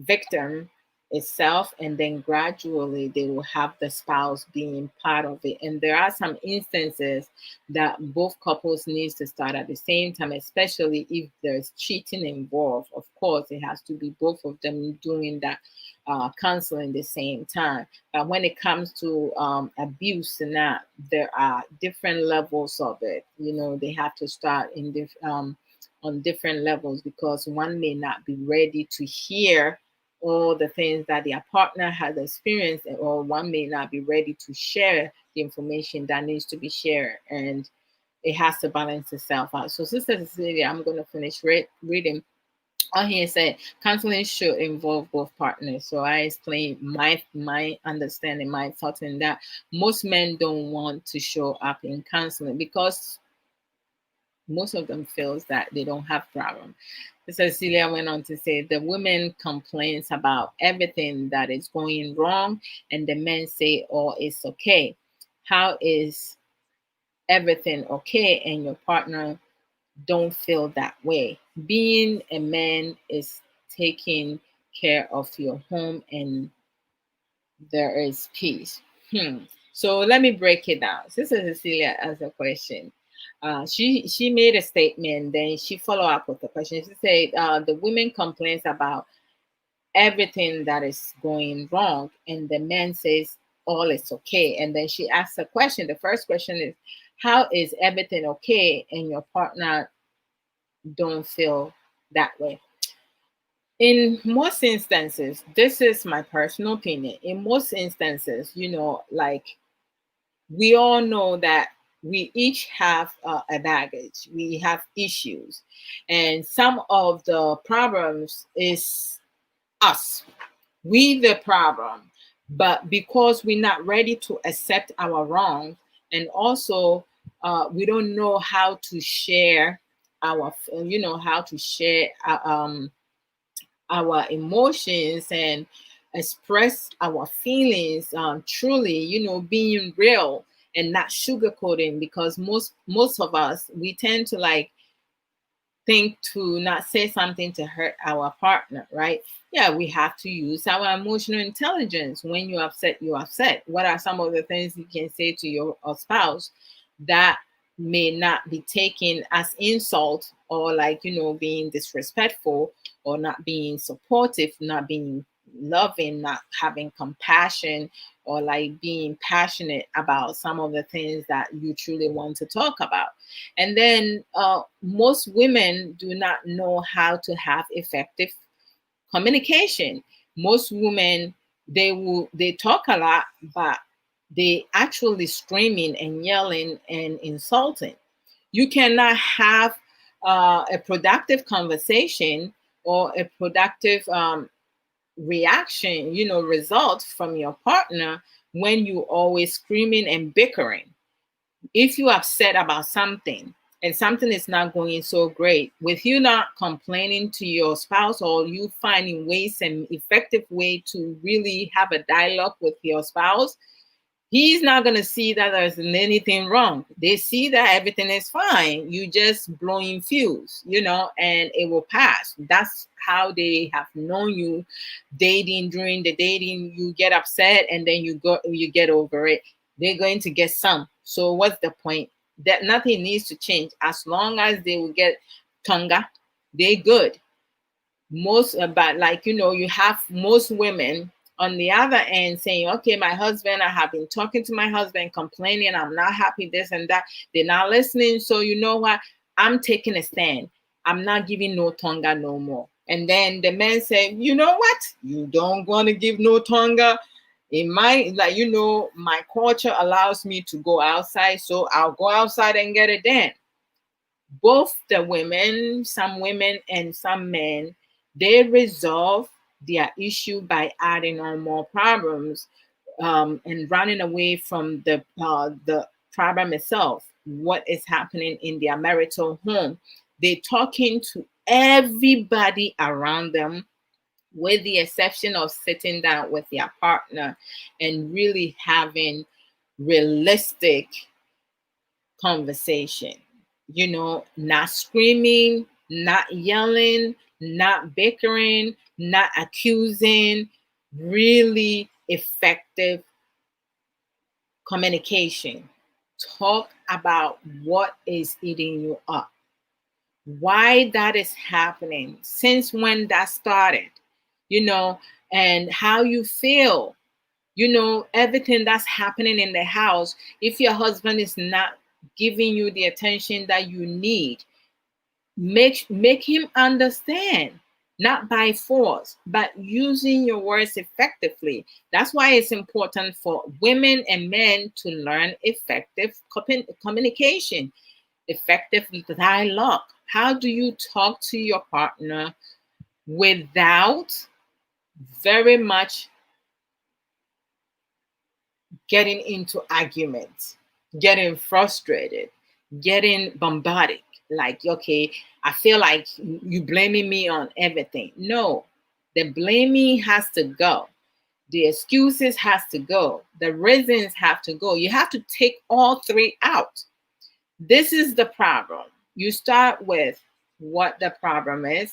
victim itself, and then gradually they will have the spouse being part of it. And there are some instances that both couples needs to start at the same time, especially if there's cheating involved. Of course, it has to be both of them doing that counseling the same time. But when it comes to abuse and that, there are different levels of it. They have to start in on different levels, because one may not be ready to hear all the things that their partner has experienced, or one may not be ready to share the information that needs to be shared, and it has to balance itself out. So, Sister Cecilia, I'm going to finish reading. On here said counseling should involve both partners. So I explained my understanding, my thoughts in that. Most men don't want to show up in counseling because most of them feels that they don't have problem. Cecilia went on to say the women complains about everything that is going wrong, and the men say, "Oh, it's okay." How is everything okay, and your partner don't feel that way? Being a man is taking care of your home, and there is peace. So let me break it down. Sister Cecilia asked a question. She made a statement, then she followed up with a question. She said the women complains about everything that is going wrong, and the man says all is okay. And then she asks a question. The first question is, how is everything okay, and your partner don't feel that way? In most instances, this is my personal opinion. In most instances, like we all know that we each have a baggage, we have issues, and some of the problems is us, we the problem. But because we're not ready to accept our wrongs, and also we don't know how to share how to share our emotions and express our feelings truly, being real and not sugarcoating, because most of us, we tend to like think to not say something to hurt our partner, right? Yeah, we have to use our emotional intelligence. When you're upset, you're upset. What are some of the things you can say to your spouse that may not be taken as insult, or like, being disrespectful, or not being supportive, not being loving, not having compassion, or like being passionate about some of the things that you truly want to talk about? And then most women do not know how to have effective communication. Most women, they talk a lot, but they actually screaming and yelling and insulting. You cannot have a productive conversation, or a productive reaction, result from your partner, when you always screaming and bickering. If you're upset about something, and something is not going so great, with you not complaining to your spouse, or you finding ways and effective way to really have a dialogue with your spouse, He's not going to see that there's anything wrong. They see that everything is fine. You just blowing fuse, and it will pass. That's how they have known you dating. During the dating, you get upset and then you get over it. They're going to get some. So what's the point? That nothing needs to change. As long as they will get tonga, they good. Most about, like, you have most women on the other end saying, okay, my husband, I have been talking to my husband, complaining, I'm not happy, this and that. They're not listening. So you know what? I'm taking a stand. I'm not giving no tonga no more. And then the men say, you know what? You don't want to give no tonga. In my, like, my culture allows me to go outside, so I'll go outside and get it then. Both the women, some women and some men, they resolve their issue by adding on more problems, and running away from the problem itself. What is happening in their marital home? They're talking to everybody around them, with the exception of sitting down with their partner and really having realistic conversation. Not screaming, not yelling, not bickering, not accusing, really effective communication. Talk about what is eating you up, why that is happening, since when that started, you know, and how you feel, everything that's happening in the house. If your husband is not giving you the attention that you need, make him understand, not by force, but using your words effectively. That's why it's important for women and men to learn effective communication, effective dialogue. How do you talk to your partner without very much getting into arguments, getting frustrated, getting bombarded? Like, okay, I feel like you blaming me on everything. No, the blaming has to go. The excuses has to go. The reasons have to go. You have to take all three out. This is the problem. You start with what the problem is,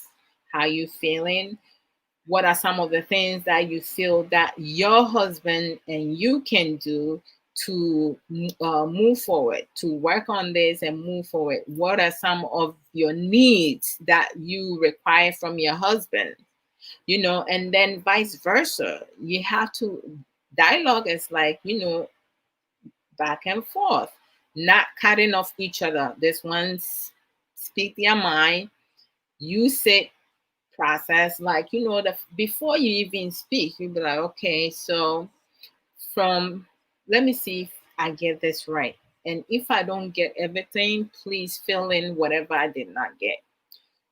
how you feeling, what are some of the things that you feel that your husband and you can do to move forward, to work on this and move forward. What are some of your needs that you require from your husband? And then vice versa. You have to dialogue is like, back and forth, not cutting off each other. This one's speak their mind, you sit, process, like, before you even speak, you'll be like, okay, so from, let me see if I get this right. And if I don't get everything, please fill in whatever I did not get.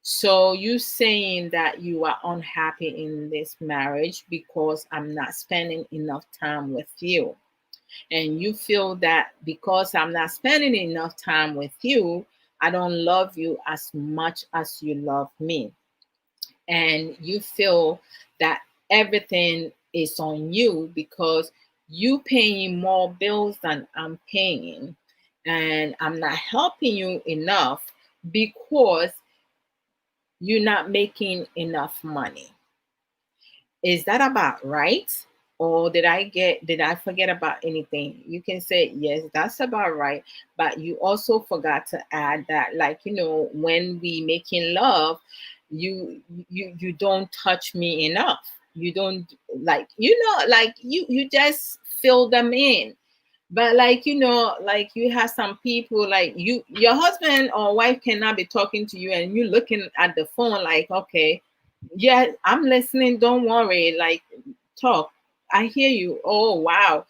So you saying that you are unhappy in this marriage because I'm not spending enough time with you. And you feel that because I'm not spending enough time with you, I don't love you as much as you love me. And you feel that everything is on you because you paying more bills than I'm paying, and I'm not helping you enough because you're not making enough money. Is that about right? Or did I forget about anything? You can say, yes, that's about right. But you also forgot to add that, like, when we making love, you don't touch me enough. You don't, like, like, you just fill them in. But, like, like, you have some people, like, your husband or wife cannot be talking to you and you looking at the phone like, okay, yeah, I'm listening, don't worry, like, talk, I hear you. Oh, wow.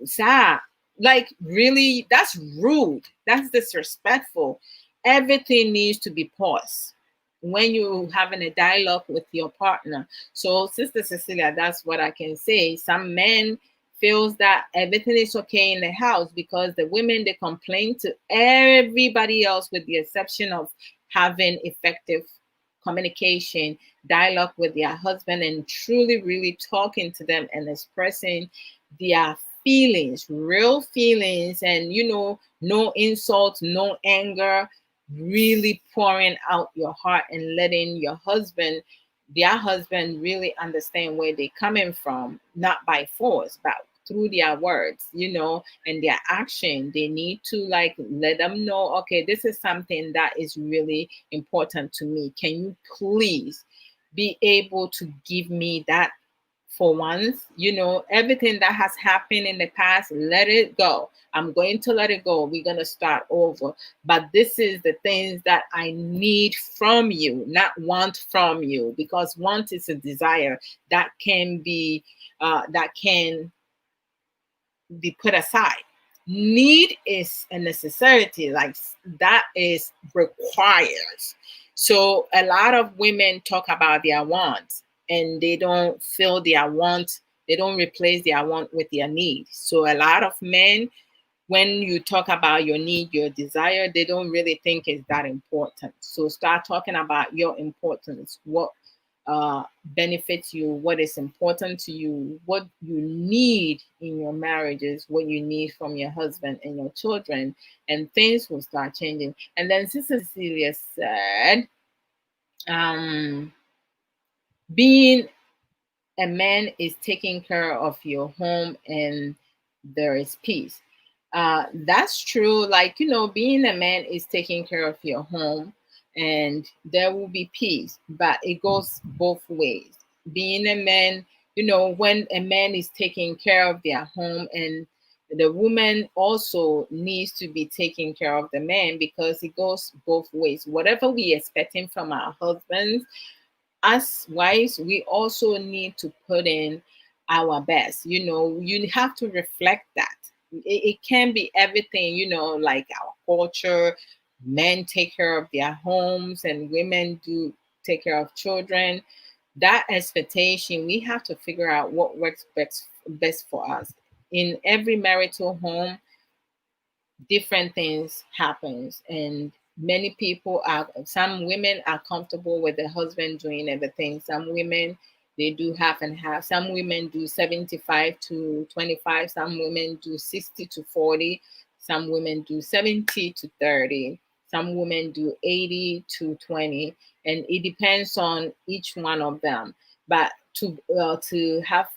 Sir, like, really, that's rude, that's disrespectful. Everything needs to be paused when you having a dialogue with your partner. So, Sister Cecilia, that's what I can say. Some men feels that everything is okay in the house because the women, they complain to everybody else with the exception of having effective communication, dialogue with their husband, and truly really talking to them and expressing their feelings, real feelings, and no insults, no anger, really pouring out your heart and letting their husband really understand where they're coming from, not by force, but through their words, and their action. They need to like let them know, okay, this is something that is really important to me. Can you please be able to give me that for once? Everything that has happened in the past, let it go. I'm going to let it go. We're going to start over. But this is the things that I need from you, not want from you, because want is a desire that can be put aside. Need is a necessity, like that is required. So a lot of women talk about their wants and they don't fill their want, they don't replace their want with their need. So a lot of men, when you talk about your need, your desire, they don't really think it's that important. So start talking about your importance, what benefits you, what is important to you, what you need in your marriages, what you need from your husband and your children, and things will start changing. And then Sister Cecilia said, um, being a man is taking care of your home and there is peace. That's true. Like, being a man is taking care of your home and there will be peace, but it goes both ways. Being a man, when a man is taking care of their home, and the woman also needs to be taking care of the man, because it goes both ways. Whatever we expecting from our husbands, as wives, we also need to put in our best. You have to reflect that. It can be everything, like our culture. Men take care of their homes and women do take care of children. That expectation, we have to figure out what works best for us. In every marital home, different things happens, and some women are comfortable with the husband doing everything. Some women, they do half and half. Some women do 75 to 25. Some women do 60 to 40. Some women do 70 to 30. Some women do 80 to 20, and it depends on each one of them. But to have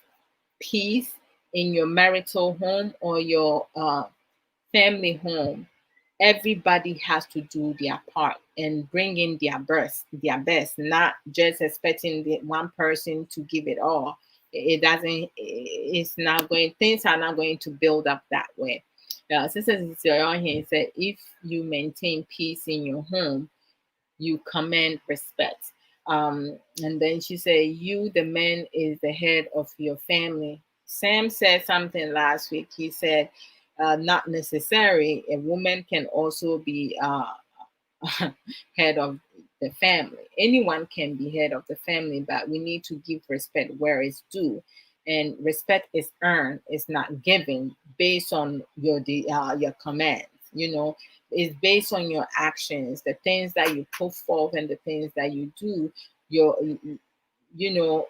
peace in your marital home or your family home, everybody has to do their part and bring in their best, not just expecting the one person to give it all. It doesn't, it's not going, things are not going to build up that way. Sister Cecilia here said, if you maintain peace in your home, you command respect. And then she said, you, the man, is the head of your family. Sam said something last week. He said, not necessary. A woman can also be head of the family. Anyone can be head of the family, but we need to give respect where it's due. And respect is earned, it's not given based on your commands. It's based on your actions, the things that you put forth and the things that you do. Your, you know,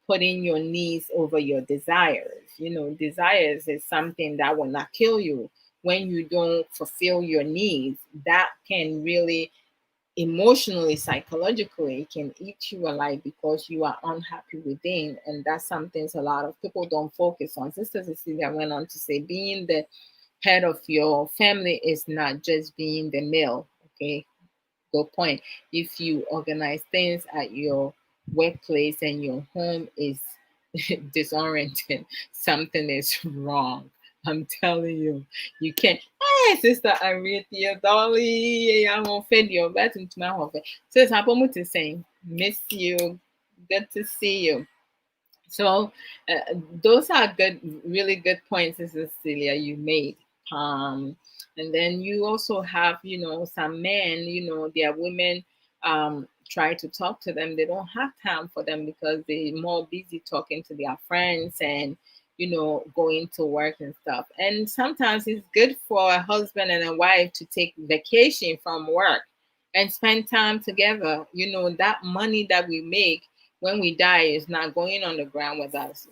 putting your needs over your desires. Desires is something that will not kill you. When you don't fulfill your needs, that can really emotionally, psychologically, it can eat you alive because you are unhappy within. And that's something a lot of people don't focus on. Sister Cecilia went on to say, being the head of your family is not just being the male. Okay, good point. If you organize things at your workplace and your home is disoriented, something is wrong. I'm telling you, you can't. Hey, sister, I read your dolly. I won't fed your bet into my home. So, I'm saying, miss you. Good to see you. So those are good, really good points, Cecilia, you made. Um, and then you also have, some men, their women try to talk to them. They don't have time for them because they're more busy talking to their friends and, going to work and stuff. And sometimes it's good for a husband and a wife to take vacation from work and spend time together. That money that we make, when we die, it's not going on the ground with us.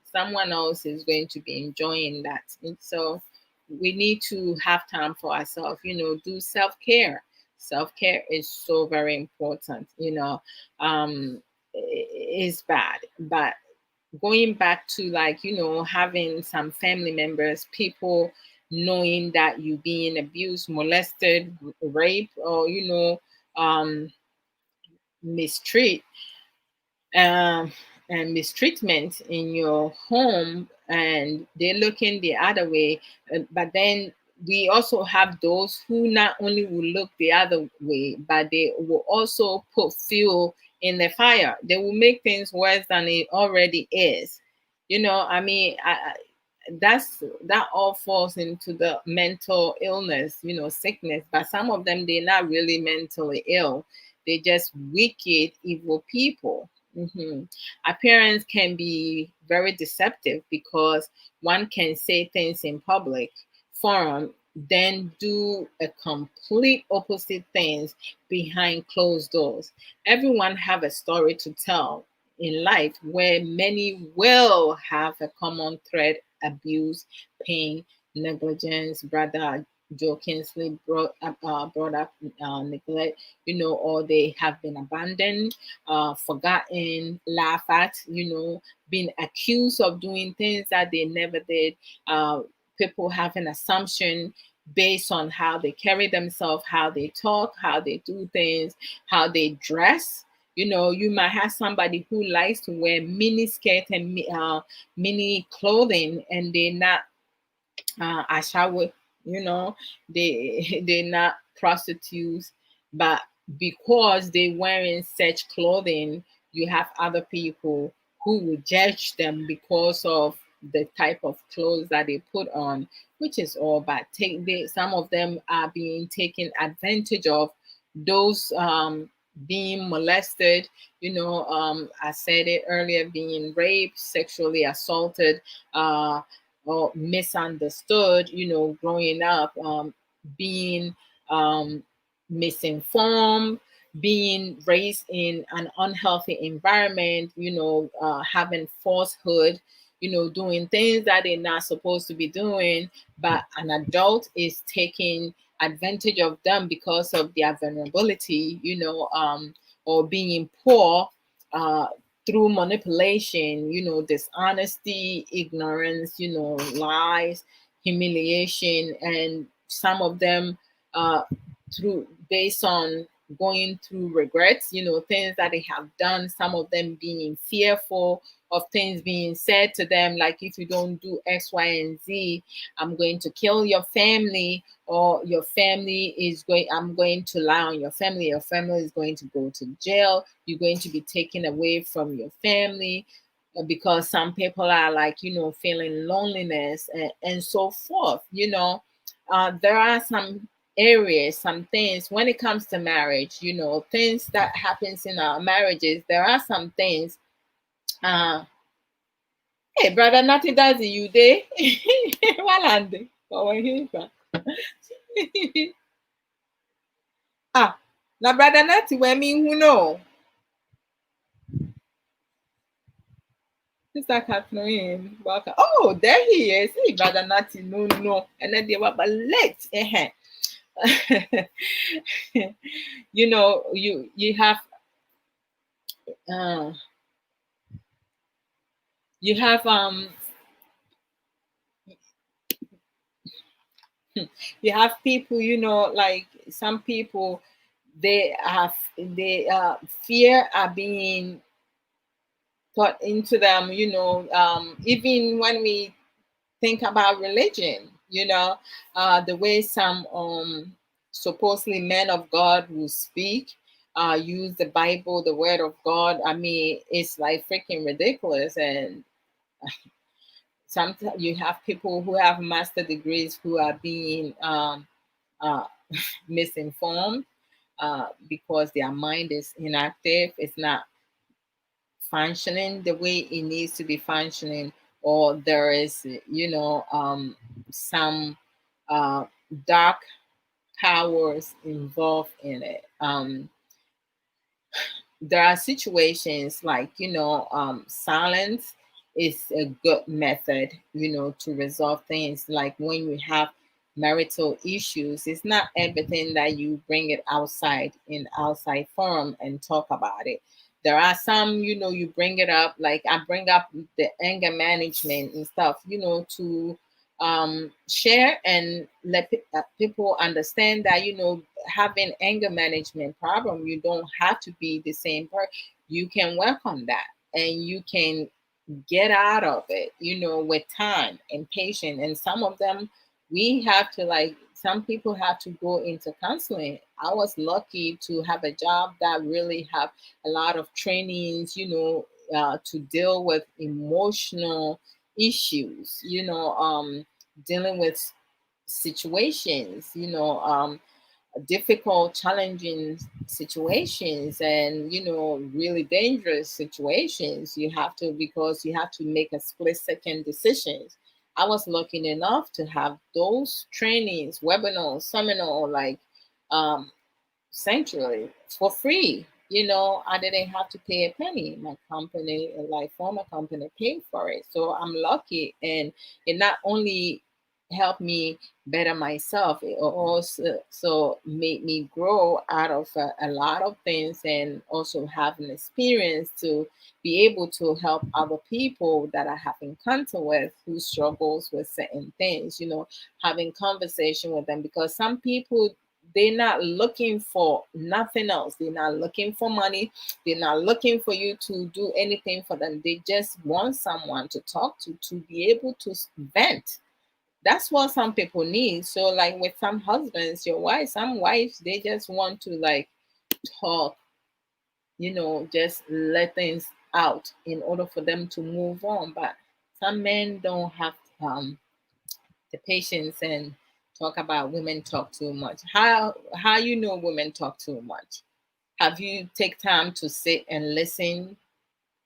Someone else is going to be enjoying that. And so we need to have time for ourselves, do self-care. Self-care is so very important. Is bad, but going back to, like, having some family members, people knowing that you being abused, molested, raped, or um mistreat um, and mistreatment in your home, and they're looking the other way. But then we also have those who not only will look the other way, but they will also put fuel in the fire. They will make things worse than it already is. I mean, that all falls into the mental illness, sickness. But some of them, they're not really mentally ill. They're just wicked, evil people. Appearance can be very deceptive, because one can say things in public forum, then do a complete opposite things behind closed doors. Everyone have a story to tell in life, where many will have a common thread: abuse, pain, negligence, brother Joe Kinsley brought up neglect, or they have been abandoned, forgotten, laughed at, been accused of doing things that they never did. People have an assumption based on how they carry themselves, how they talk, how they do things, how they dress. You might have somebody who likes to wear mini skirt and mini clothing, and they're not ashawo, they're not prostitutes, but because they wearing such clothing, you have other people who will judge them because of the type of clothes that they put on, which is all bad. Some of them are being taken advantage of. Those being molested, I said it earlier, being raped, sexually assaulted, or misunderstood, growing up, being um, misinformed, being raised in an unhealthy environment, having falsehood, doing things that they're not supposed to be doing, but an adult is taking advantage of them because of their vulnerability, or being poor, uh, through manipulation, dishonesty, ignorance, lies, humiliation, and some of them through based on going through regrets, things that they have done, some of them being fearful of things being said to them, like, if you don't do X, Y, and Z, I'm going to kill your family, or your family is going, I'm going to lie on your family is going to go to jail, you're going to be taken away from your family, because some people are, like, feeling loneliness, and so forth. There are some areas, some things when it comes to marriage, things that happens in our marriages. There are some things. Hey, brother, nothing does you day. Walande. Oh, here. Ah, now, brother, nothing. When me who know. Sister Catherine, welcome. Oh, there he is. Hey, brother, nothing. No, no. And then they were but late. You have uh, you have you have people, like some people, they fear are being taught into them, even when we think about religion, the way some supposedly men of God will speak, use the Bible, the word of God. I mean, it's like freaking ridiculous. And sometimes you have people who have master degrees who are being uh, misinformed, because their mind is inactive, it's not functioning the way it needs to be functioning, or there is, some uh, dark powers involved in it. there are situations like, silence is a good method, to resolve things. Like when you have marital issues, it's not everything that you bring it outside in outside forum and talk about it. There are some, you bring it up, like I bring up the anger management and stuff, to share and let people understand that, having anger management problem, you don't have to be the same person. You can work on that, and you can get out of it, with time and patience. And some of them, we have to, like, some people have to go into counseling. I was lucky to have a job that really have a lot of trainings, to deal with emotional issues, dealing with situations, difficult, challenging situations, and really dangerous situations. You have to, because you have to make a split second decisions. I was lucky enough to have those trainings, webinars, seminar, like um, sanctuary for free. I didn't have to pay a penny. My company, like former company, paid for it. So I'm lucky, and it not only helped me better myself, it also so made me grow out of a lot of things, and also have an experience to be able to help other people that I have encounter with who struggles with certain things. Having conversation with them, because some people, they're not looking for nothing else. They're not looking for money. They're not looking for you to do anything for them. They just want someone to talk to be able to vent. That's what some people need. So, like with some husbands, your wife, some wives, they just want to like talk, just let things out in order for them to move on. But some men don't have the patience and talk about women talk too much. How women talk too much? Have you take time to sit and listen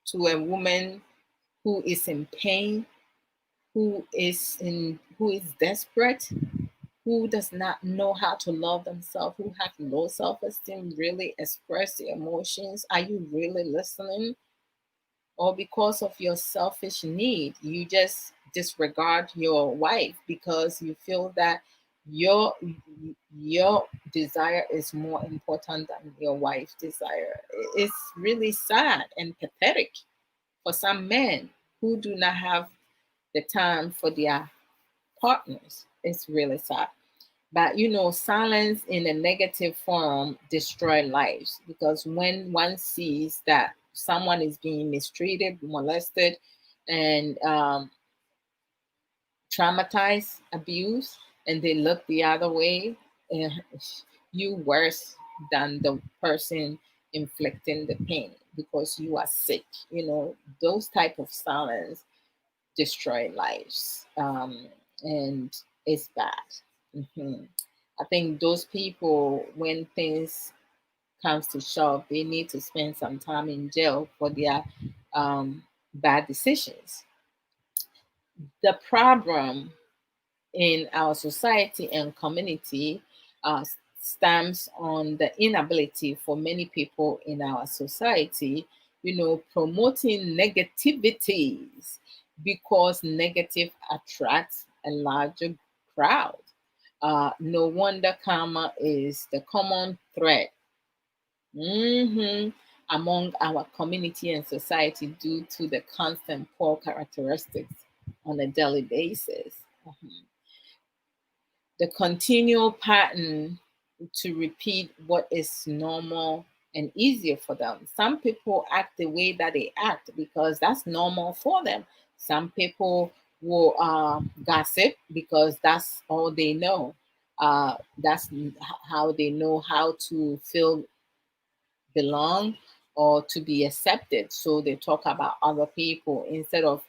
to a woman who is in pain, who is desperate, who does not know how to love themselves, who have low self-esteem, really express the emotions? Are you really listening? Or because of your selfish need, you just disregard your wife because you feel that your your desire is more important than your wife's desire? It's really sad and pathetic for some men who do not have the time for their partners. It's really sad. But silence in a negative form destroy lives, because when one sees that someone is being mistreated, molested, and traumatized, abused, and they look the other way, eh, you worse than the person inflicting the pain because you are sick. Those type of silence destroy lives, and it's bad. Mhm. I think those people, when things comes to shove, they need to spend some time in jail for their bad decisions. The problem in our society and community stems on the inability for many people in our society, promoting negativities, because negative attracts a larger crowd. No wonder karma is the common thread, among our community and society due to the constant poor characteristics on a daily basis. The continual pattern to repeat what is normal and easier for them. Some people act the way that they act because that's normal for them. Some people will gossip because that's all they know. That's how they know how to feel belong or to be accepted. So they talk about other people instead of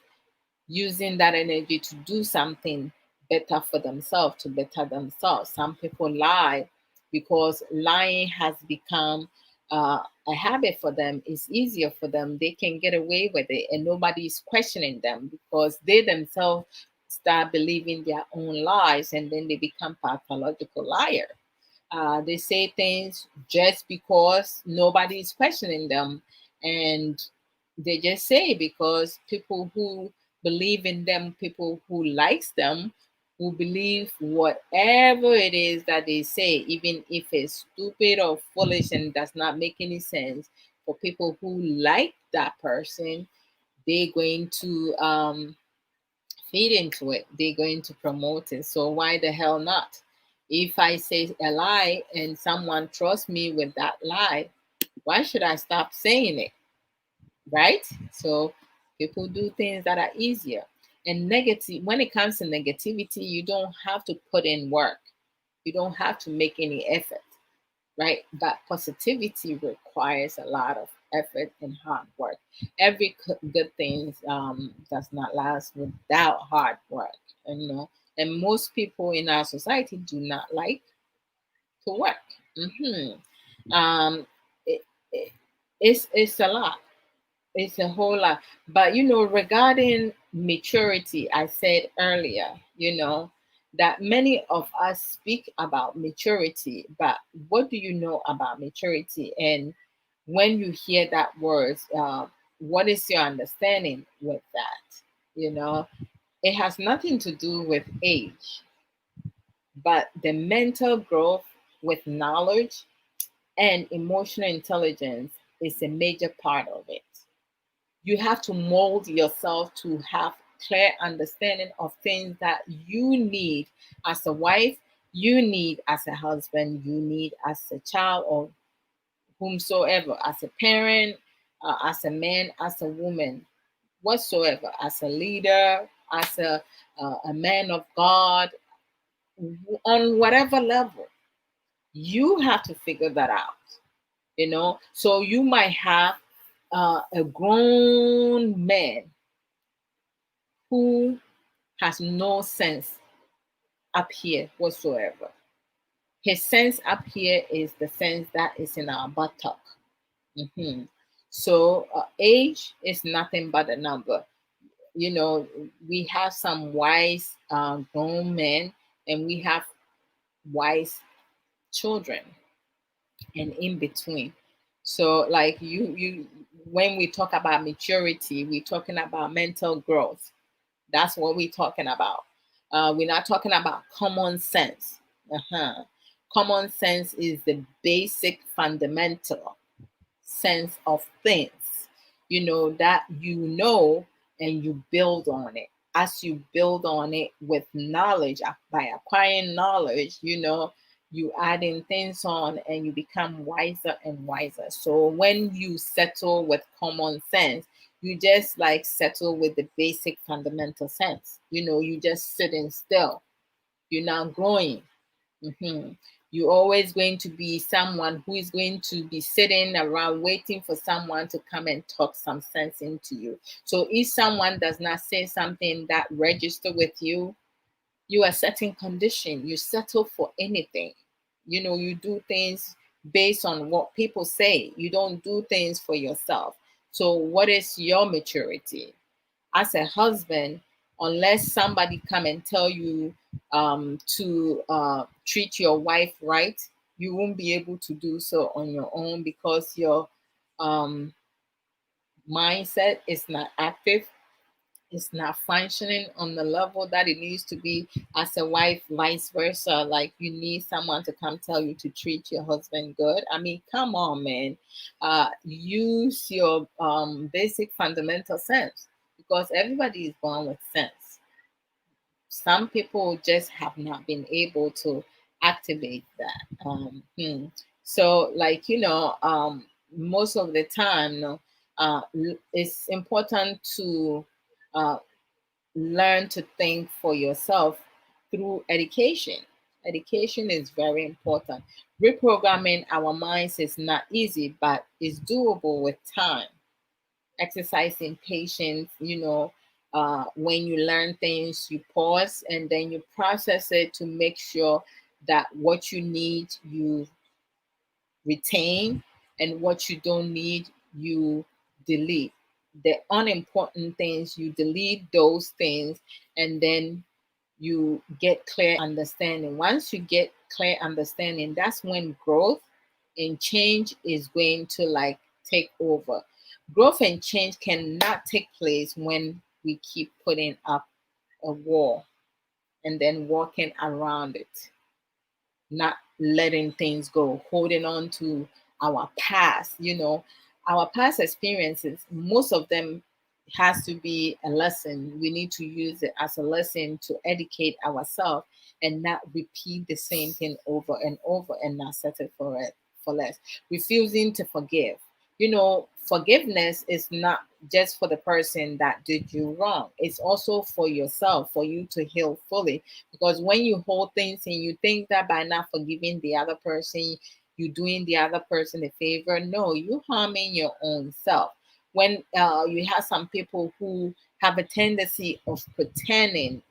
using that energy to do something better for themselves, to better themselves. Some people lie because lying has become a habit for them. It's easier for them. They can get away with it and nobody's questioning them because they themselves start believing their own lies, and then they become pathological liar. They say things just because nobody is questioning them, and they just say because people who believe in them, people who likes them, who believe whatever it is that they say, even if it's stupid or foolish and does not make any sense. For people who like that person, they're going to feed into it. They're going to promote it. So why the hell not? If I say a lie and someone trusts me with that lie, why should I stop saying it? Right? So people do things that are easier. And negative, when it comes to negativity, you don't have to put in work. You don't have to make any effort, right? But positivity requires a lot of effort and hard work. Every good thing does not last without hard work, and most people in our society do not like to work. hmm Um, it, it, it's a lot. It's a whole lot. But regarding maturity, I said earlier, that many of us speak about maturity, but what do you know about maturity? And when you hear that word, what is your understanding with that? It has nothing to do with age, but the mental growth with knowledge and emotional intelligence is a major part of it. You have to mold yourself to have clear understanding of things that you need as a wife, you need as a husband, you need as a child, or whomsoever, as a parent, as a man, as a woman, whatsoever, as a leader, as a man of God, on whatever level. You have to figure that out. So you might have a grown man who has no sense up here whatsoever. His sense up here is the sense that is in our buttock. Mhm. So age is nothing but a number. We have some wise grown men, and we have wise children, and in between. So, like when we talk about maturity, we're talking about mental growth. That's what we're talking about. We're not talking about common sense. Common sense is the basic fundamental sense of things, that and you build on it. As you build on it with knowledge, by acquiring knowledge, you adding things on and you become wiser and wiser. So when you settle with common sense, you just like settle with the basic fundamental sense. You just sitting still. You're not growing. Mhm. You're always going to be someone who is going to be sitting around waiting for someone to come and talk some sense into you. So if someone does not say something that register with you, you are setting condition. You settle for anything. You do things based on what people say. You don't do things for yourself. So what is your maturity? As a husband, unless somebody come and tell you to treat your wife right, you won't be able to do so on your own, because your um, mindset is not active. It's not functioning on the level that it needs to be. As a wife, vice versa. Like, you need someone to come tell you to treat your husband good. I mean, come on, man. Use your basic fundamental sense, because everybody is born with sense. Some people just have not been able to activate that. So, like, most of the time, it's important to uh, learn to think for yourself through education. Education is very important. Reprogramming our minds is not easy, but it's doable with time. Exercising patience, when you learn things, you pause and then you process it to make sure that what you need, you retain, and what you don't need, you delete. The unimportant things, you delete those things, and then you get clear understanding. Once you get clear understanding, that's when growth and change is going to like take over. Growth and change cannot take place when we keep putting up a wall and then walking around it, not letting things go, holding on to our past. Our past experiences, most of them has to be a lesson. We need to use it as a lesson to educate ourselves and not repeat the same thing over and over and not settle for it for less. Refusing to forgive. Forgiveness is not just for the person that did you wrong. It's also for yourself, for you to heal fully. Because when you hold things and you think that by not forgiving the other person, you're doing the other person a favor, no, you harming your own self. When you have some people who have a tendency of pretending,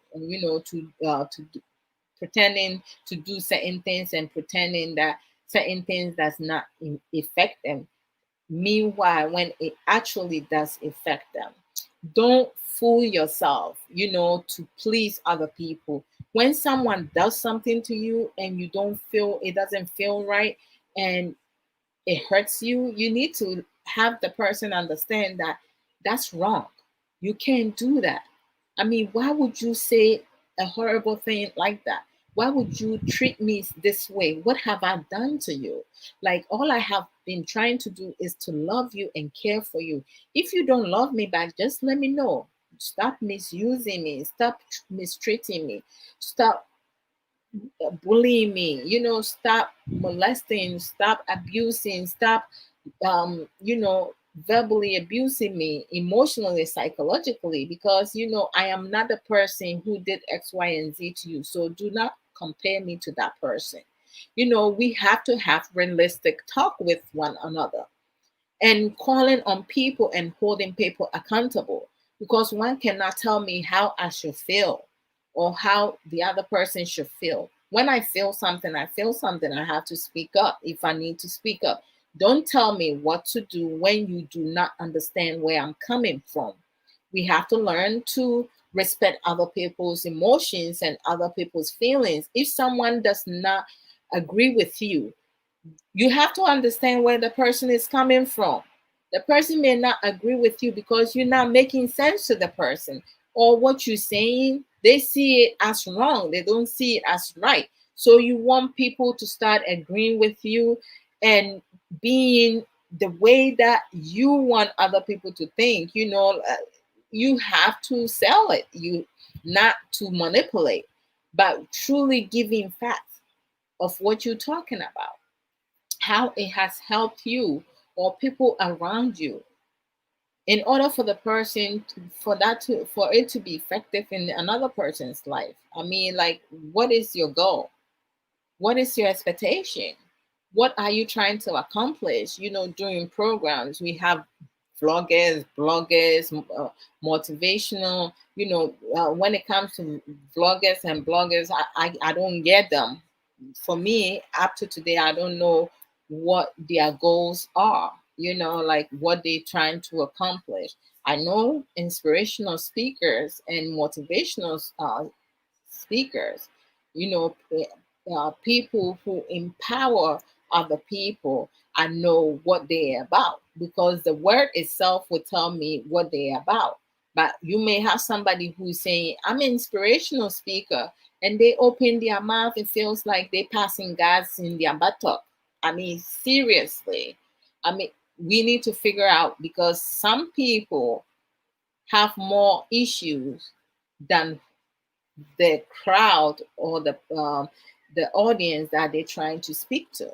pretending to do certain things and pretending that certain things does not affect them. Meanwhile, when it actually does affect them, don't fool yourself, to please other people. When someone does something to you and you don't feel it doesn't feel right and it hurts you, you need to have the person understand that that's wrong. You can't do that. I mean, why would you say a horrible thing like that? Why would you treat me this way? What have I done to you? Like, all I have been trying to do is to love you and care for you. If you don't love me back, just let me know. Stop misusing me. Stop mistreating me. Stop bullying me. Stop molesting. Stop abusing. Stop verbally abusing me, emotionally, psychologically, because I am not the person who did X, Y, and Z to you. So do not compare me to that person. We have to have realistic talk with one another and calling on people and holding people accountable, because one cannot tell me how I should feel or how the other person should feel. When I feel something, I have to speak up if I need to speak up. Don't tell me what to do when you do not understand where I'm coming from. We have to learn to respect other people's emotions and other people's feelings. If someone does not agree with you, you have to understand where the person is coming from. The person may not agree with you because you're not making sense to the person, or what you're saying, they see it as wrong. They don't see it as right. So you want people to start agreeing with you and being the way that you want other people to think. You have to sell it. You not to manipulate, but truly giving facts of what you're talking about, how it has helped you or people around you, in order for the person for it to be effective in another person's life. I mean, like, what is your goal? What is your expectation? What are you trying to accomplish? During programs, we have vloggers, bloggers, motivational. When it comes to vloggers and bloggers, I don't get them. For me, up to today, I don't know what their goals are, like what they're trying to accomplish. I know inspirational speakers and motivational speakers, people who empower other people. I know what they're about because the word itself will tell me what they're about. But you may have somebody who's saying, I'm an inspirational speaker, and they open their mouth, it feels like they're passing gas in their buttock. I mean, seriously. I mean, we need to figure out, because some people have more issues than the crowd or the audience that they're trying to speak to.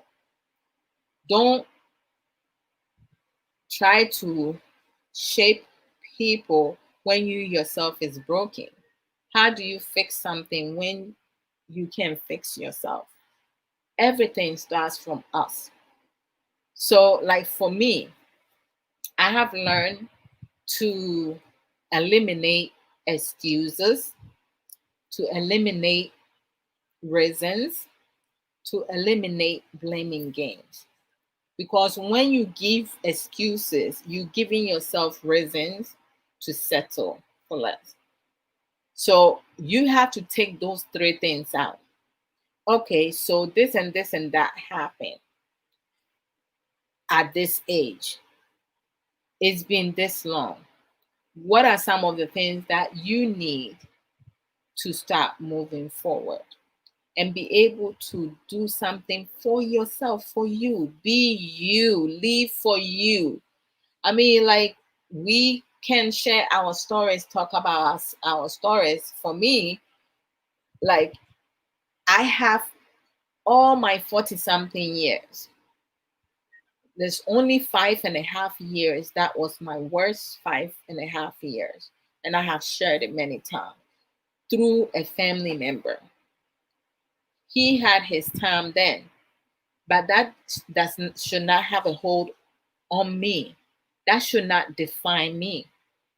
Don't try to shape people when you yourself is broken. How do you fix something when you can fix yourself? Everything starts from us. So, like for me, I have learned to eliminate excuses, to eliminate reasons, to eliminate blaming games. Because when you give excuses, you're giving yourself reasons to settle for less. So you have to take those three things out. okay, so this and this and that happened at this age. It's been this long. What are some of the things that you need to start moving forward and be able to do something for yourself, for you? Be you, live for you. I mean, like, we can share our stories, talk about our stories. For me, like, I have all my 40 something years. There's only 5.5 years that was my worst 5.5 years. And I have shared it many times through a family member. He had his time then, but that doesn't should not have a hold on me. That should not define me.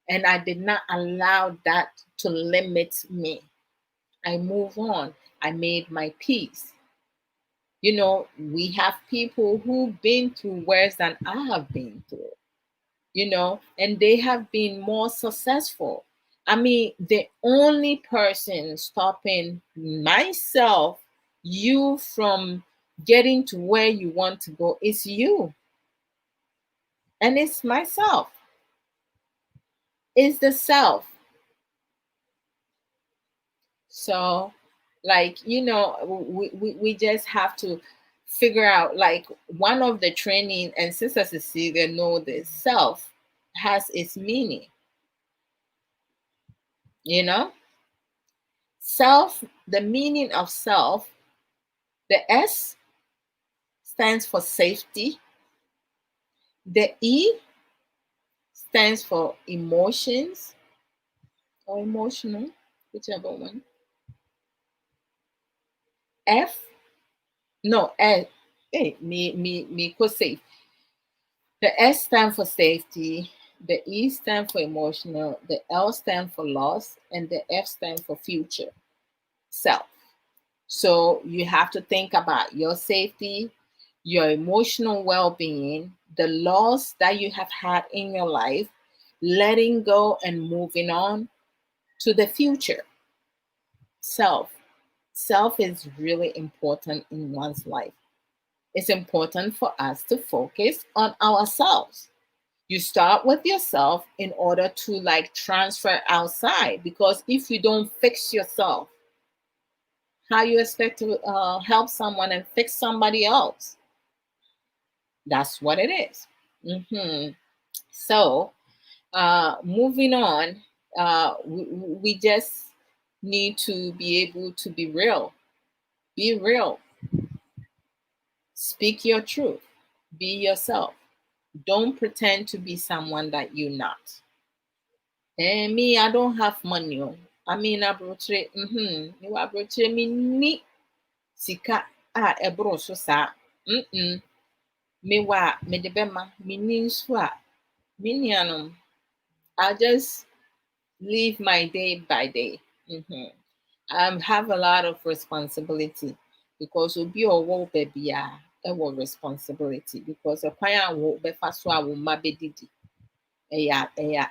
And I did not allow that to limit me. I move on. I made my peace. We have people who've been through worse than I have been through, and they have been more successful. I mean, the only person stopping myself, you, from getting to where you want to go is you. And it's myself, it's the self. So, like, we just have to figure out, like, one of the training, and Sister Cecilia know this, self has its meaning, you know self, the meaning of self. The S stands for safety. The E stands for emotions or emotional, whichever one. F, no, S, me, go safe. The S stands for safety. The E stands for emotional. The L stands for loss. And the F stands for future, self. So you have to think about your safety, your emotional well being, the loss that you have had in your life, letting go and moving on to the future. Self. Self is really important in one's life. It's important for us to focus on ourselves. You start with yourself in order to, like, transfer outside, because if you don't fix yourself, how you expect to help someone and fix somebody else? That's what it is. So, moving on, we just need to be able to be real. Be real. Speak your truth. Be yourself. Don't pretend to be someone that you're not. And me, I don't have money. Oh. I mean, abrochire, me wa abrochire me ni sika ebro so sa. Me wa me de bema me ni nso a me nuanom. I'll just live my day by day. I have a lot of responsibility, because obi owo baby a ɛwɔ responsibility, because ɛkwan a wo bɛfa so a wo mma bɛdidi ɛyɛ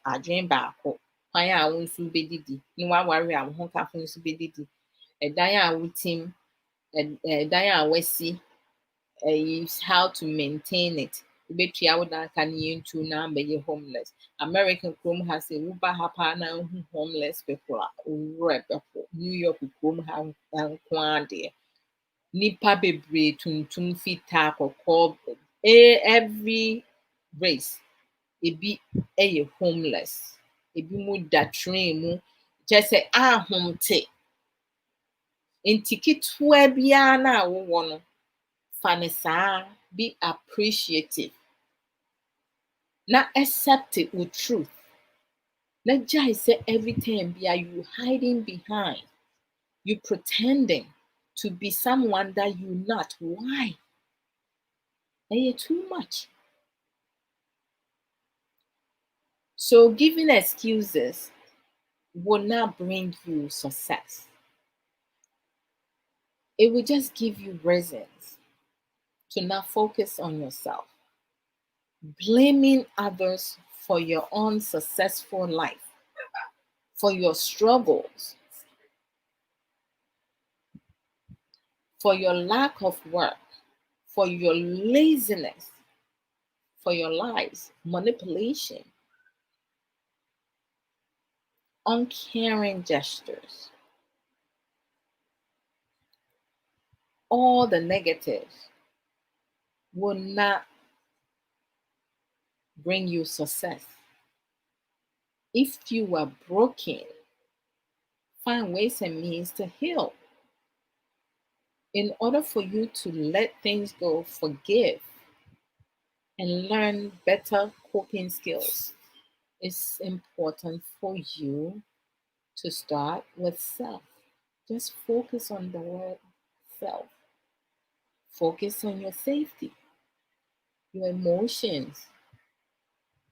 adwen baako. Kwan a wo nso bɛdidi na waware a wo ho kafo nso bɛdidi. Ɛdan a wotim, ɛdan a wasi, is how to maintain it. Wobɛtua wo dan ka ne yɛntu na ambɛyɛ homeless. American kurom ha sɛ woba ha paa na wohu homeless people a owurɛ bɛkɔ. New York kurom ha nko ara deɛ. Nnipa bebree, tuntum, fitaa, kɔkɔɔ, every race. Ebi yɛ homeless. Ebi mu da train mu kyerɛ sɛ ahomte. Nti ketewa biara na wowɔ no, fa ne saa. Be appreciative. Na accept it with truth. Na gyae sɛ every time bia you hiding behind, you pretending to be someone that you not. Why? Ɛyɛ too much. So giving excuses will not bring you success. It will just give you reasons to not focus on yourself. Blaming others for your unsuccessful life, for your struggles. for your lack of work, for your laziness, for your lies, manipulation, uncaring gestures, all the negatives will not bring you success. If you are broken, find ways and means to heal. In order for you to let things go, forgive, and learn better coping skills, it's important for you to start with self. Just focus on the word self. Focus on your safety, your emotions,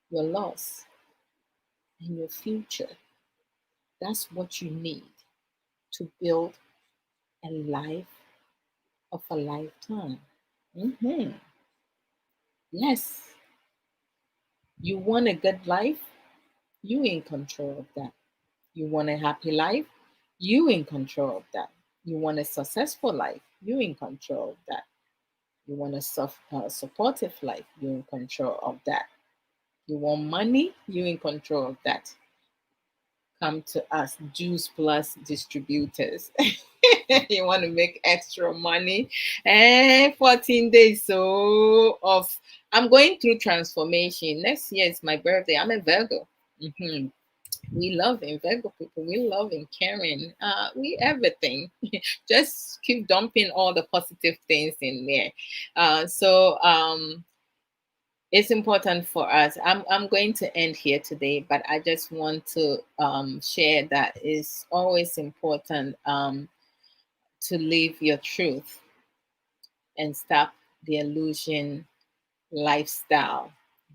your loss, and your future. That's what you need to build a life of a lifetime. Mhm. Yes, you want a good life, you in control of that. You want a happy life, you in control of that. You want a successful life, you in control of that. You want a supportive life, you in control of that. You want money, you in control of that. Come to us, Juice Plus distributors. You want to make extra money, and 14 days so of I'm going through transformation. Next year is my birthday. I'm a Virgo. Mhm. We love in Virgo people. We love in caring. We everything. Just keep dumping all the positive things in there. So it's important for us. I'm going to end here today, but I just want to share that it's always important to live your truth and stop the illusion lifestyle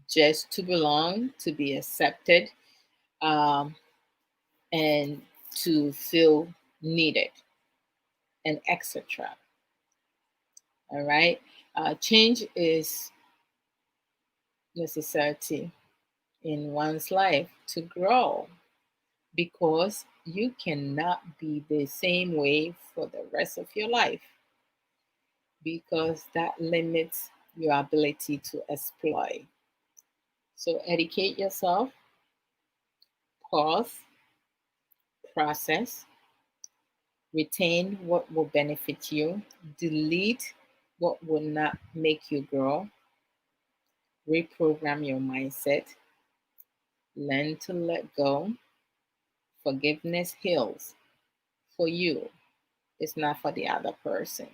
just to belong, to be accepted, um, and to feel needed, and etc. All right. Change is necessity in one's life to grow, because you cannot be the same way for the rest of your life, because that limits your ability to exploit. So educate yourself, pause, process, retain what will benefit you, delete what will not make you grow, reprogram your mindset, learn to let go. Forgiveness heals for you, it's not for the other person.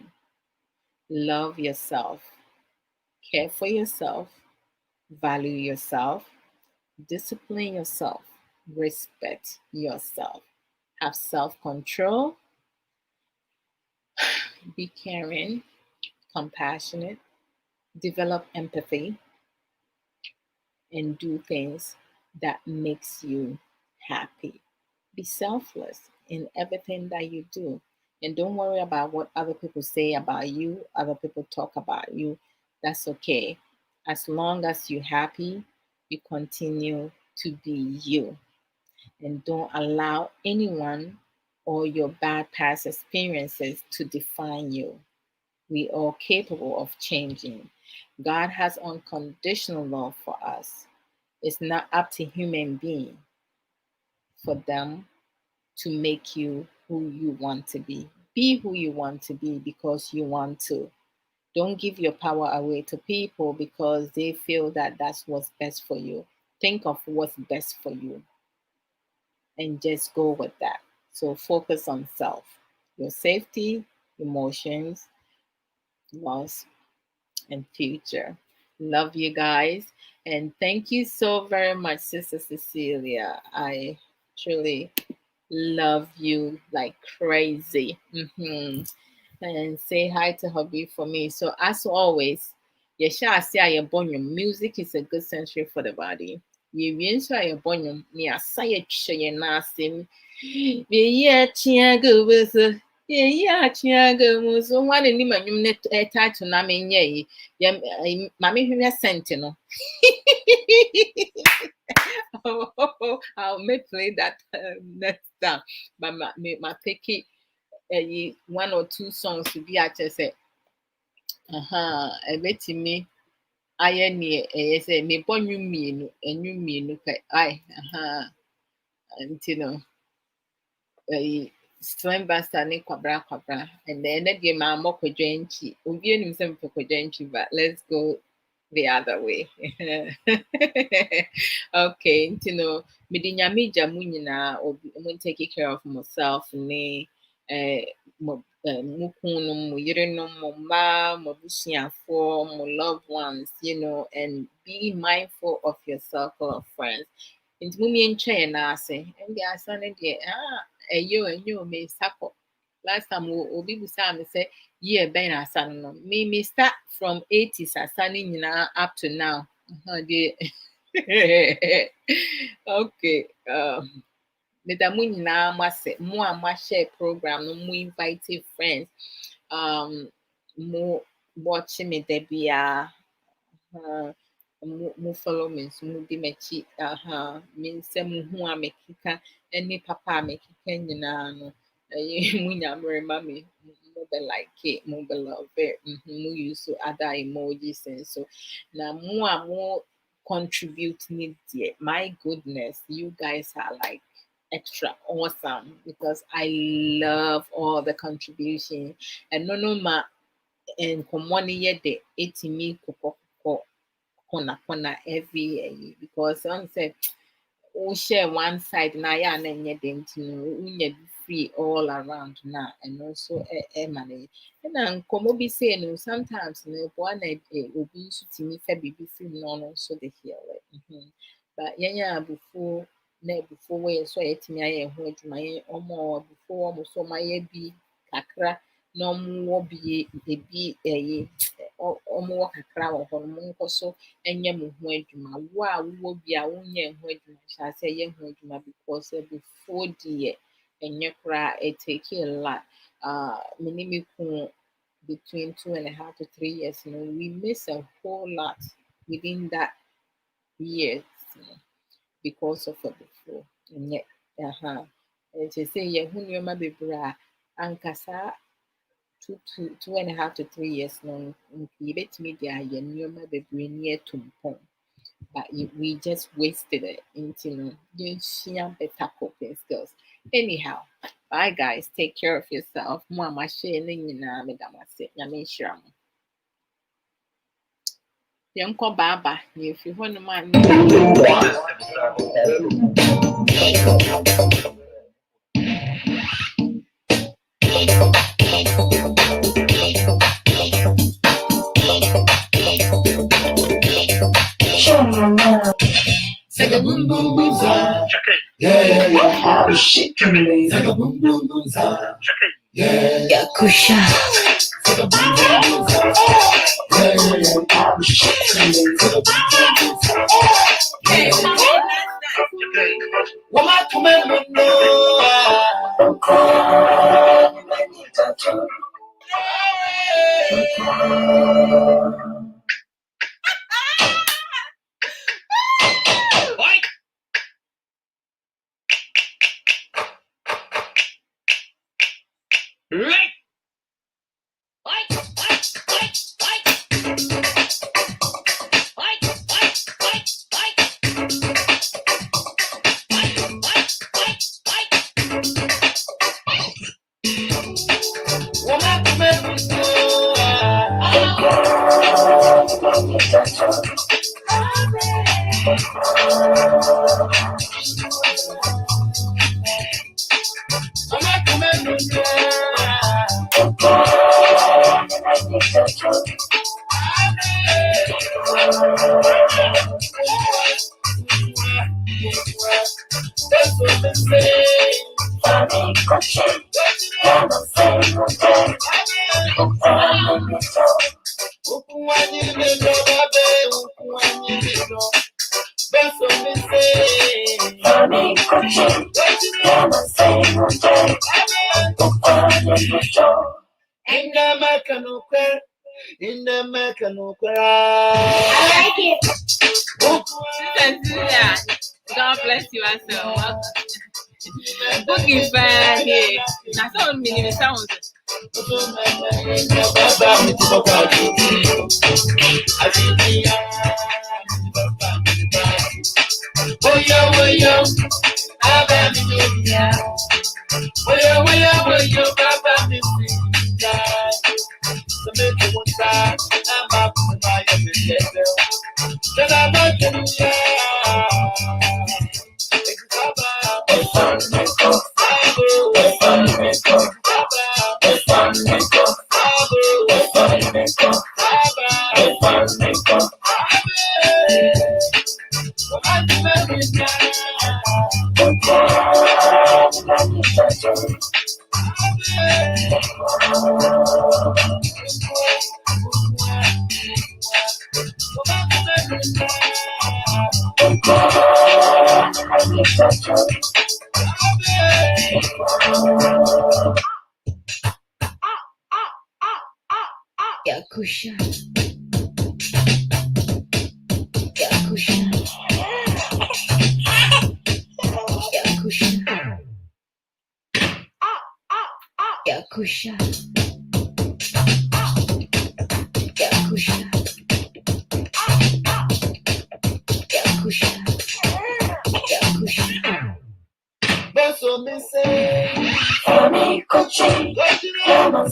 Love yourself, care for yourself, value yourself, discipline yourself, respect yourself, have self control, be caring, compassionate, develop empathy, and do things that makes you happy. Be selfless in everything that you do. And don't worry about what other people say about you, other people talk about you. That's okay. As long as you're happy, you continue to be you. And don't allow anyone or your bad past experiences to define you. We are capable of changing. God has unconditional love for us. It's not up to human being for them to make you who you want to be. Be who you want to be because you want to. Don't give your power away to people because they feel that that's what's best for you. Think of what's best for you and just go with that. So focus on self, your safety, emotions, loss, and future. Love you guys. And thank you so very much, Sister Cecilia. I truly love you like crazy. And say hi to hubby for me. So as always, yɛhyɛ ase a yɛbɔ music is a good sensory for the body. Yɛwie nso a yɛbɔ nnwom ne asa yɛtwɛ yɛn nan ase mu. Yɛyi akyea go mu so. Yɛyi akyea go mu so. Nwa n'anim a nnwom ne title na menyɛ yi. Ma mehwehwɛ scent no. I may play that next time. But my picky one or two songs to be at say, a bit me. I any say me born you mean and you mean I and Slim Basta ni kwabra kwabra and then again my moko drenchi. Ubi any some drenchi, but let's go the other way. Okay, midi nyame gya mu nyinaa obi take care of myself ne mo kunu mo yerenom mo mma mo busuafoɔ mo loved ones, and be mindful of your circle of friends. Nti mo miɛntwa yɛn ase ɛnde asa no deɛ ɛnyɛ me sakɔ. Last time obi busaa me sɛ year bɛn na asa no me start from 80s asa no nyinaa up to now. Okay, meda mo nyinaa mo ase mo a mo share program no mo invite friends, mo watch me da bia, mo follow me so mo di m'akyi, me nsɛm ho a mekeka ne papa a mekeka nyinaa no mo nyamere ma me mo be like it, mo be love it, mo use other emojis and so na mo a mo contribute need dear. My goodness, you guys are like extra awesome because I love all the contribution and no ma and common yet the 80 corner every year because on said we share one side na ya na nye dem we free all around now and also money and nkomo bi say no sometimes no one obi so timi fa bibi free no so the heal it, but yenya before we so yetimi aye ho adwuma yen omo before omo so my bi kakra no mo bi ebi omo wo kakra wo ho mo nko so enye mo ho adwuma wo a wo bi a wonye ho adwuma sha say ye ho adwuma because before the enye kra it take a lot. Me between 2.5 to 3 years, we miss a whole lot within that year, because of it before. And yet, to say yeah, who knew my baby ankasa 2.5 to 3 years no you bet me there you knew my baby near to pong. But we just wasted it into better coping skills. Anyhow, bye guys. Take care of yourself. Mama sharing na medama se nyame shira mo. Yanko baba, if you want to mind. Say boom boom boom za. Yeah. How is shit coming in? Say boom boom boom za. Yeah. Yakusha. Say boom boom boom za. Yeah. How is shit coming in? Say boom boom boom za. Yeah. What my commandment no. I like it. God bless you as well. Boogie fan here. Now some meaning sounds. Yakusha, Yakusha, Yakusha, Yakusha, Yakusha, Yakusha, Yakusha. That's what me say. Funny coaching, I'm a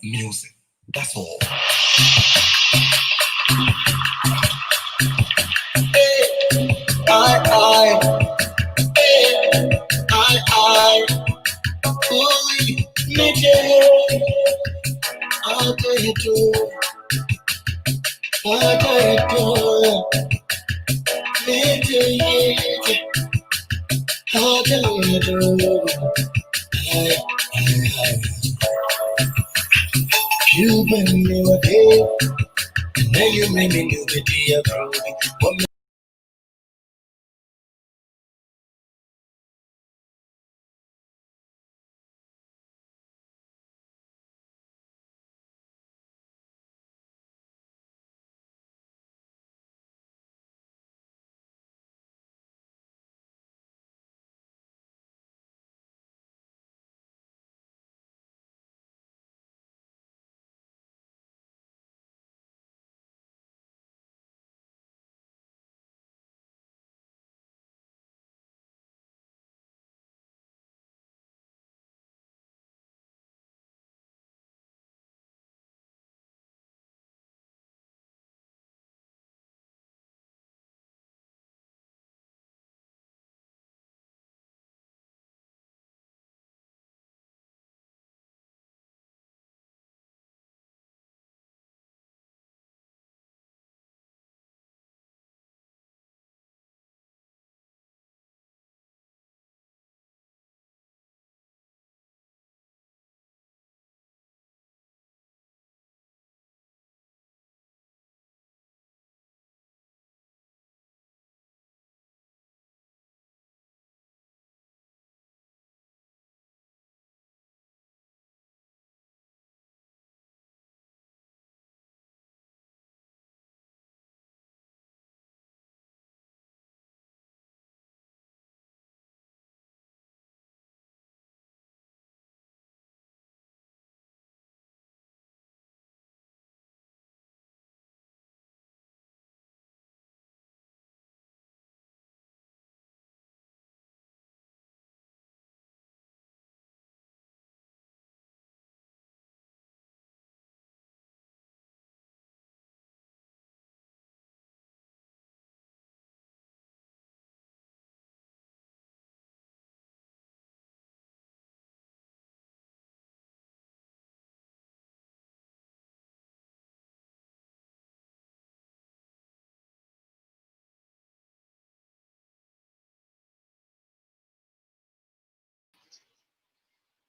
Music. That's all. I, fully make it. I'll tell you to, I'll tell you to, make it, I'll tell you to. You bring me a day, and then you make me do the deal.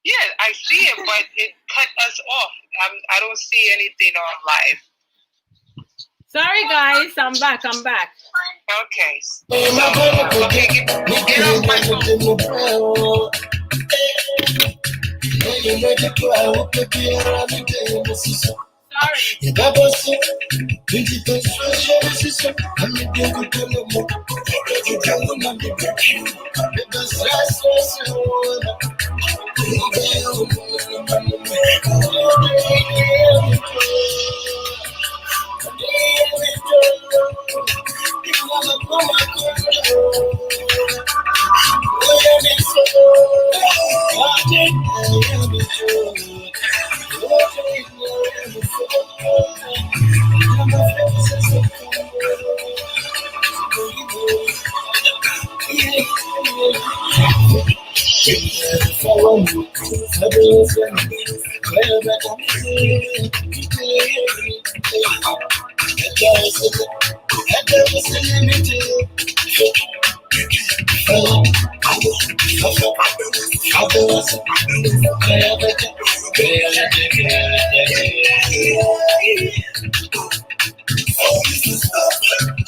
Yeah, I see it, but it cut us off. I don't see anything on live. Sorry, guys. I'm back. Okay. Okay, get off my phone.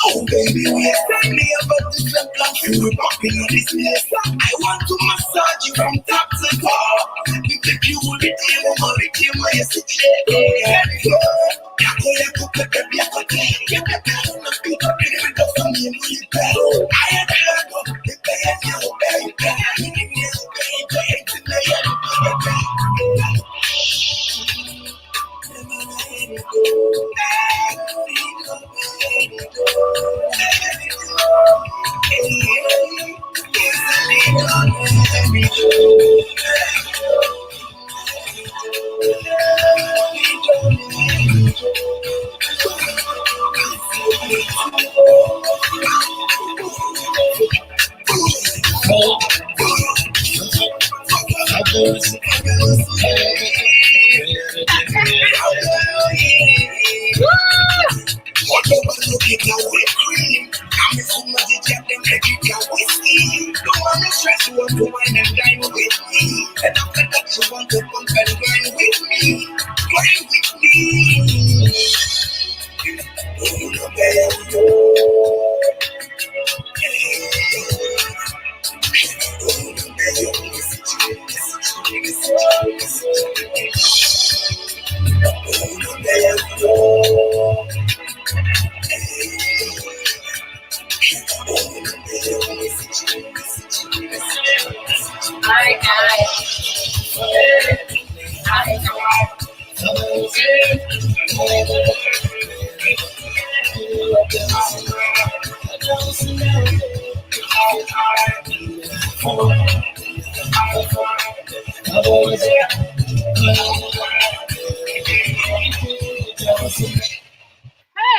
Oh baby, tell me about this black you popping on this mess. I want to massage you from top to bottom. We take you with it, my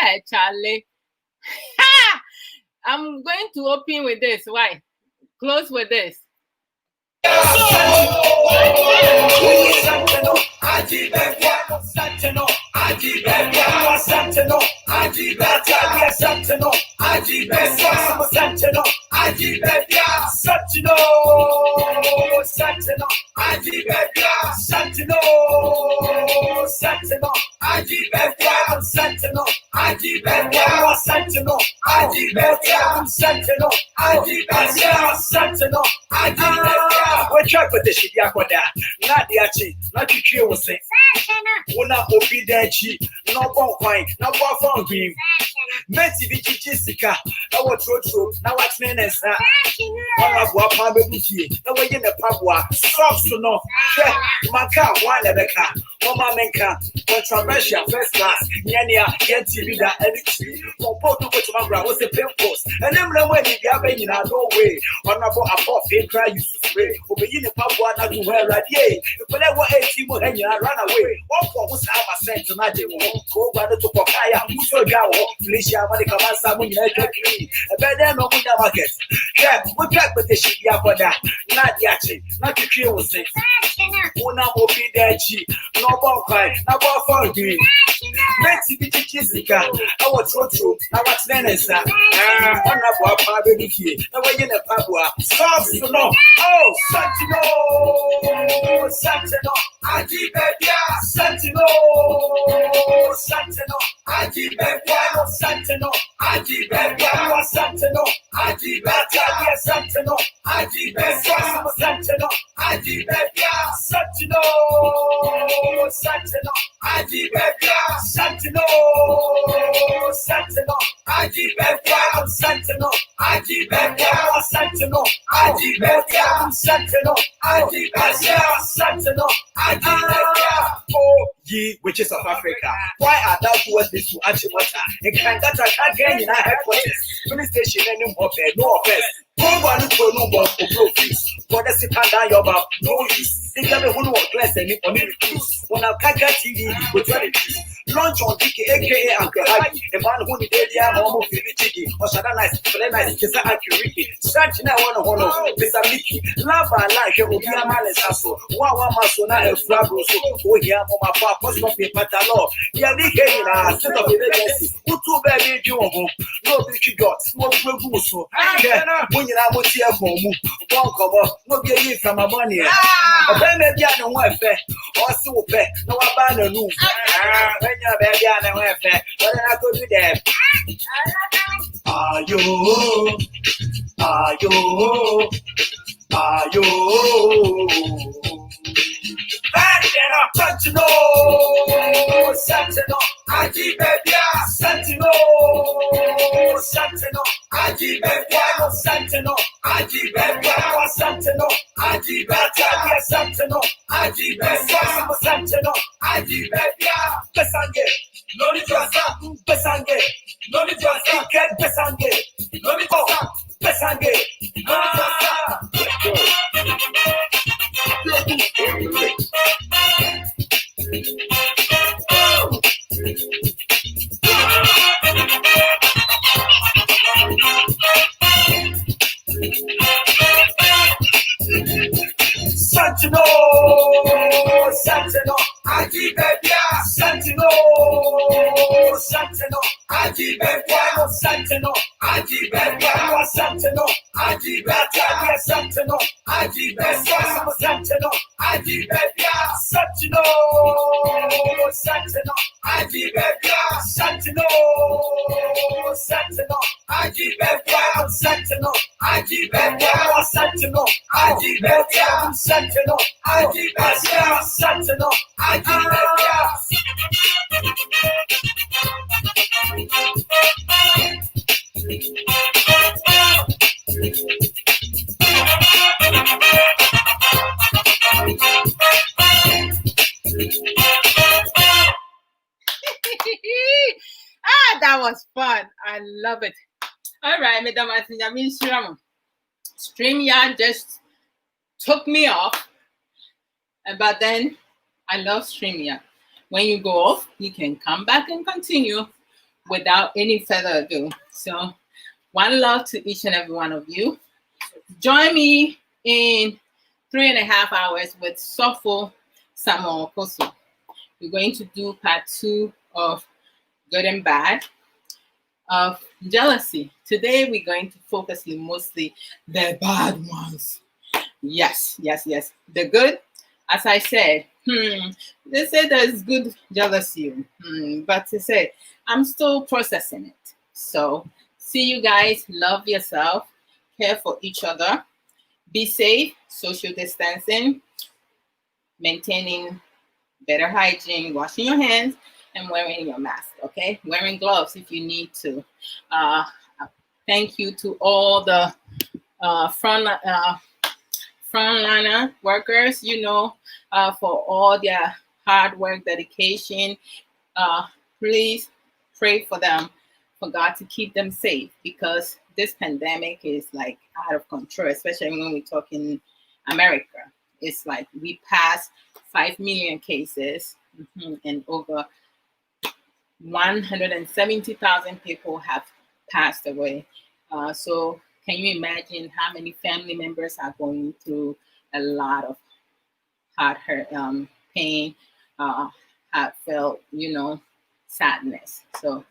Hey, Charlie. Ha! I'm going to open with this. Why? Close with this. We try for the shit, not the achi, not the tree was saying. Una obidachi, no one wine, no one phone game. Messi Vicky Jessica, now what true, now what's name is that? One of what Pabuki, no way in the Pabua, soft to know. Maka, one of the car, Mama Menka, controversial first class, Yania, Yanti Vida, and for both of which my brother was a pimp post. And then when you have in our no way, honorable apart, they cry you to spray, obey in the Pabua, not to wear radiate. But I want 18 more and you run away. What was our sense to my day? Go by the Topokaya, who's your Felicia, Monica, Samu, a better no market. Yeah, what Check with the Shibia Boda, not Yachi, not the Kio say. Una will be there, Chi, no ball cry, no ball for you. Let's be Jessica. I was true. I was Venessa. Honorable Pabby here. No way in a Pabua. Soft to know. Oh, Santino, Santino, Adibia, Santino, Santino, Adibia, Santino, Adibia, Santino, Adibia, Santino, Adibia, Santino, Adibia, Santino, Santino, Adibia, Santino, Santino, Adibia, Santino, Adibia, Santino, Adibia, Santino, Adibia, Santino, Adibia. Oh, ye witches of Africa, why are thou doing this to Antiwater? In Kangata, again in our headquarters, police station, any more fair, no offense. Go on to no more for profits. For the sit down your mouth, no use. They got a whole lot of class and on the refuse. When I can't get TV, with 20 launch on DK, aka Uncle Happy, a man who did the home of the Chigi, or Shadanize, Felenize, Kisa Akiriki, Sanchina one of Mr. Mickey, Lava like a Ubia Malisaso, Wawa Masona, and Flabro, who here on my papa, post of the Patalo, Yalika, set of emergency, who too baby you no bitch got, smoke Guso, when you're out here for move, won't cover, no get from my money. Maybe I don't want fair, or so fair, no abandon move. When you're baby, I don't want fair, but I go to them. Are you? Are you? Are you? Santino, Santino, Adibia, Santino, Santino, Adibia, Santino, Adibia, Santino, Adibia, Santino, Adibia, Santino, Adibia, Pesange, no need to stop, Pesange, no need to stop, get Pesange, no need to stop, Pesange, no need to stop. Santino, Santino, Adibia, Santino, Santino, Adibia, Santino, Adibia, Santino, Adibia, Santino, Adibia, Santino, Adibia, Santino, Santino, Adibia, Santino, Santino, Adibia, Santino, Adibia, Santino, Adibia, Santino, Adibia, Santino, Adibia. That was fun. I love it. All right, Madam Asinjamin Shram. StreamYard just took me off, but then I love StreamYard. When you go off, you can come back and continue without any further ado. So, one love to each and every one of you. Join me in 3.5 hours with Sofo Samuel Koso. We're going to do part 2 of Good and Bad of Jealousy. Today, we're going to focus mostly the bad ones. Yes. The good, as I said, they say there's good jealousy, but they say I'm still processing it. So, see you guys. Love yourself. Care for each other. Be safe. Social distancing. Maintaining better hygiene. Washing your hands. And wearing your mask, okay? Wearing gloves if you need to. Thank you to all the frontliner workers, for all their hard work, dedication. Please pray for them, for God to keep them safe, because this pandemic is like out of control, especially when we talk in America. It's like we passed 5 million cases, and over 170,000 people have passed away. So can you imagine how many family members are going through a lot of pain, heartfelt, sadness. So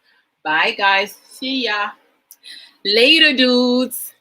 bye guys. See ya later, dudes.